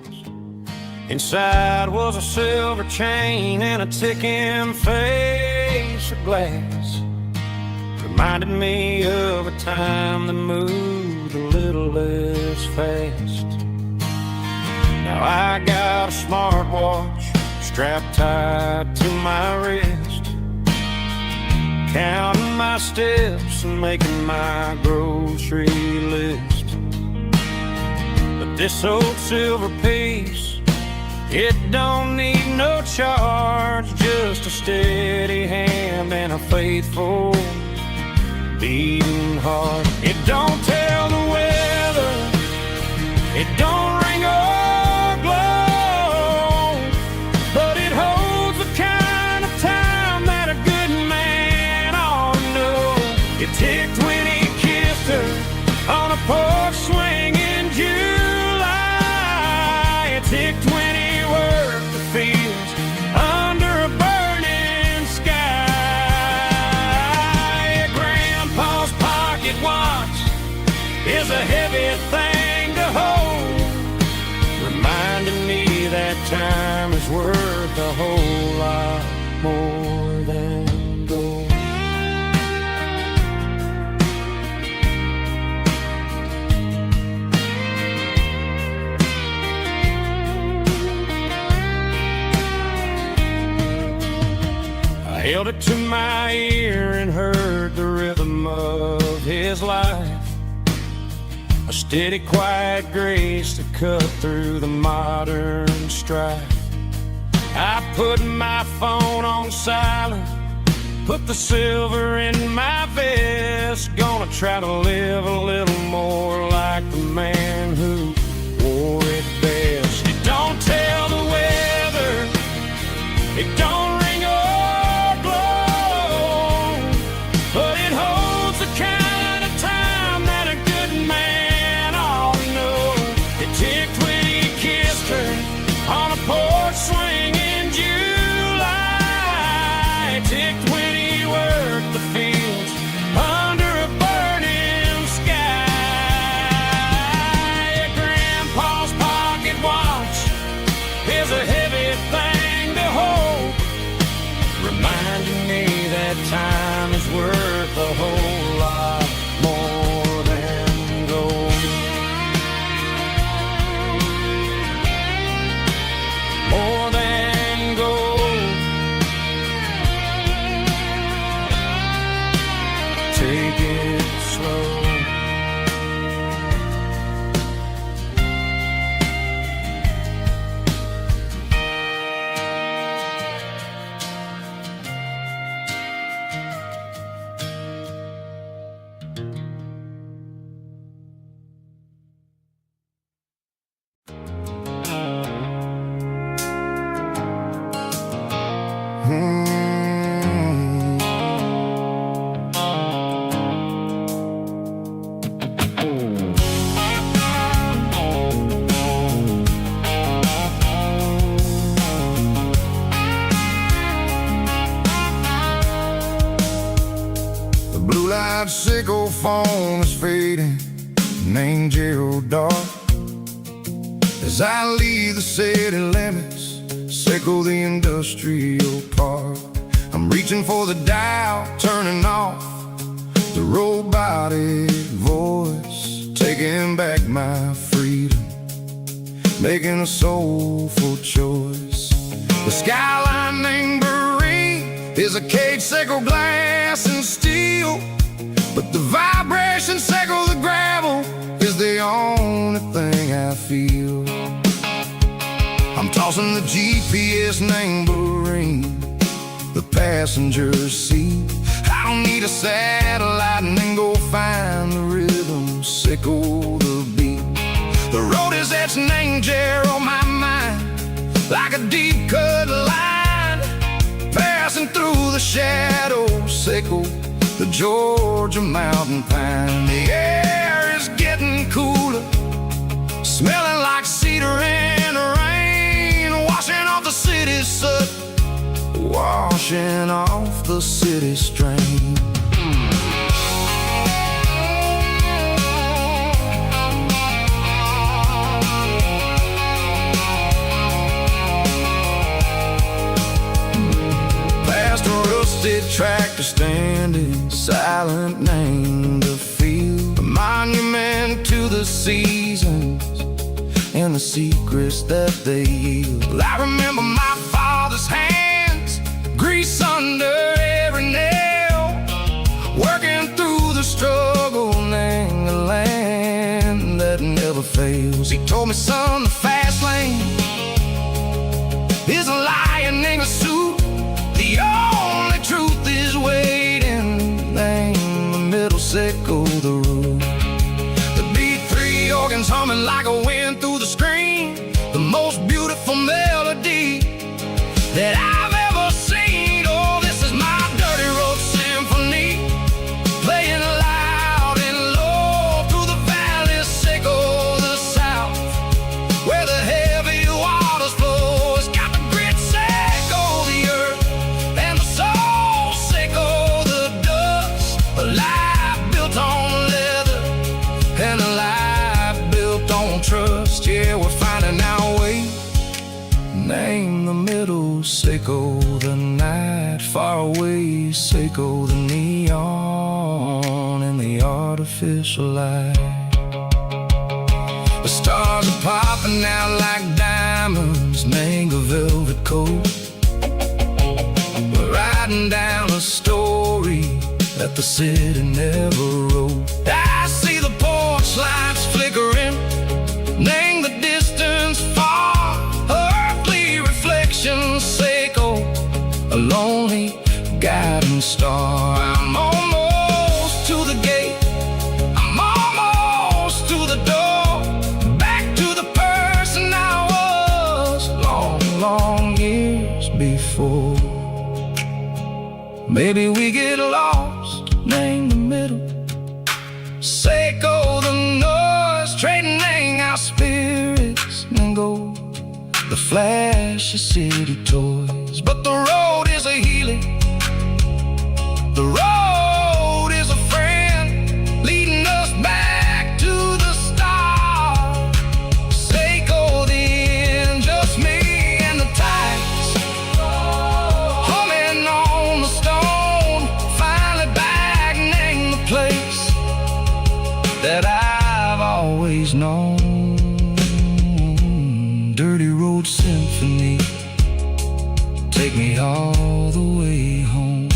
Inside was a silver chain and a ticking face of glass. Reminded me of a time that moved a little less fast. Now I got a smartwatch strapped tight to my wrist, counting my steps and making my grocery list. But this old silver piece, it don't need no charge, just a steady hand and a faithful beating heart. It don't tell the weather, it don't ring or glow, but it holds the kind of time that a good man ought to know. It ticked when he kissed her on a porch swing in July. It ticked when he worked the fields under a burning sky. Grandpa's pocket watch is a heavy thing to hold, reminding me that time is worth a whole lot more than gold. I held it to my ear and heard the rhythm of his life, a steady, quiet grace to cut through the modern strife. I put my phone on silent, put the silver in my vest, gonna try to live a little more like the man who wore it best. It don't tell the weather, it don't ring or glow, but it holds the kind of time that a good man ought to know. It ticked when he kissed her on a porch swing in July. It ticked when he worked the fields under a burning sky. Grandpa's pocket watch is a heavy thing to hold, reminding me that time is worth a whole lot more than gold. More than gold. Take it slow. The blue light sickle foam is fading, an angel dark. As I leave the city limits, sickle the industrial park. I'm reaching for the dial, turning off the robotic voice, taking back my freedom, making a soulful choice. The skyline named Marine is a cage, sickle glass and steel, but the vibration sickle the gravel is the only thing I feel. I'm tossing the GPS named Marine, the passenger seat. I don't need a satellite and then go find the rhythm, sickle the beat. The road is etched named Jer on my mind, like a deep cut line, passing through the shadows, sickle the Georgia mountain pine. The air is getting cooler, smelling like cedar in the rain, washing off the city's soot, washing off the city strain. Past a rusted tractor standing silent, named the field, a monument to the seasons and the secrets that they yield. Well, I remember my father's hands, grease under every nail, working through the struggle in the land that never fails. He told me, son, the fast lane is a lion in a suit. The only truth is waiting. Name the middle Seco the road. The beat three organs humming like a wind through the screen, the most beautiful melody that I've ever seen. Oh, this is my dirty road symphony, playing loud and low through the valleys, Seco the south, where the heavy waters flow. It's got the grit, Seco the earth, and the soul, Seco the dust. A life built on leather and a life built on trust. Yeah, we're finding our way. Name the middle, Seco the night, far away, Seco the neon and the artificial light. The stars are popping out like diamonds, mango velvet coat. We're riding down a story that the city never wrote. I see the porch lights flickering, name the distance far, earthly reflections, Seco, a lonely guiding star. I'm almost to the gate, I'm almost to the door, back to the person I was long, long years before. Maybe we get lost, name the middle, Seco the noise, trading our spirits and gold, the flash of city toys. But the road is a healing, the road is a friend, leading us back to the start. Seco the end, just me and the tides, humming on the stone, finally back, name the place that I've always known. Dirty road symphony, take me all the way home.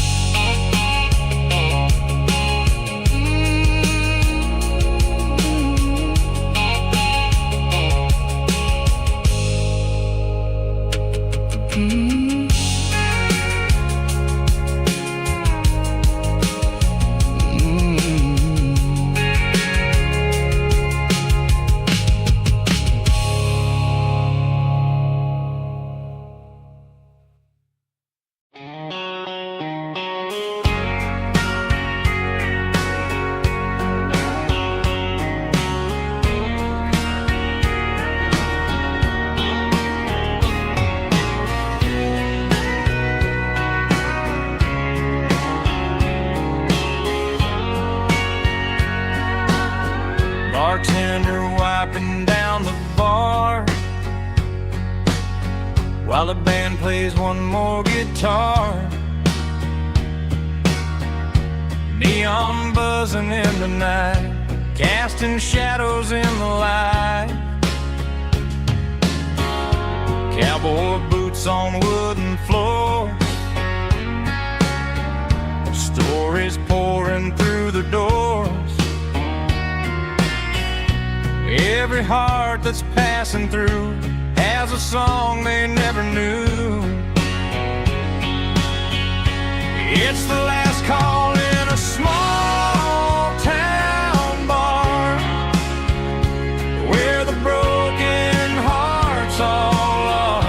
Bartender wiping down the bar while the band plays one more guitar. Neon buzzing in the night, casting shadows in the light. Cowboy boots on wooden floors, stories pouring through the doors. Every heart that's passing through has a song they never knew. It's the last call in a small town bar, where the broken hearts all are.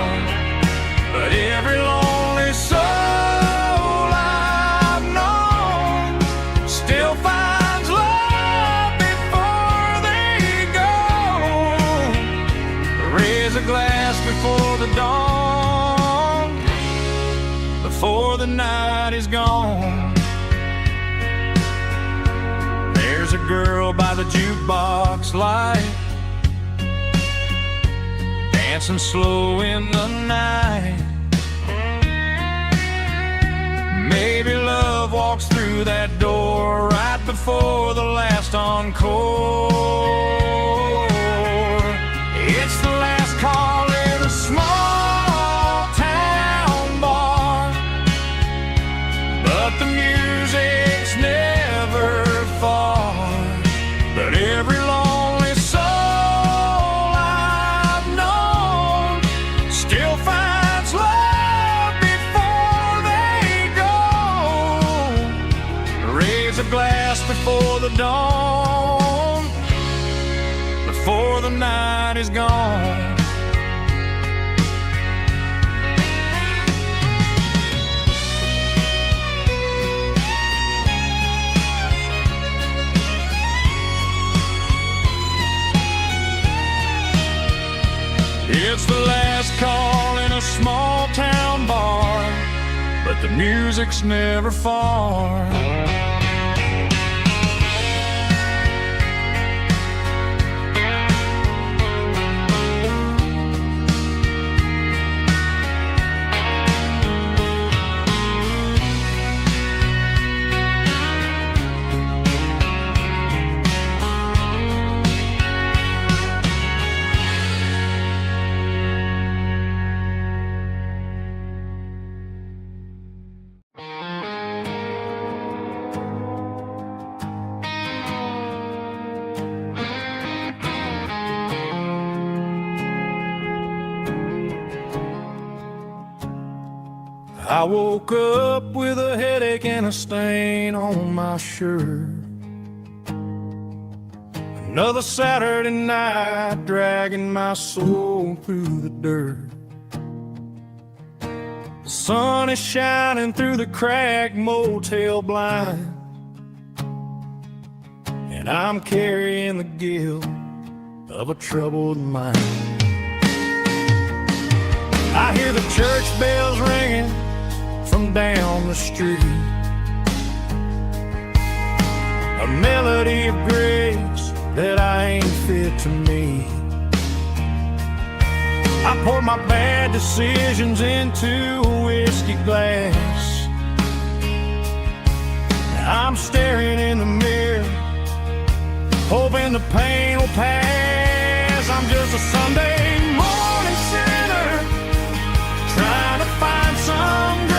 But every lonely soul I've known still finds love before they go. Raise a glass before the dawn, before the night is gone. There's a girl by the jukebox light, dancing slow in the night. Maybe love walks through that door right before the last encore. It's the last call in a small town bar, but the music's never far. But every lonely soul I've known still finds love before they go. Raise a glass fast before the dawn, before the night is gone. It's the last call in a small town bar, but the music's never far. I woke up with a headache and a stain on my shirt. Another Saturday night dragging my soul through the dirt. The sun is shining through the cracked motel blind, and I'm carrying the guilt of a troubled mind. I hear the church bells ringing from down the street, a melody of grace that I ain't fit to meet. I pour my bad decisions into a whiskey glass. I'm staring in the mirror, hoping the pain will pass. I'm just a Sunday morning sinner, trying to find some grace,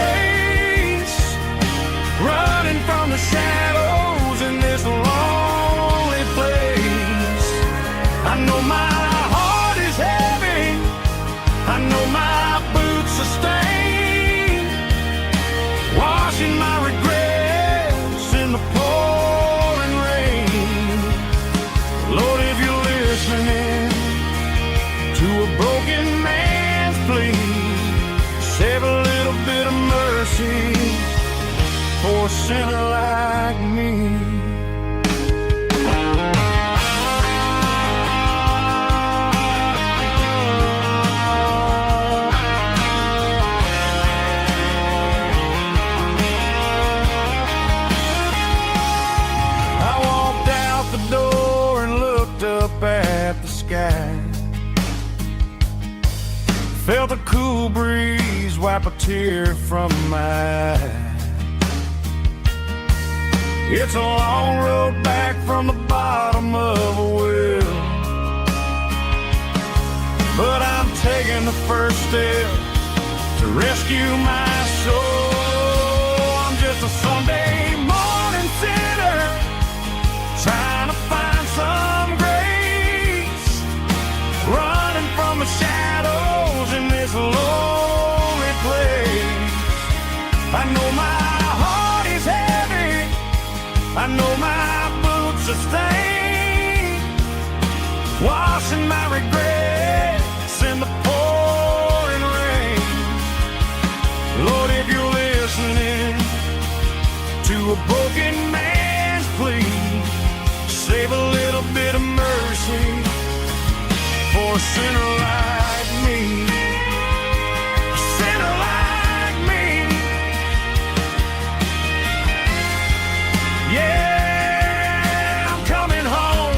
running from the shadows in this lonely place. I know my heart is heavy, I know my boots are stained, washing my regrets in the pouring rain. Lord, if you're listening to a broken man's plea, save a little bit of mercy for a sinner like me. I walked out the door and looked up at the sky, felt a cool breeze wipe a tear from my eye. It's a long road back from the bottom of a well, but I'm taking the first step to rescue my soul. I'm just a Sunday morning sinner, trying to find some grace, running from the shadows in this lonely place. I know my heart is heavy, I know my boots are stained, washing my regrets in the pouring rain. Lord, if you're listening to a broken man's plea, save a little bit of mercy for a sinner like me. A sinner like me. Yeah, I'm coming home.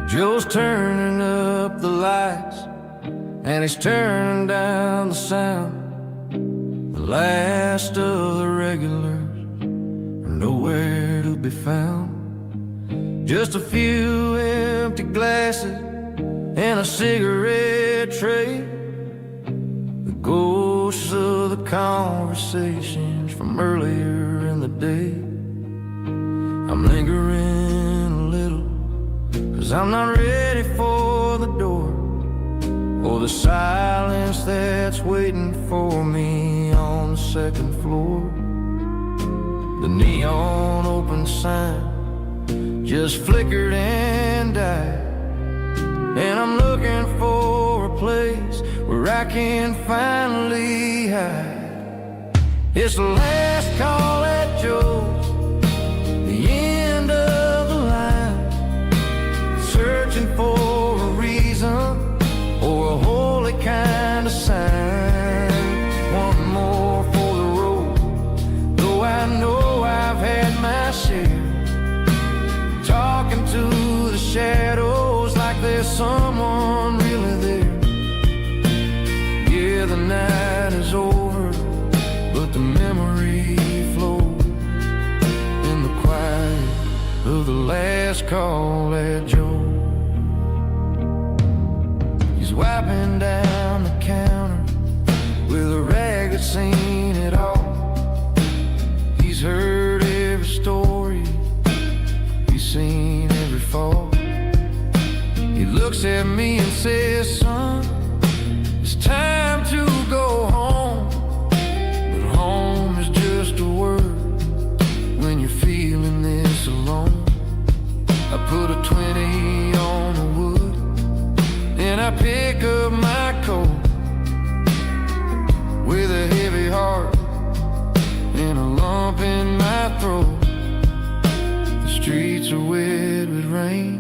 Joe's turning up the lights, and he's turning down the sound. The last of the regulars are nowhere to be found. Just a few empty glasses and a cigarette tray, the ghosts of the conversations from earlier in the day. I'm lingering a little, 'cause I'm not ready for the door, or the silence that's waiting for me on the second floor. The neon open sign just flickered and died, and I'm looking for a place where I can finally hide. It's the last call at Joe's, the end of the line, searching for a reason or a holy kind of sign. One more for the road, though I know I've had my share. Talking to the shadows like there's someone really there. Yeah, the night is over, but the memory flows in the quiet of the last call at Joe. He's wiping down the counter with a rag that's seen it all. He's heard every story, seen every fall. He looks at me and says, son, it's time to go home. But home is just a word when you're feeling this alone. I put a 20 on the wood, and I pick up my coat with a heavy heart and a lump in my throat. Streets are wet with rain,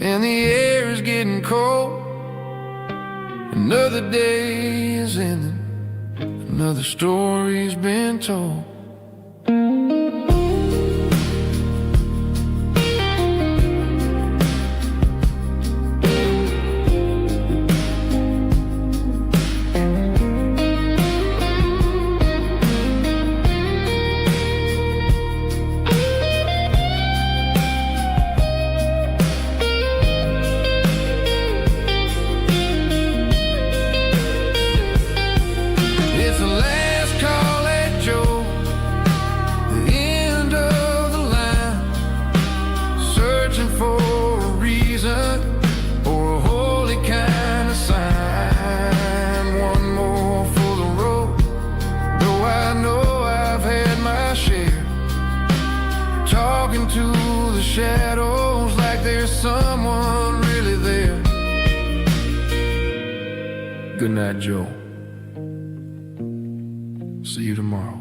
and the air is getting cold. Another day is ending, another story's been told. Shadows like there's someone really there. Good night, Joe. See you tomorrow.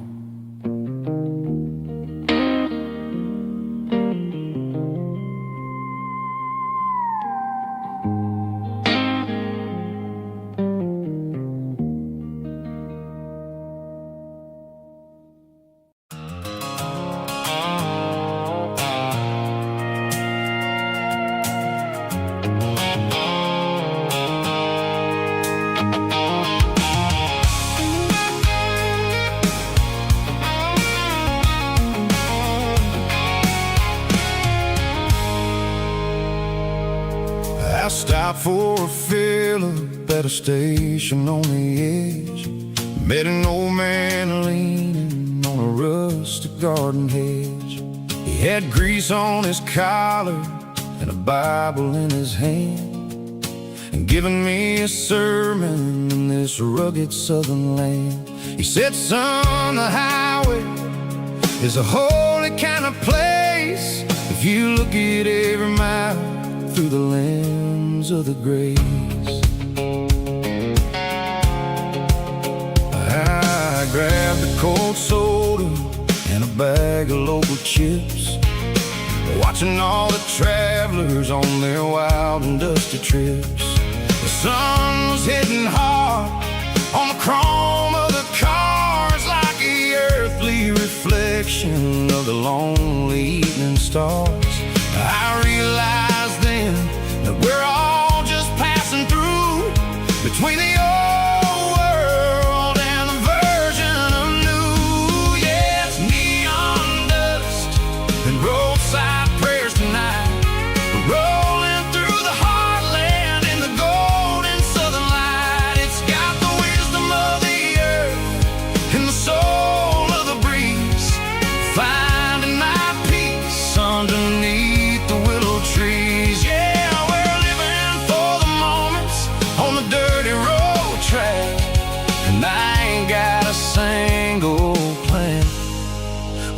I stopped for a fill-up at a station on the edge. Met an old man leaning on a rustic garden hedge. He had grease on his collar and a Bible in his hand, and giving me a sermon in this rugged southern land. He said, son, the highway is a holy kind of place if you look at every mile through the lens of the grace. I grabbed a cold soda and a bag of local chips, watching all the travelers on their wild and dusty trips. The sun was hitting hard on the chrome of the cars, like the earthly reflection of the lonely evening stars. I realized then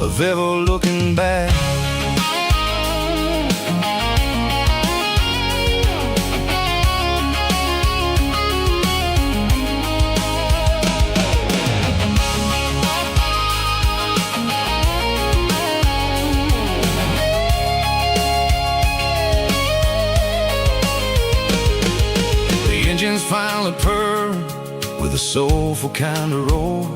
of ever looking back. Engines finally purr with a soulful kind of roar,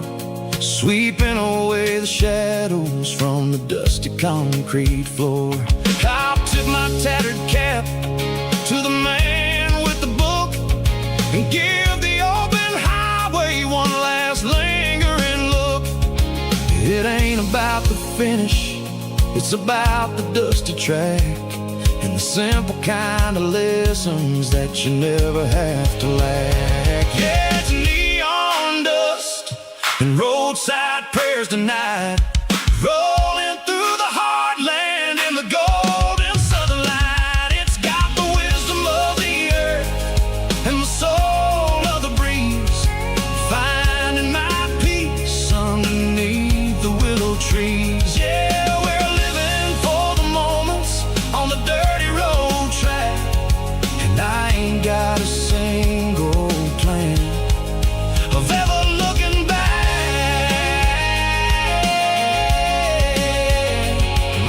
sweeping away the shadows from the dusty concrete floor. I'll tip my tattered cap to the man with the book and give the open highway one last lingering look. It ain't about the finish, it's about the dusty track and the simple kind of lessons that you never have to lack. Yeah, it's neon dust and roadside prayers tonight, rolling through the heartland in the golden southern light. It's got the wisdom of the earth and the soul of the breeze, finding my peace underneath the willow trees. Yeah, we're living for the moments on the dirty road track, and I ain't got a single plan of ever looking back.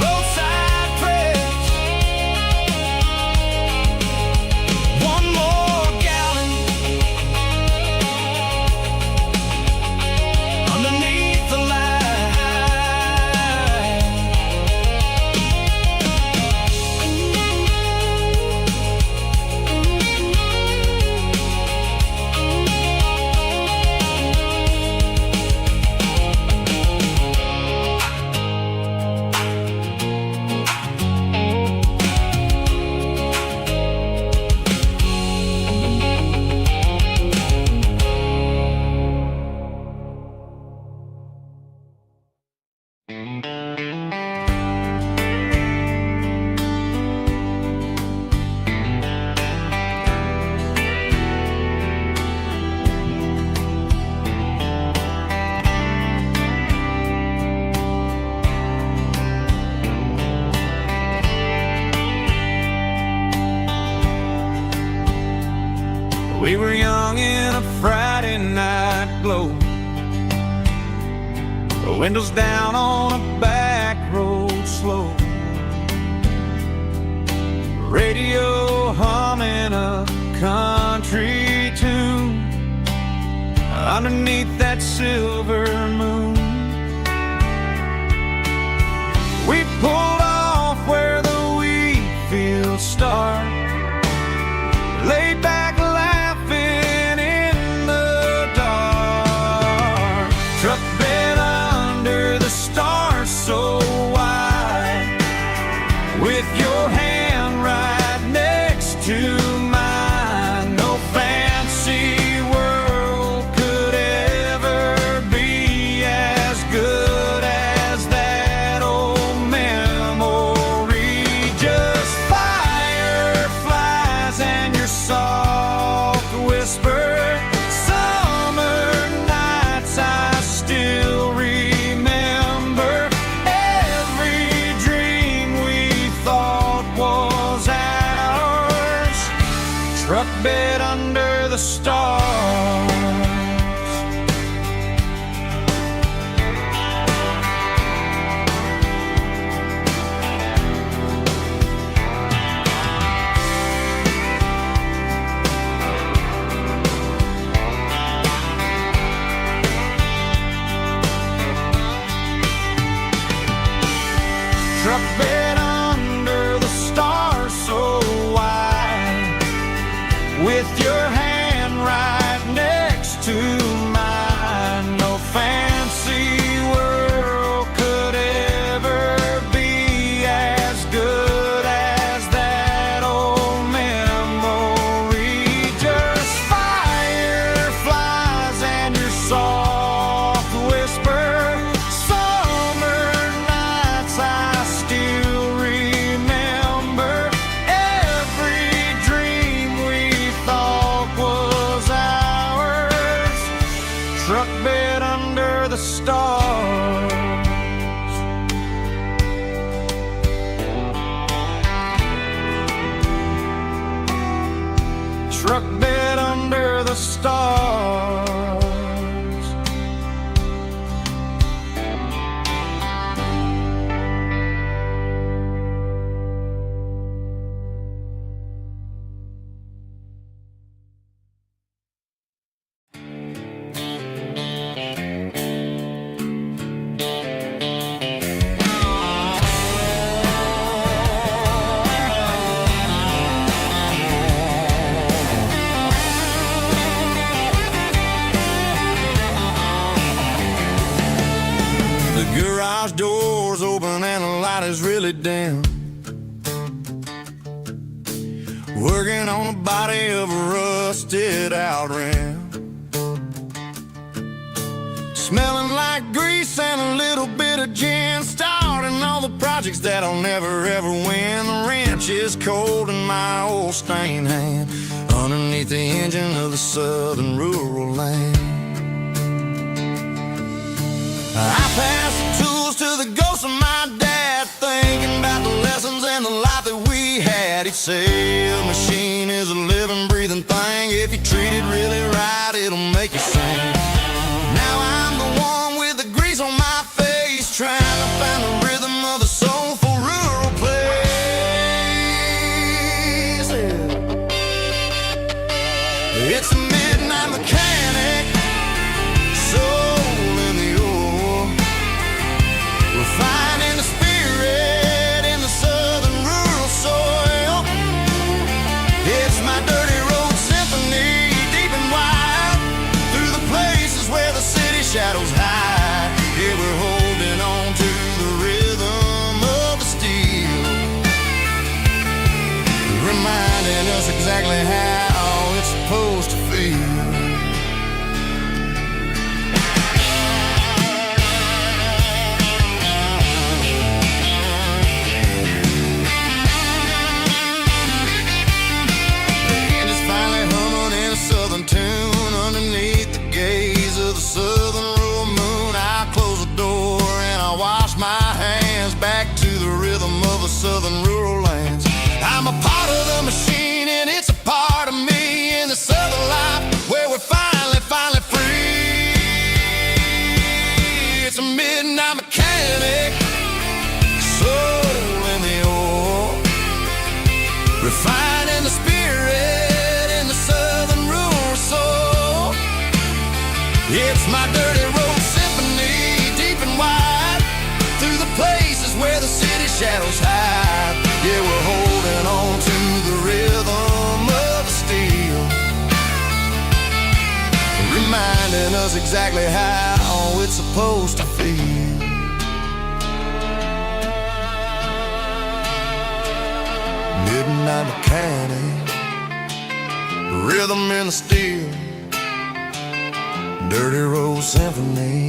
Roadside prayers, one more gallon underneath the light. We were young in a Friday night glow, the windows down on a back road slow, radio humming a country tune underneath that silver moon. We pulled off where the wheat fields start, laid back laughing in the dark, truck bed under the stars so wide, with your hand right next to mine. No fancy world could ever be as good as that old memory. Just fireflies and your soft whisper, summer nights I still remember. Every dream we thought was ours, truck bed under the stars. Truck bed under the stars so wide, with your hand right next to mine. No fancy world could ever be as good as that old memory. Just fireflies and your soft whisper, summer nights I still remember. Every dream we thought was ours, truck bed under the stars. truck bed under the stars. Garage doors open and the light is really dim. Working on the body of a rusted out rim. Smelling like grease and a little bit of gin. Starting all the projects that I'll never ever win. The wrench is cold in my old stained hand underneath the engine of the southern rural land. I pass the tools to the ghost of my dad, thinking about the lessons and the life that we had. He'd say a machine is a living, breathing thing. If you treat it really right, it'll make you sing. Now I'm the one with the grease on my face, trying to find the rhythm of the soulful rural place. It's a midnight mechanic, soul in the ore, refining the spirit in the southern rural soil. It's my dirty road symphony, deep and wide, through the places where the city shadows hide. Yeah, we're holding on to the rhythm of the steel, reminding us exactly how it's supposed to feel. Tune underneath the gaze of the southern rural moon. I close the door and I wash my hands back to the rhythm of the southern rural lands. I'm a part of the machine and it's a part of me in the southern life where we're finally free. It's a midnight mechanic, soul in the ore, refining the spirit in the southern rural soul. It's my dirty road symphony, deep and wide, through the places where the city shadows hide. Yeah, we're holding on to the rhythm of the steel, reminding us exactly how it's supposed to feel. Midnight mechanic, rhythm in the steel, dirty road symphony.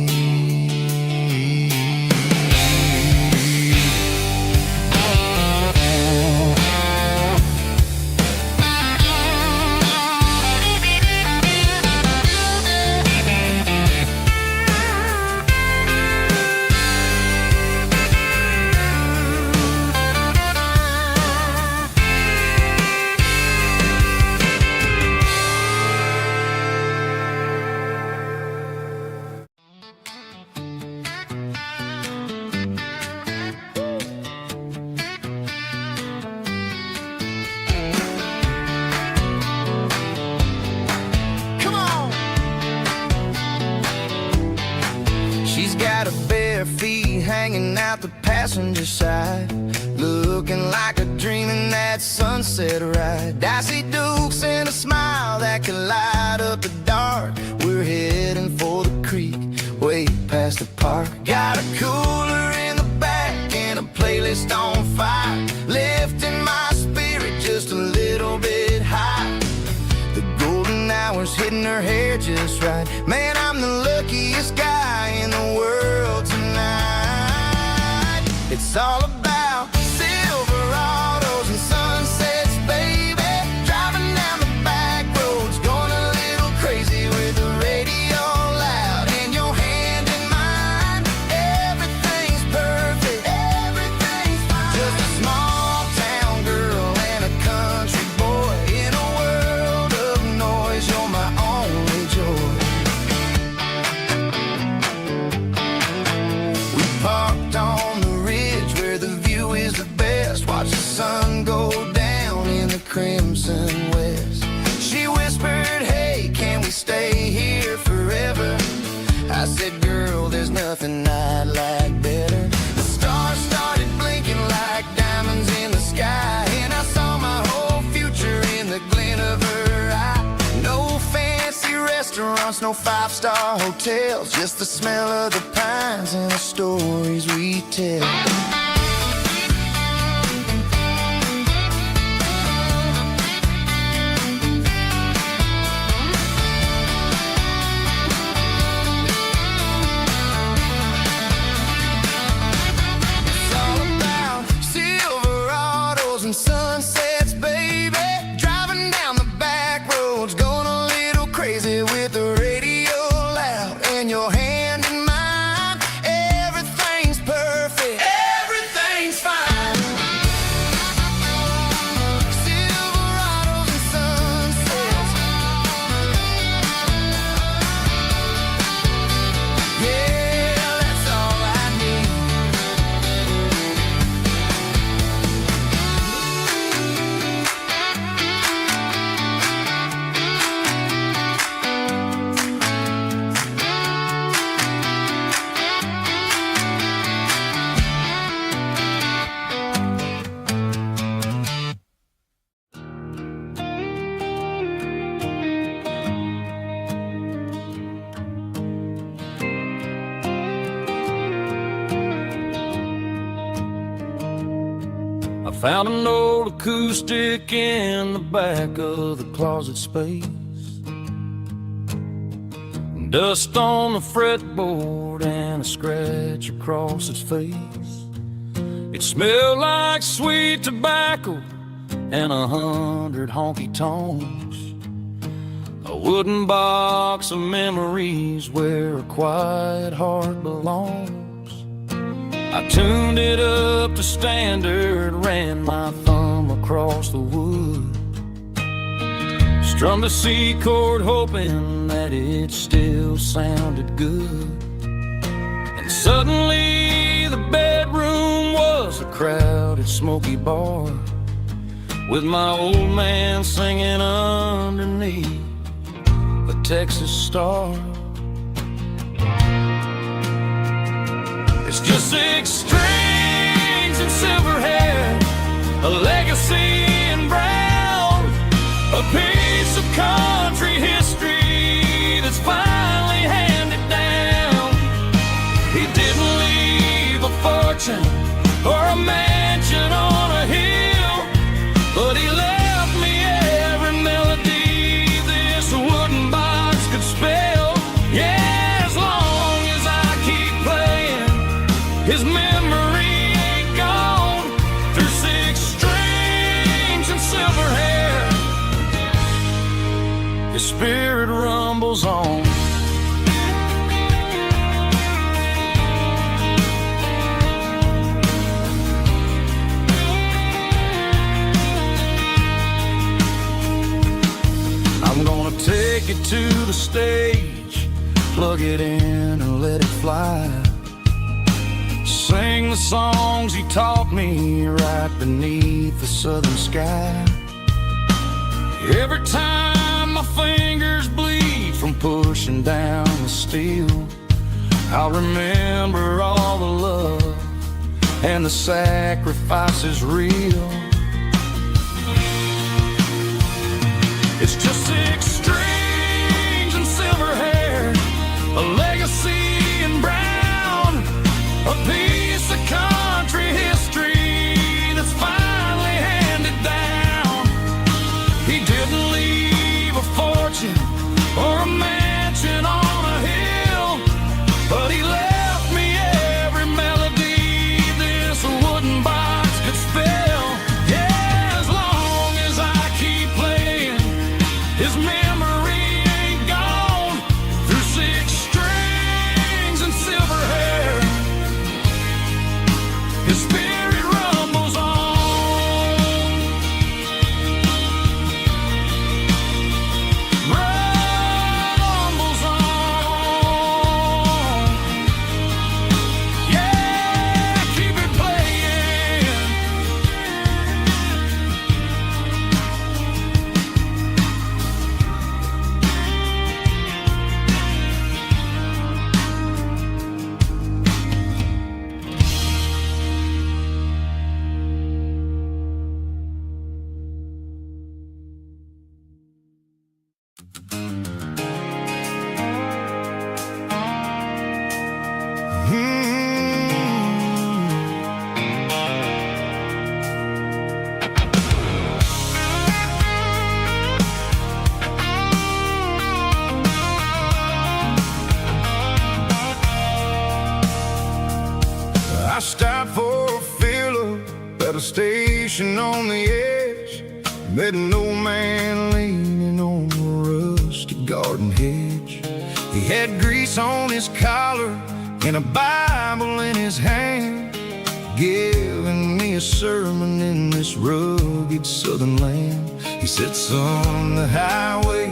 Got her bare feet hanging out the passenger side, looking like a dream in that sunset ride. Dicey dukes and a smile that can light up the dark. We're heading for the creek, way past the park. Got a cooler in the back and a playlist on fire, lifting my spirit just a little bit high. The golden hours hitting her hair just right. Man, I'm the luckiest guy in the world tonight. It's all about Silverados and sunsets, baby. Driving down the back roads, going a little crazy with the radio loud and your hand in mine. Everything's perfect, everything's fine. Just a small town girl and a country boy in a world of I said, girl, there's nothing I'd like better. The stars started blinking like diamonds in the sky, and I saw my whole future in the glint of her eye. No fancy restaurants, no five-star hotels, just the smell of the pines and the stories we tell. And sunsets, baby, driving down the back roads, going a little crazy with the radio loud, and your hand in mine. Everything's perfect, everything's fine. Silverados and sunsets, yeah, that's all I need. I found an old acoustic in the back of the closet space. Dust on the fretboard and a scratch across its face. It smelled like sweet tobacco and 100 honky-tonks. A wooden box of memories where a quiet heart belongs. I tuned it up to standard, ran my thumb across the wood, strummed a C chord hoping that it still sounded good. And suddenly the bedroom was a crowded smoky bar, with my old man singing underneath a Texas star. It's just 6 strings and silver hair, a legacy in brown, a piece of country history that's finally handed down. He didn't leave a fortune or a mansion on a hill, but he left me every melody this wooden box could spell. Yeah, as long as I keep playing, his memory ain't gone. Through 6 strings and silver hair, his spirit rumbles on. I'm gonna take it to the stage, plug it in and let it fly. Sing the songs he taught me right beneath the southern sky. Every time my fingers bleed from pushing down the steel, I'll remember all the love and the sacrifices real. It's just 6 strings and silver hair, a legacy in brown, a piece of country history that's finally handed down. He didn't leave a fortune or a mansion on a hill, but he left me every melody this wooden box could spell. Yeah, as long as I keep playing, his memory ain't gone. Through 6 strings at a station on the edge, met an old man leaning on a rusty garden hedge. He had grease on his collar and a Bible in his hand, giving me a sermon in this rugged southern land. He said, son, the highway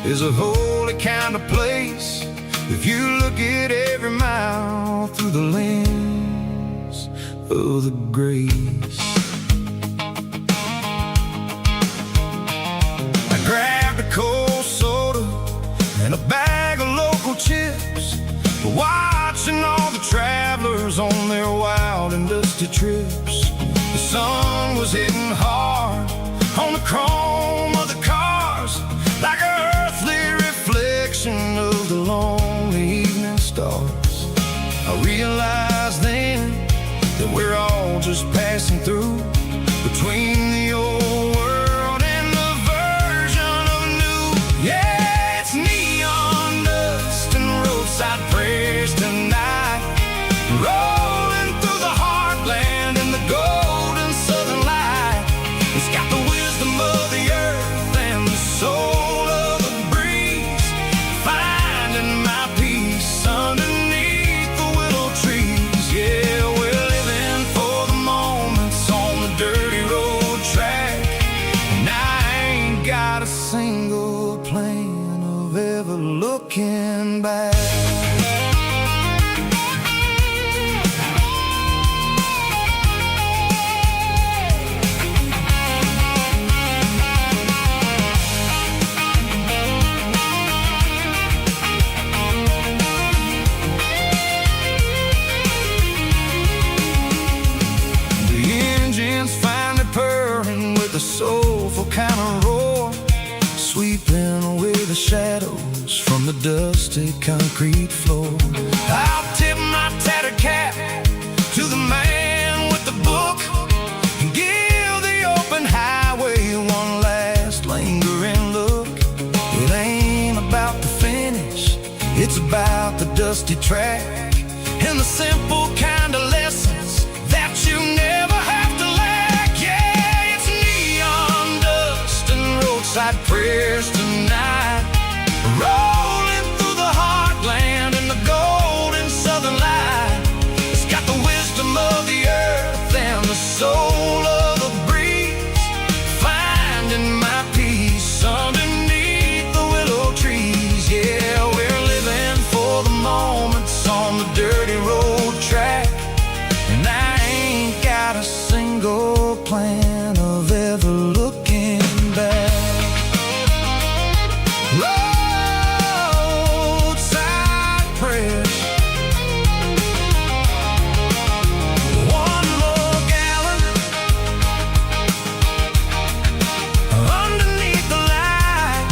is a holy kind of place if you look at every mile through the lens of the grace. I grabbed a cold soda and a bag of local chips, watching all the travelers on their wild and dusty trips. The sun was hitting hard on the chrome of the cars, like an earthly reflection of the lonely evening stars. I realized then that we're all just passing through, between the old world and the version of new. Yeah, it's neon dust and roadside prayers tonight, rolling through the heartland in the golden southern light. It's got the wisdom of the earth and the soul of the breeze, finding my peace underneath the willow trees. Yeah, we're living for the moments on the dirty road track, and I ain't got a single plan of ever looking back. Soulful kind of roar, sweeping away the shadows from the dusty concrete floor. I'll tip my tattered cap to the man with the book and give the open highway one last lingering look. It ain't about the finish, it's about the dusty track and the simple kind of lessons that you never have to lack. Roadside prayers tonight, rolling through the heartland in the golden southern light. It's got the wisdom of the earth and the soul of the breeze, finding my peace underneath the willow trees. Yeah, we're living for the moments on the dirty road track, and I ain't got a single plan of ever looking back. Roadside prayers, one more gallon underneath the light.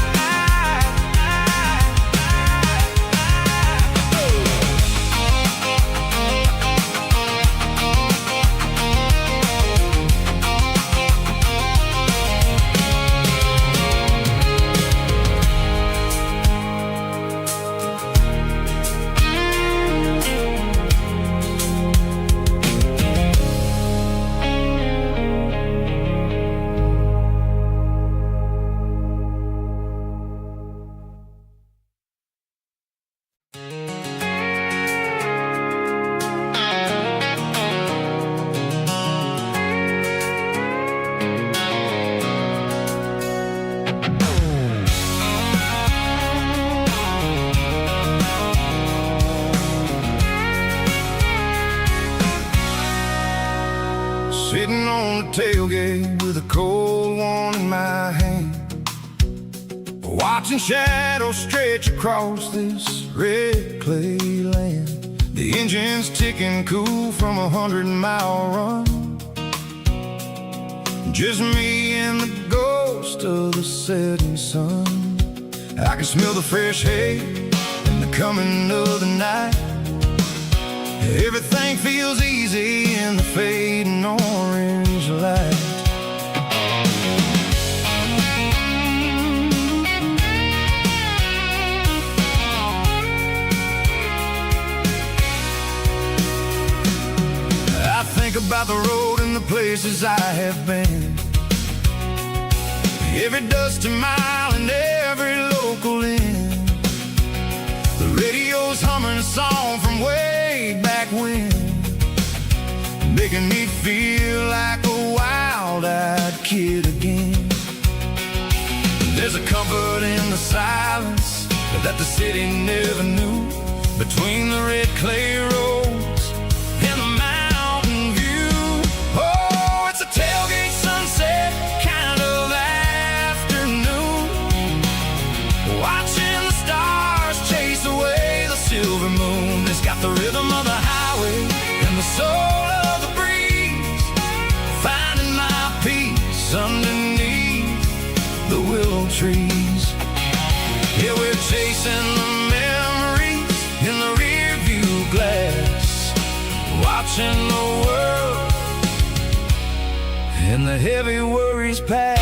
Sitting on the tailgate with a cold one in my hand, watching shadows stretch across this red clay land. The engine's ticking cool from a 100-mile run, just me and the ghost of the setting sun. I can smell the fresh hay and the coming of the night. Everything feels easy in the fading orange light. I think about the road and the the places I have been. Every dusty mile and every local inn. The radio's humming a song from way back when, making me feel like a wild-eyed kid again. There's a comfort in the silence that the city never knew, between the red clay roads and the mountain view. Oh, it's a tailgate sunset kind of afternoon, watching the stars chase away the silver moon. It's got the rhythm of the highway and the soul of the breeze, finding my peace underneath the willow trees. Yeah, we're chasing the memories in the rear view glass, watching the world and the heavy worries pass.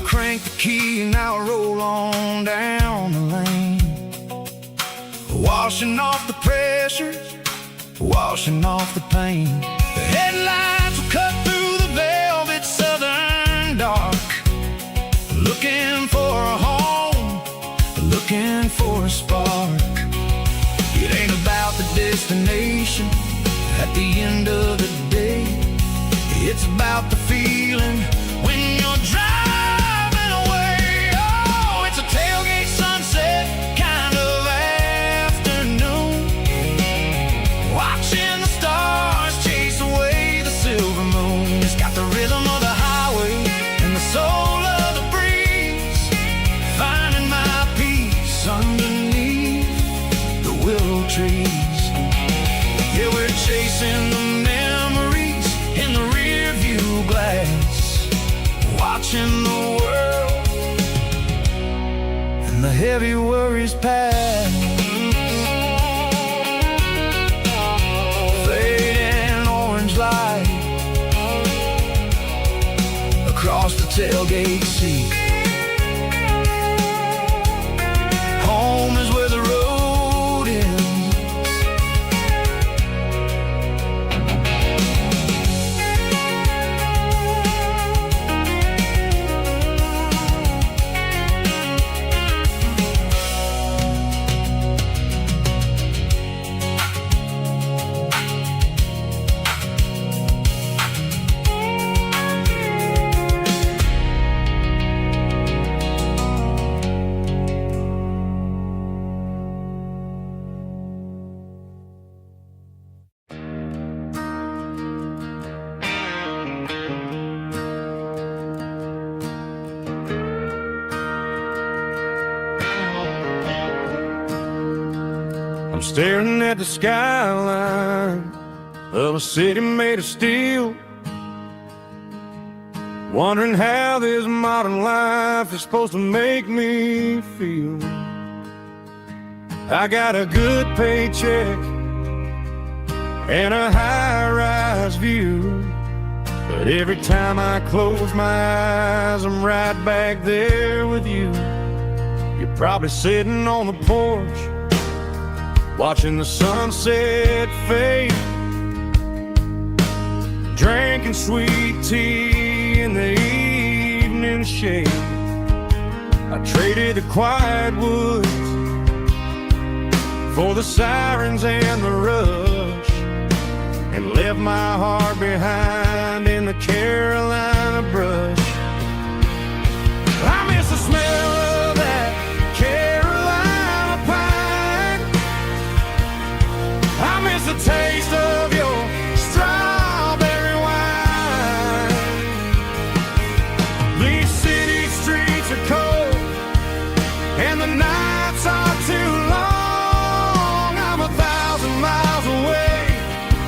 Crank the key and I'll roll on down the lane, washing off the pressure, washing off the pain. The headlights will cut through the velvet southern dark, looking for a home, looking for a spark. It ain't about the destination at the end of the day, it's about the feeling when you're driving. Tailgate sunset kind of afternoon, watching the stars chase away the silver moon. It's got the rhythm of the highway and the soul of the breeze, finding my peace underneath the willow trees. Yeah, we're chasing the memories in the rear view glass, watching the world the heavy worries pass. Fading orange light across the tailgate seat. Home is where the road ends. Staring at the skyline of a city made of steel, wondering how this modern life is supposed to make me feel. I got a good paycheck and a high-rise view, but every time I close my eyes, I'm right back there with you. You're probably sitting on the porch, watching the sunset fade, drinking sweet tea in the evening shade. I traded the quiet woods for the sirens and the rush, and left my heart behind in the Carolina brush. I miss the smell of that Carolina pine, I miss the taste of your strawberry wine. These city streets are cold and the nights are too long. I'm 1,000 miles away,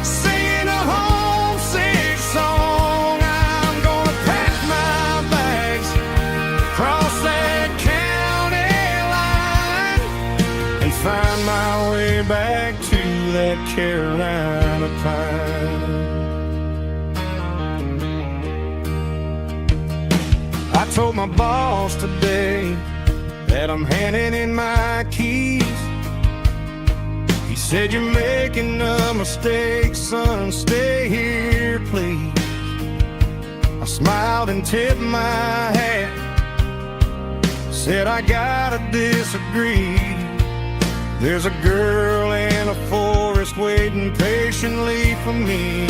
singing a homesick song. I'm gonna pack my that Carolina pine. I told my boss today that I'm handing in my keys. He said, "You're making a mistake, son, stay here, please." I smiled and tipped my hat, said, "I gotta disagree. There's a girl in a forest waiting patiently for me.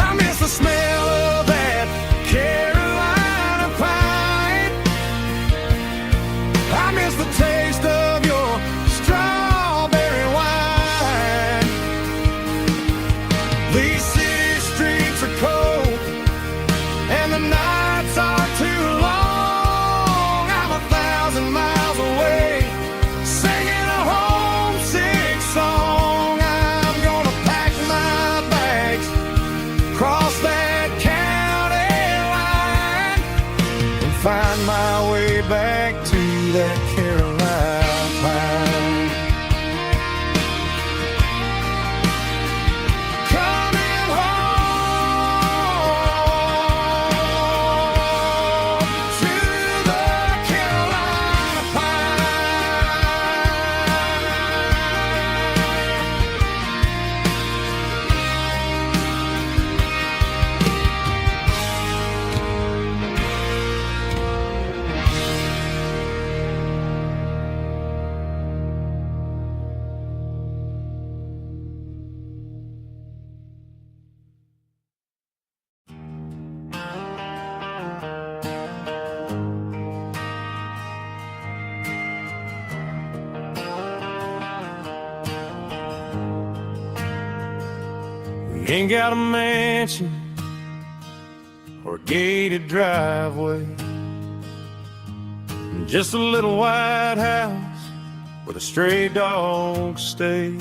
I miss the smell of that Carolina pine. I miss the taste of your strawberry wine. These city streets are cold and the nights are too long. I'm 1,000 miles away singing a homesick song. I'm gonna pack my bags, cross that county line, and find my way back to that Carolina pine. Coming home to the Carolina Ain't got a mansion or a gated driveway, just a little white house where the stray dogs stay.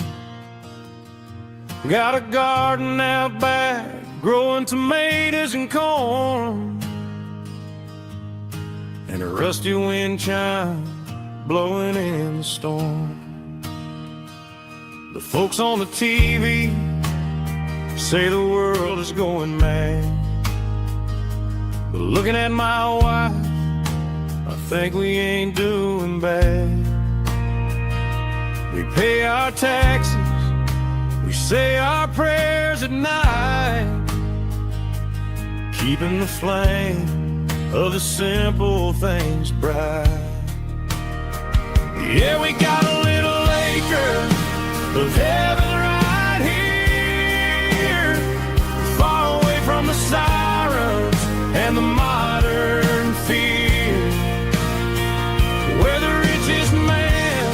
Got a garden out back growing tomatoes and corn, and a rusty wind chime blowing in the storm. The folks on the TV say the world is going mad, but looking at my wife, I think we ain't doing bad. We pay our taxes, we say our prayers at night, keeping the flame of the simple things bright. Yeah, we got a little acre of heaven right here, far away from the sirens and the modern fear, where the richest man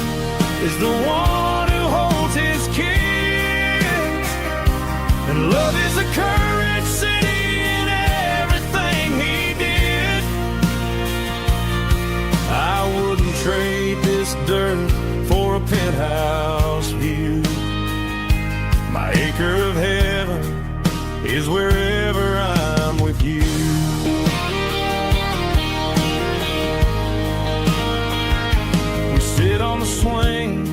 is the one who holds his kids, and love is a currency in everything he did. I wouldn't trade this dirt for a penthouse view. My acre of heaven is wherever I'm with you. We sit on the swing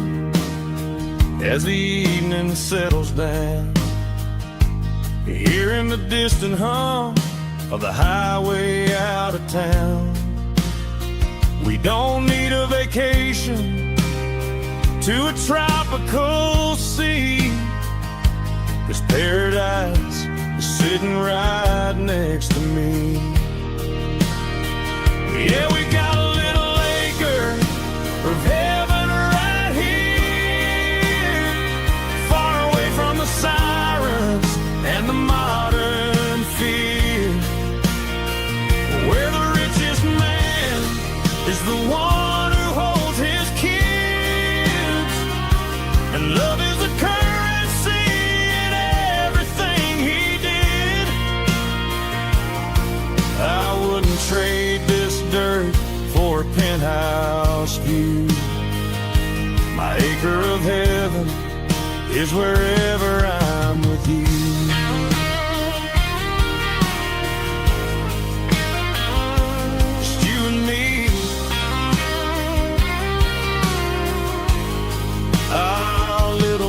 as the evening settles down, hearing the distant hum of the highway out of town. We don't need a vacation to a tropical sea, 'cause paradise is sitting right next to me. Yeah, we got a little acre of heaven right here, far away from the sirens and the modern fear, where the richest man is the one who holds his kids, and love is a currency in everything he did. I wouldn't trade this dirt for a penthouse view. My acre of heaven is wherever I'm with you. Just you and me, our little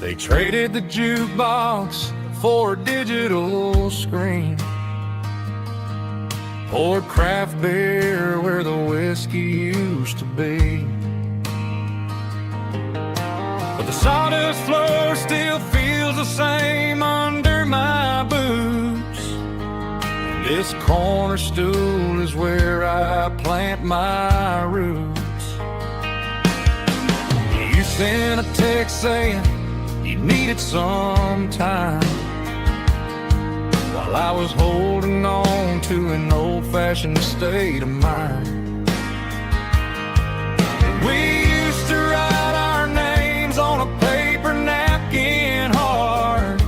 They traded the jukebox for a digital screen, poured craft beer where the whiskey used to be. But the sawdust floor still feels the same under my boots. This corner stool is where I plant my roots. You sent a text saying you needed some time, while I was holding on to an old-fashioned state of mind. We used to write our names on a paper napkin hard.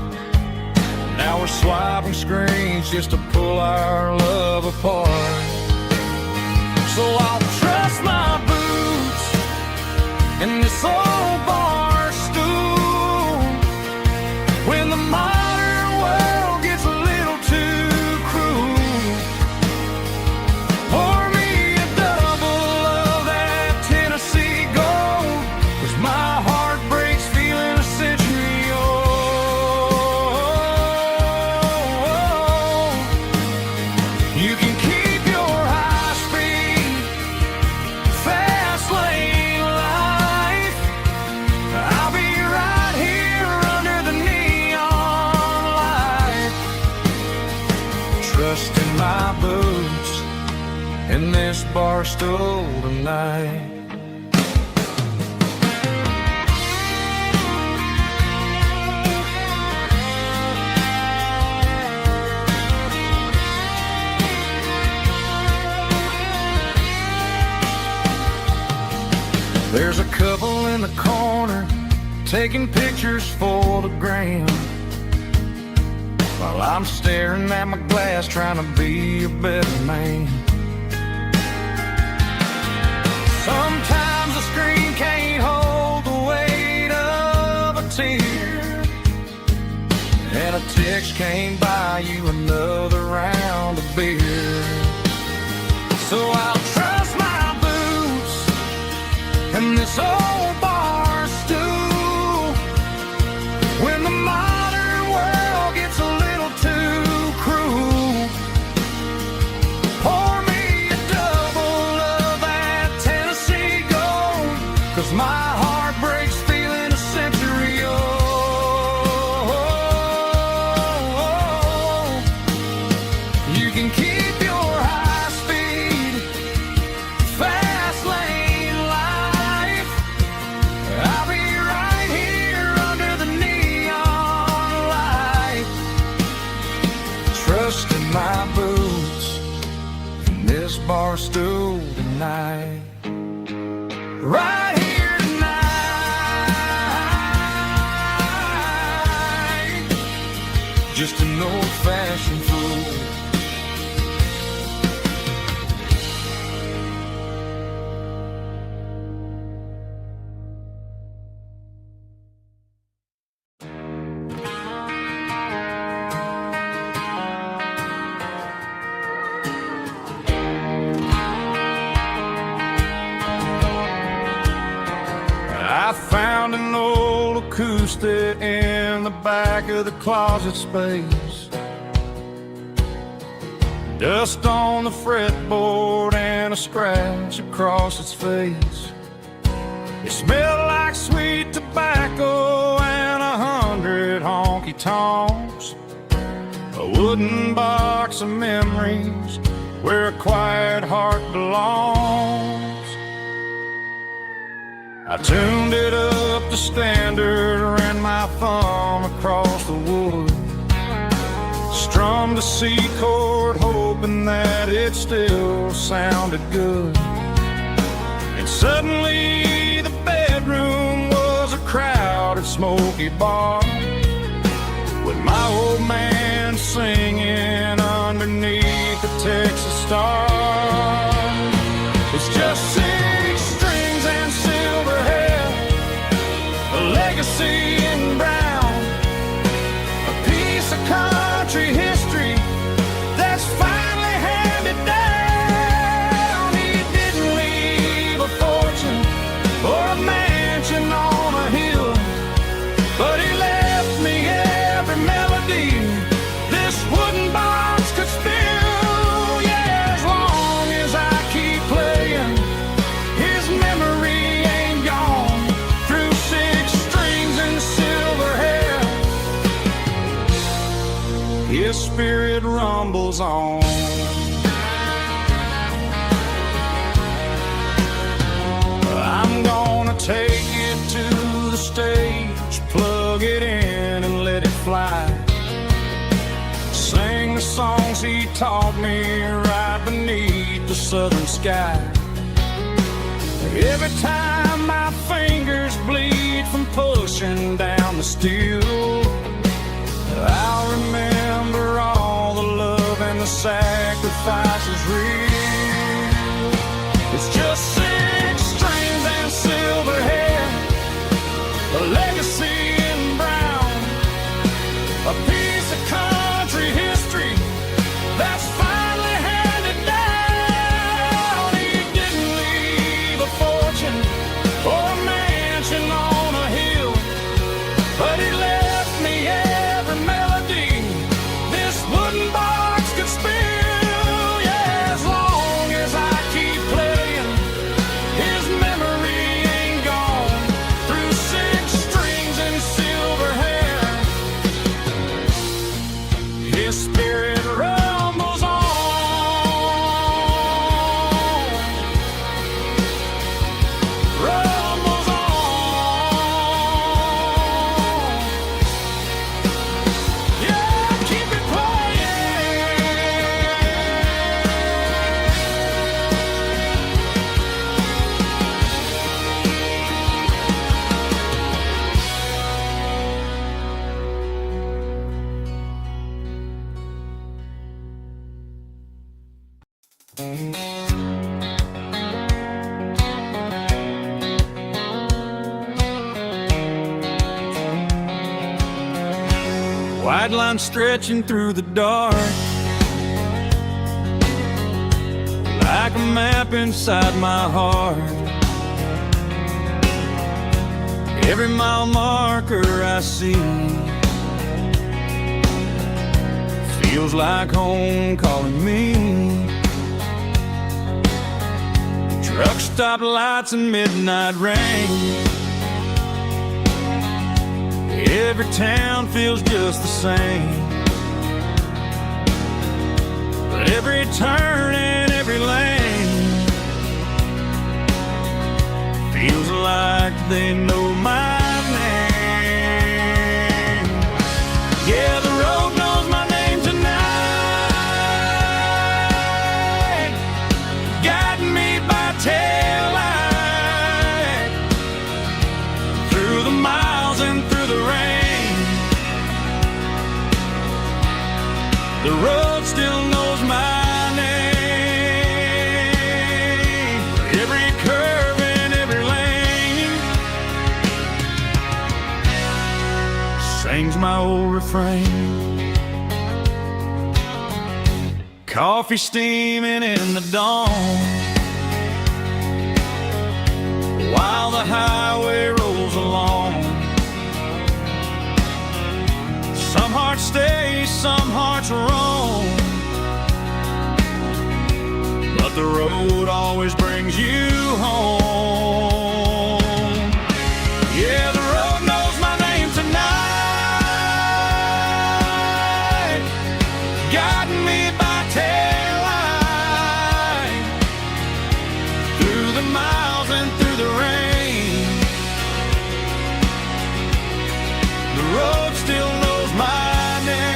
Now we're swiping screens just to pull our love apart. So I'll trust my boots in this old bar stool when the modern world gets a little too cruel. Pour me a double of that Tennessee Gold, 'cause my heart breaks feeling a century old. You can keep your high-speed fast lane life. I'll be right here under the neon light, trusting my boots in this bar stool tonight. There's a couple in the corner taking pictures for the gram, while I'm staring at my glass trying to be a better man. Sometimes the screen can't hold the weight of a tear, and a text can't buy you another round of beer. So I'll trust my boots in this old bar stool when the modern world gets a little too cruel. Pour me a double of that Tennessee Gold, 'cause my heart breaks feeling a century old. You can keep your high-speed fast lane life. I'll be right here under the neon light, trusting my boots in this bar stool tonight. Right here tonight, just an old-fashioned fool. I found an old acoustic in the back of the closet space. Dust on the fretboard and a scratch across its face. It smelled like sweet tobacco and 100 honky-tonks. A wooden box of memories where a quiet heart belongs. I tuned it up to standard, ran my thumb across the wood, strummed a C chord hoping that it still sounded good. And suddenly the bedroom was a crowded smoky bar, with my old man singing underneath the Texas star. It's just 6 strings and silver hair, a legacy in brown, a piece of country history that's finally handed down. He didn't leave a fortune or a mansion on a hill, but he spirit rumbles on. I'm gonna take it to the stage, plug it in and let it fly. Sing the songs he taught me right beneath the southern sky. Every time my fingers bleed from pushing down the steel, I'll remember all the love and the sacrifices real. It's just 6 strings and silver hair, a legacy in brown, a piece of country history that's finally handed down. He didn't leave a fortune or a mansion on a hill, but he left me every melody this wooden box could spill. Yeah, as long as I keep playing, his memory ain't gone. Through 6 strings and silver hair, his spirit rumbles on. Rumbles on. Yeah, keep it White line stretching through the dark, like a map inside my heart. Every mile marker I see feels like home calling me. Truck stop lights and midnight rain, every town feels just the same. But every turn and every lane feels like they know my name. Yeah, the road knows my name tonight, guiding me by taillight through the miles and through the rain. The road still knows my name. Every curve and every lane sings my old refrain. Coffee steaming in the dawn, while the highway rolls along. Some hearts stay, some hearts roam, but the road always brings you home. Yeah, the road knows my name tonight, guiding me by taillight through the miles and through the rain. The road still knows my name.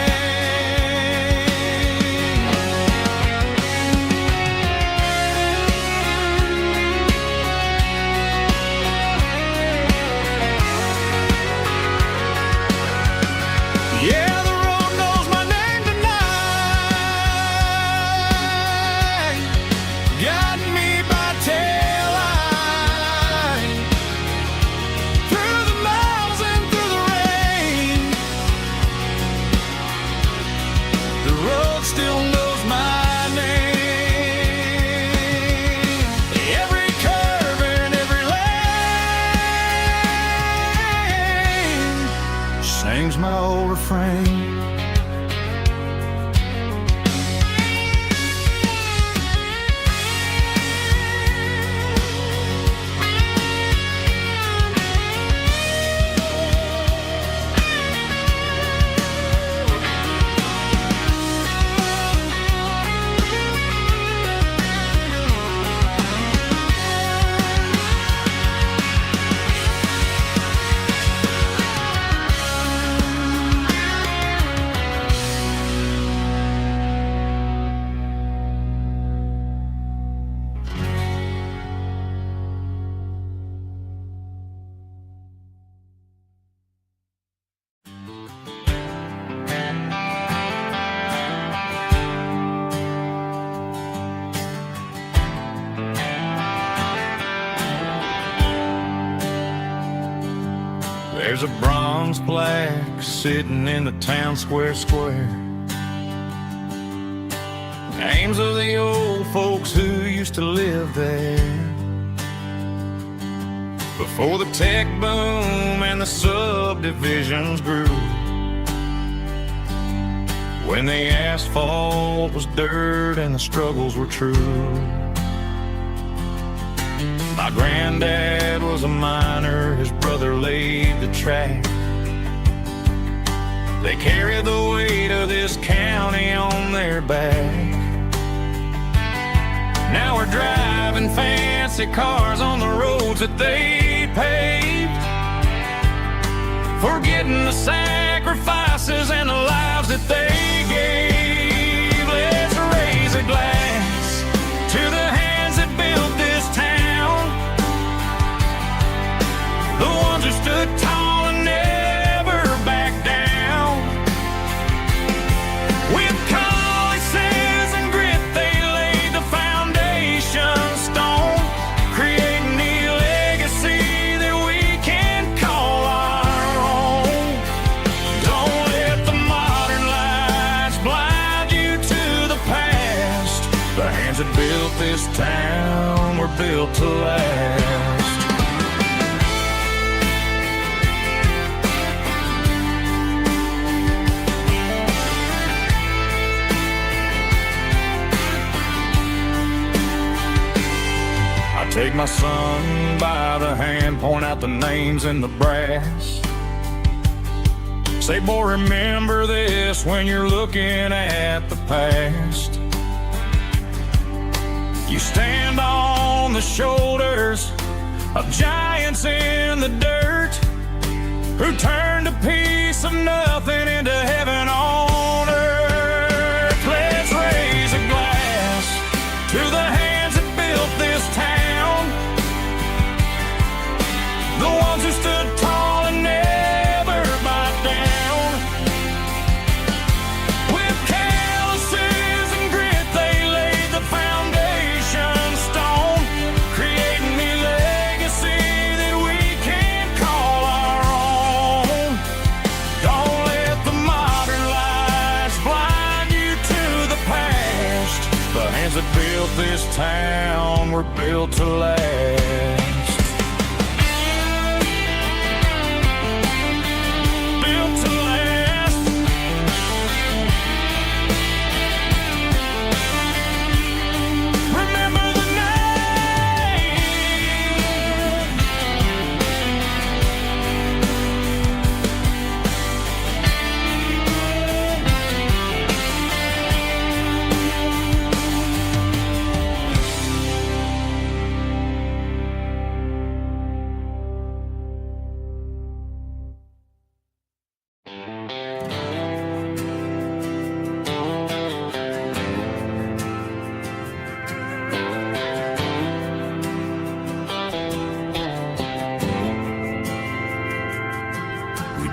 Yeah, the road knows my name tonight, guiding me by taillight through the miles and through the rain. The road still knows my name. Every curve and every lane sings my old refrain. There's a bronze plaque sitting in the town square. Names of the old folks who used to live there before the tech boom and the subdivisions grew, when the asphalt was dirt and the struggles were true. My granddad was a miner, his brother laid the track. They carried the weight of this county on their back. Now we're driving fancy cars on the roads that they paved, forgetting the sacrifices and the lives that they gave. Let's raise a glass to the hands that built this town, the ones who stood tall and never backed down. With calluses and grit they laid the foundation stone, creating the legacy that we can call our own. Don't let the modern lights blind you to the past. The hands that built this town were built to last. Take my son by the hand, point out the names in the brass. Say, boy, remember this when you're looking at the past. You stand on the shoulders of giants in the dirt, who turned a piece of nothing into heaven on earth. Let's raise a glass to the hands that built this town, the ones who stood tall and never backed down. With calluses and grit they laid the foundation stone, creating the legacy that we can call our own. Don't let the modern lights blind you to the past. The hands that built this town were built to last.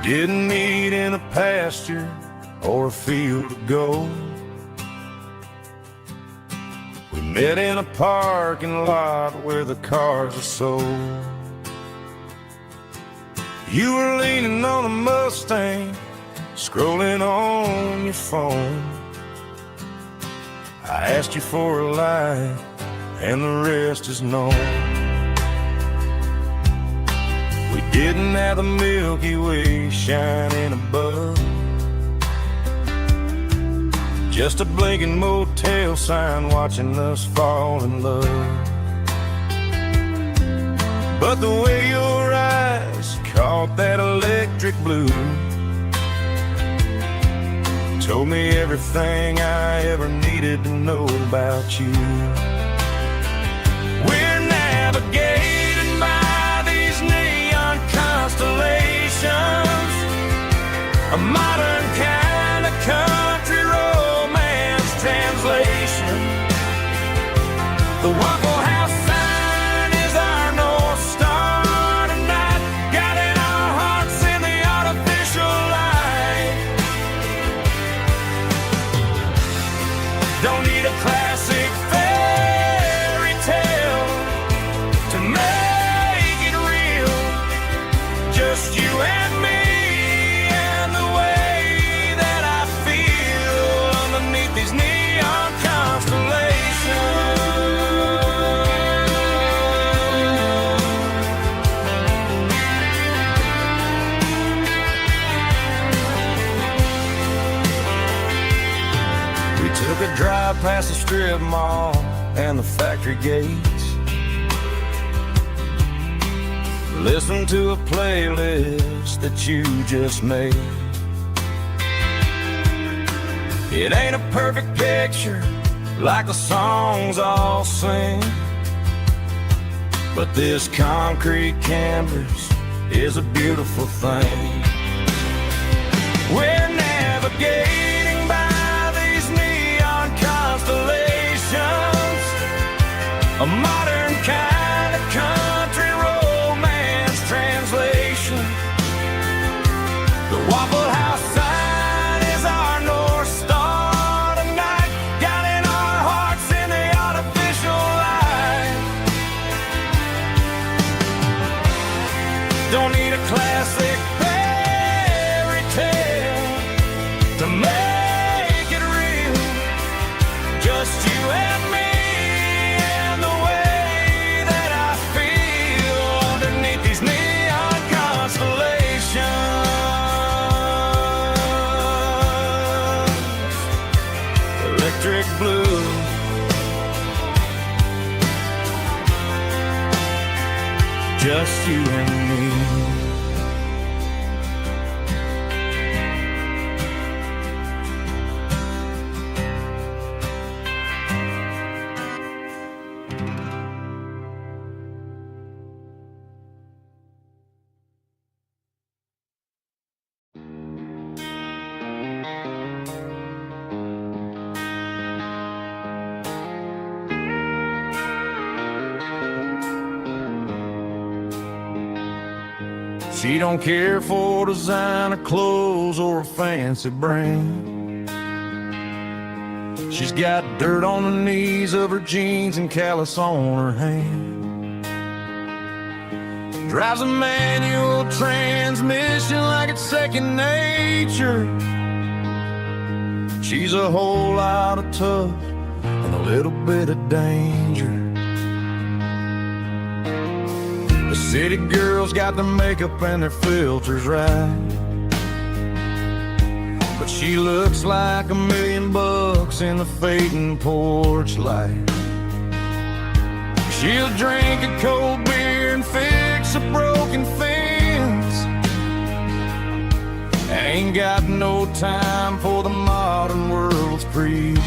Didn't meet in a pasture or a field of gold. We met in a parking lot where the cars are sold. You were leaning on a Mustang, scrolling on your phone. I asked you for a light, and the rest is known. We didn't have the Milky Way shining above, just a blinking motel sign watching us fall in love. But the way your eyes caught that electric blue told me everything I ever needed to know about you. We're navigating by these neon constellations, a modern kind of country romance translation. The Waffle House sign is our North Star tonight, guiding our hearts in the artificial light. Don't need a classic fairy tale to make it real, just you and drive past the strip mall and the factory gates. Listen to a playlist that you just made. It ain't a perfect picture like the songs all sing, but this concrete canvas is a beautiful thing. We're navigating by these neon constellations, a modern kind of country romance translation. The Waffle House sign is our North Star tonight, guiding our hearts in the artificial light. Don't need a classic fairy tale to make it real, just you and me and the way that I feel underneath these neon constellations. Electric blue, just you and me. She don't care for designer clothes or a fancy brand. She's got dirt on the knees of her jeans and callus on her hand. Drives a manual transmission like it's second nature. She's a whole lot of tough and a little bit of danger. The city girls got their makeup and their filters right, but she looks like $1 million in the fading porch light. She'll drink a cold beer and fix a broken fence, ain't got no time for the modern world's pretense.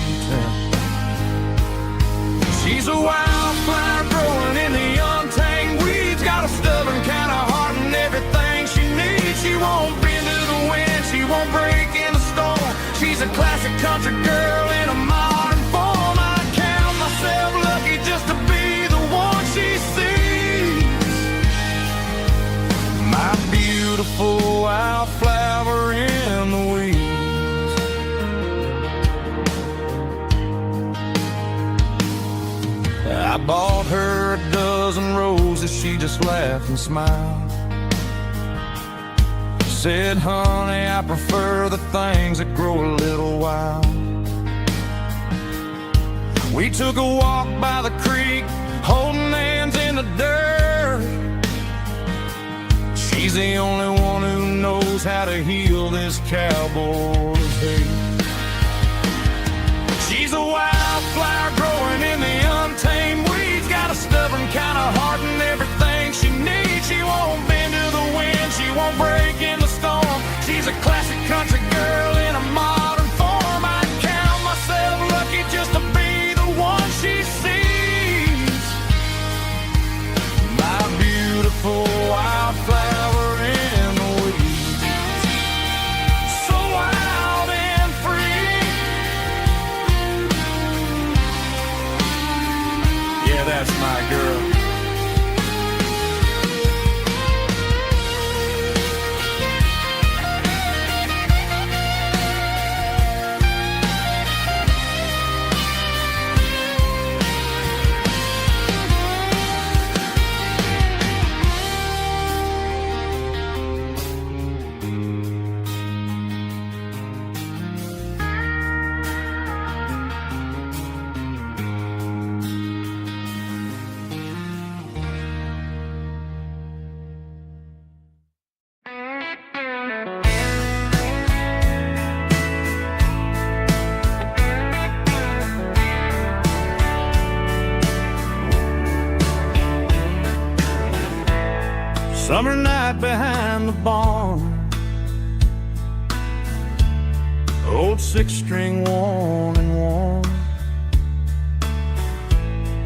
She's a wildflower growing in the untamed weeds, got a stubborn kind of heart and everything she needs. She won't bend to the wind, she won't break in the storm. She's a classic country girl in a modern form. I count myself lucky just to be the one she sees. My beautiful wildflower in the weeds. I bought her a dozen roses, she just laughed and smiled. Said, honey, I prefer the things that grow a little wild. We took a walk by the creek, holding hands in the dirt. She's the only one who knows how to heal this cowboy's hate. She's a wildflower growing in the untamed weeds, got a stubborn kind of heart and everything she needs. She won't bend to the wind, she won't break in the storm. She's a classic country girl in a modern form. I count myself lucky just to be the one she sees. My beautiful wildflower in the weeds, so wild and free. Yeah, that's my girl. Summer night behind the barn, old six-string worn and worn.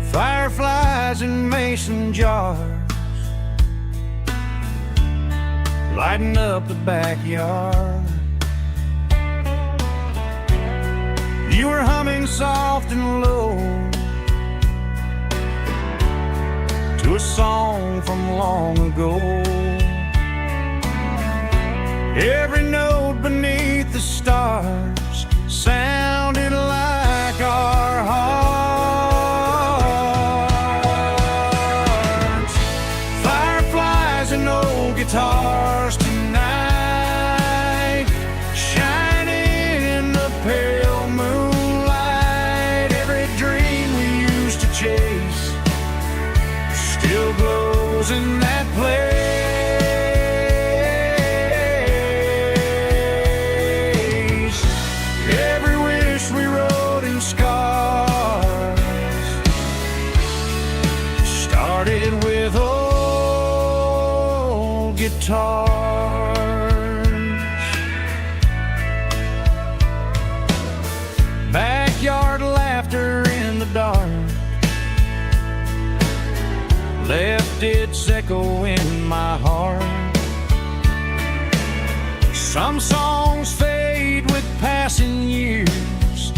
Fireflies in mason jars, lighting up the backyard. You were humming soft and low to a song from long ago. Every note beneath the stars sounded like our hearts. Fireflies and old guitars tonight, shining in the pale moonlight. Every dream we used to chase still glows in that place. Every wish we wrote in scars started with old guitars. Backyard laughter in the dark left its echo in my heart. Some songs fade with passing years,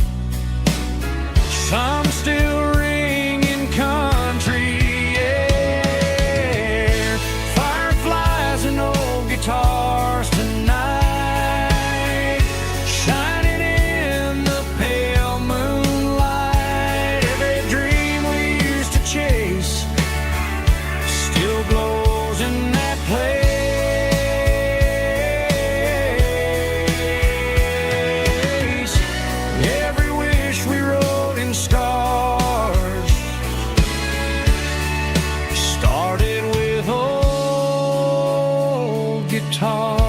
some still ring in country air. Fireflies and old guitars tonight, shining in the pale moonlight. Every dream we used to chase still glows in that place. Every wish we wrote in scars started with old guitars.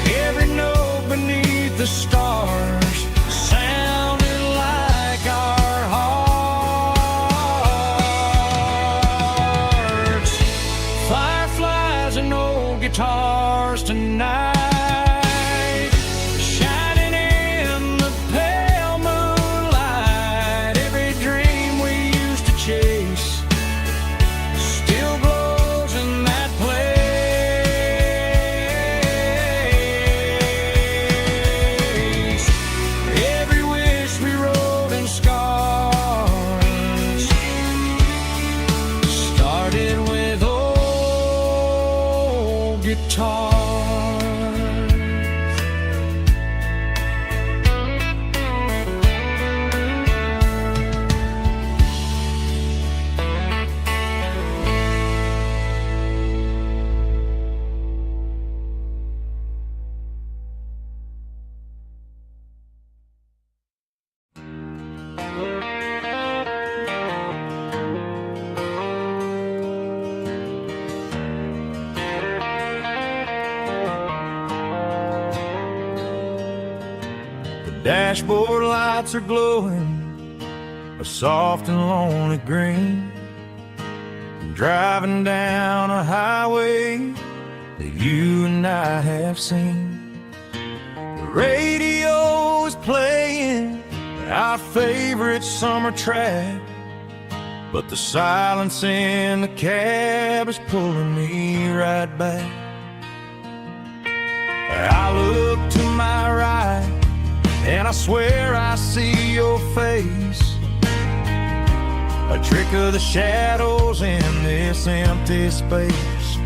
Every note beneath the stars sounded like our hearts. Fireflies and old guitars tonight, shining in the pale moonlight. Every dream we used to chase still glows in that place. Every wish we wrote in scars started with old guitars. The dashboard lights are glowing a soft and lonely green. I'm driving down a highway that you and I have seen. The radio is playing our favorite summer track, but the silence in the cab is pulling me right back. I look to my right and I swear I see your face, a trick of the shadows in this empty space.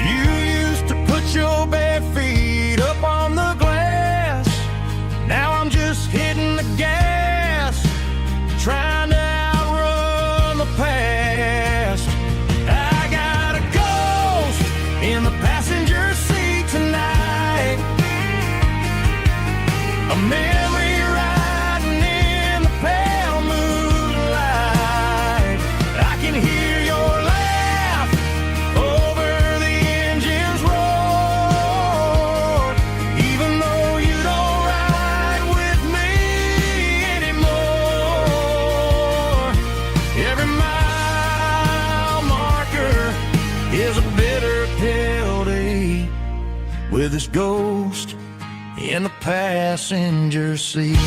You used to put your bare feet up on the glass. Now I'm just hitting the gas, trying to outrun the past. I got a ghost in the passenger seat tonight, a memory riding in the pale moonlight. I can hear your laugh ghost in the passenger seat.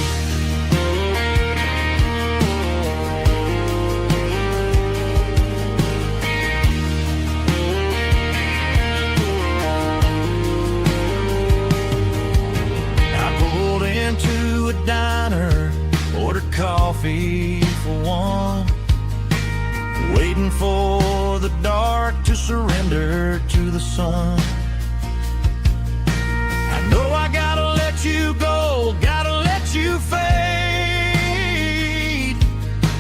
I pulled into a diner, ordered coffee for one, waiting for the dark to surrender to the sun. I know I gotta let you go, gotta let you fade,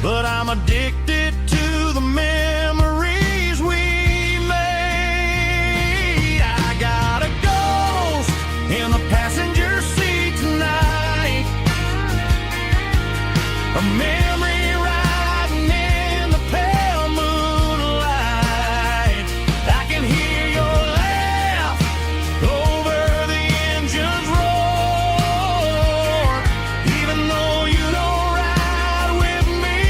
but I'm addicted to the memories we made. I got a ghost in the passenger seat tonight, a memory riding in the pale moonlight. I can hear your laugh over the engine's roar, even though you don't ride with me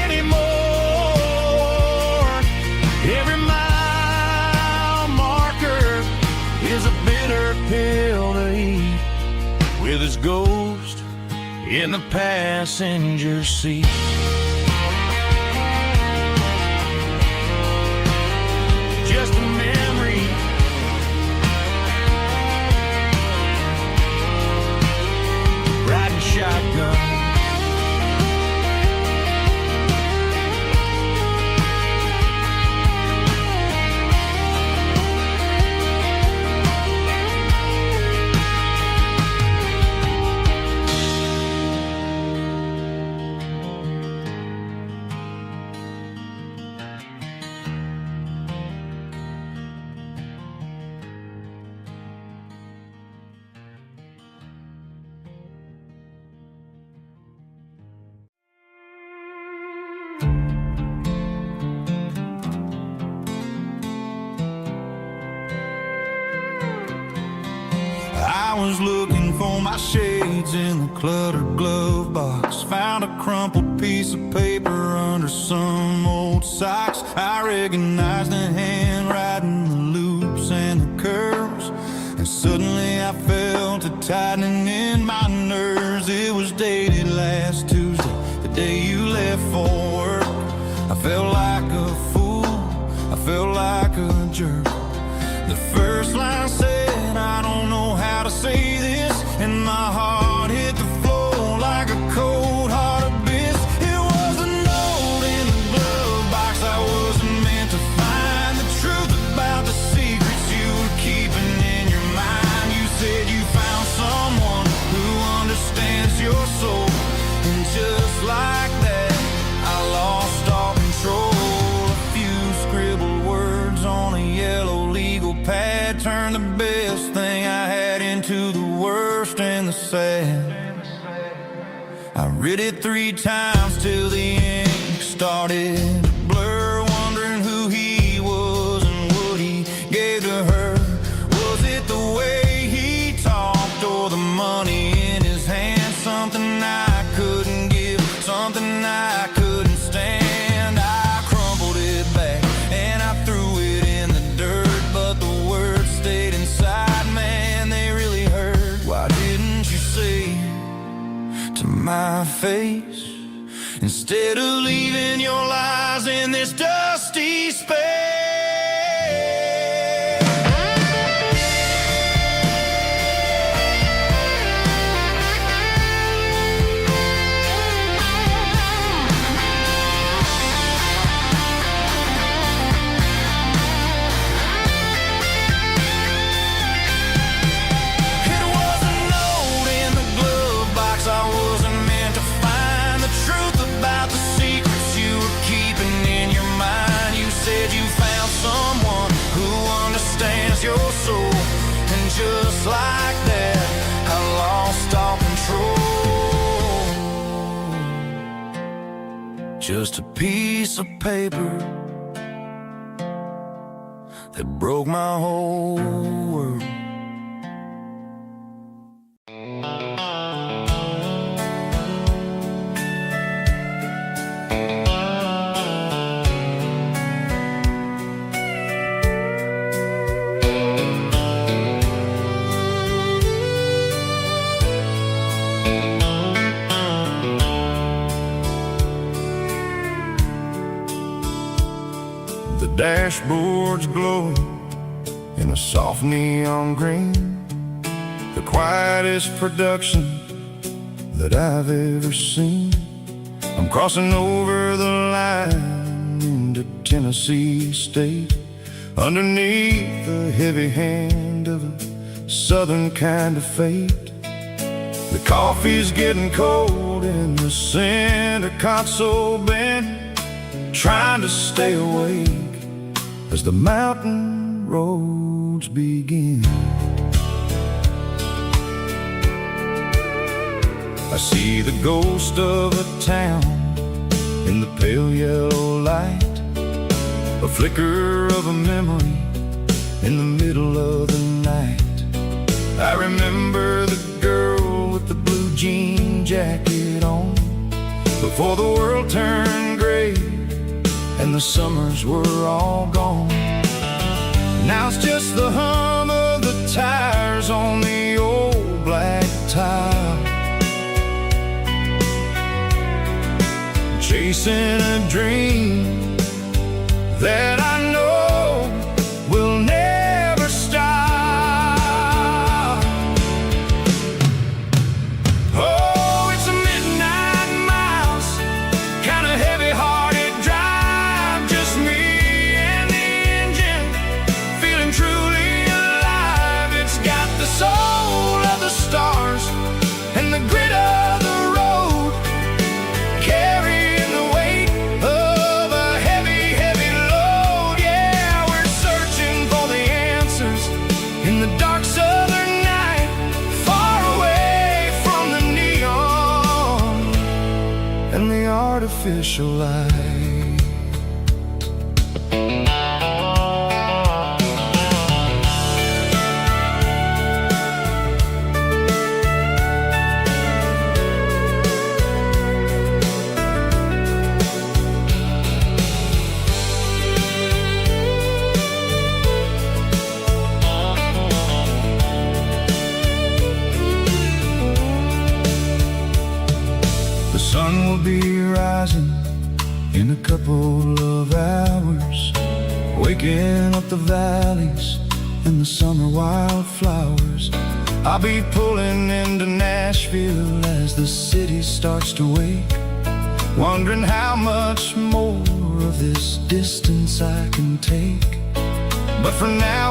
anymore. Every mile marker is a bitter pill to eat, with his ghost in the passenger seat. Just a memory, riding shotgun. I was looking for my shades in the cluttered glove box, found a crumpled piece of paper under some old socks. I recognized the handwriting, the loops and the curves, and suddenly I felt a tightening in my nerves. It was dated last Tuesday, the day you left for work. I felt like a fool, I felt like a jerk. The first line said, I don't know how to say this, and my heart hit the floor like a cold heart abyss. It was a note in the glove box I wasn't meant to find, the truth about the secrets you were keeping in your mind. You said you found someone who understands your soul, and just like that I lost all control. A few scribbled words on a yellow legal pad turned the best thing I had into the worst and the sad. I read it 3 times till the ink started to blur, wondering who he was and what he gave to her. Was it the way he talked or the money in his hand? Something I couldn't give, something I couldn't stand. I crumpled it back and I threw it in the dirt, but the words stayed inside, man, they really hurt. Why didn't you say to my face, instead of leaving your lies in this dusty space? It was a note in the glove box I wasn't meant to find, the truth about the secrets you were keeping in your mind. You said you found someone who understands your soul, and just like that I lost all control. Just a piece of paper that broke my whole world. dashboard's glowing in a soft neon green, the quietest production that I've ever seen. I'm crossing over the line into Tennessee State, underneath the heavy hand of a southern kind of fate. The coffee's getting cold in the center console bin, trying to stay awake as the mountain roads begin. I see the ghost of a town in the pale yellow light, a flicker of a memory in the middle of the night. I remember the girl with the blue jean jacket on, before the world turned gray and the summers were all gone. Now it's just the hum of the tires on the old black tile, chasing a dream that I know will never stop. Oh, it's a midnight miles, kinda heavy-hearted drive, just me and the engine, feeling truly alive. It's got the soul of the stars and the grit of the road, carrying the weight of a heavy, heavy load. Yeah, we're searching for the answers in the dark southern night, far away from the neon and the artificial light. The sun will be rising in a couple of hours, waking up the valleys and the summer wildflowers. I'll be pulling into Nashville as the city starts to wake, wondering how much more of this distance I can take. But for now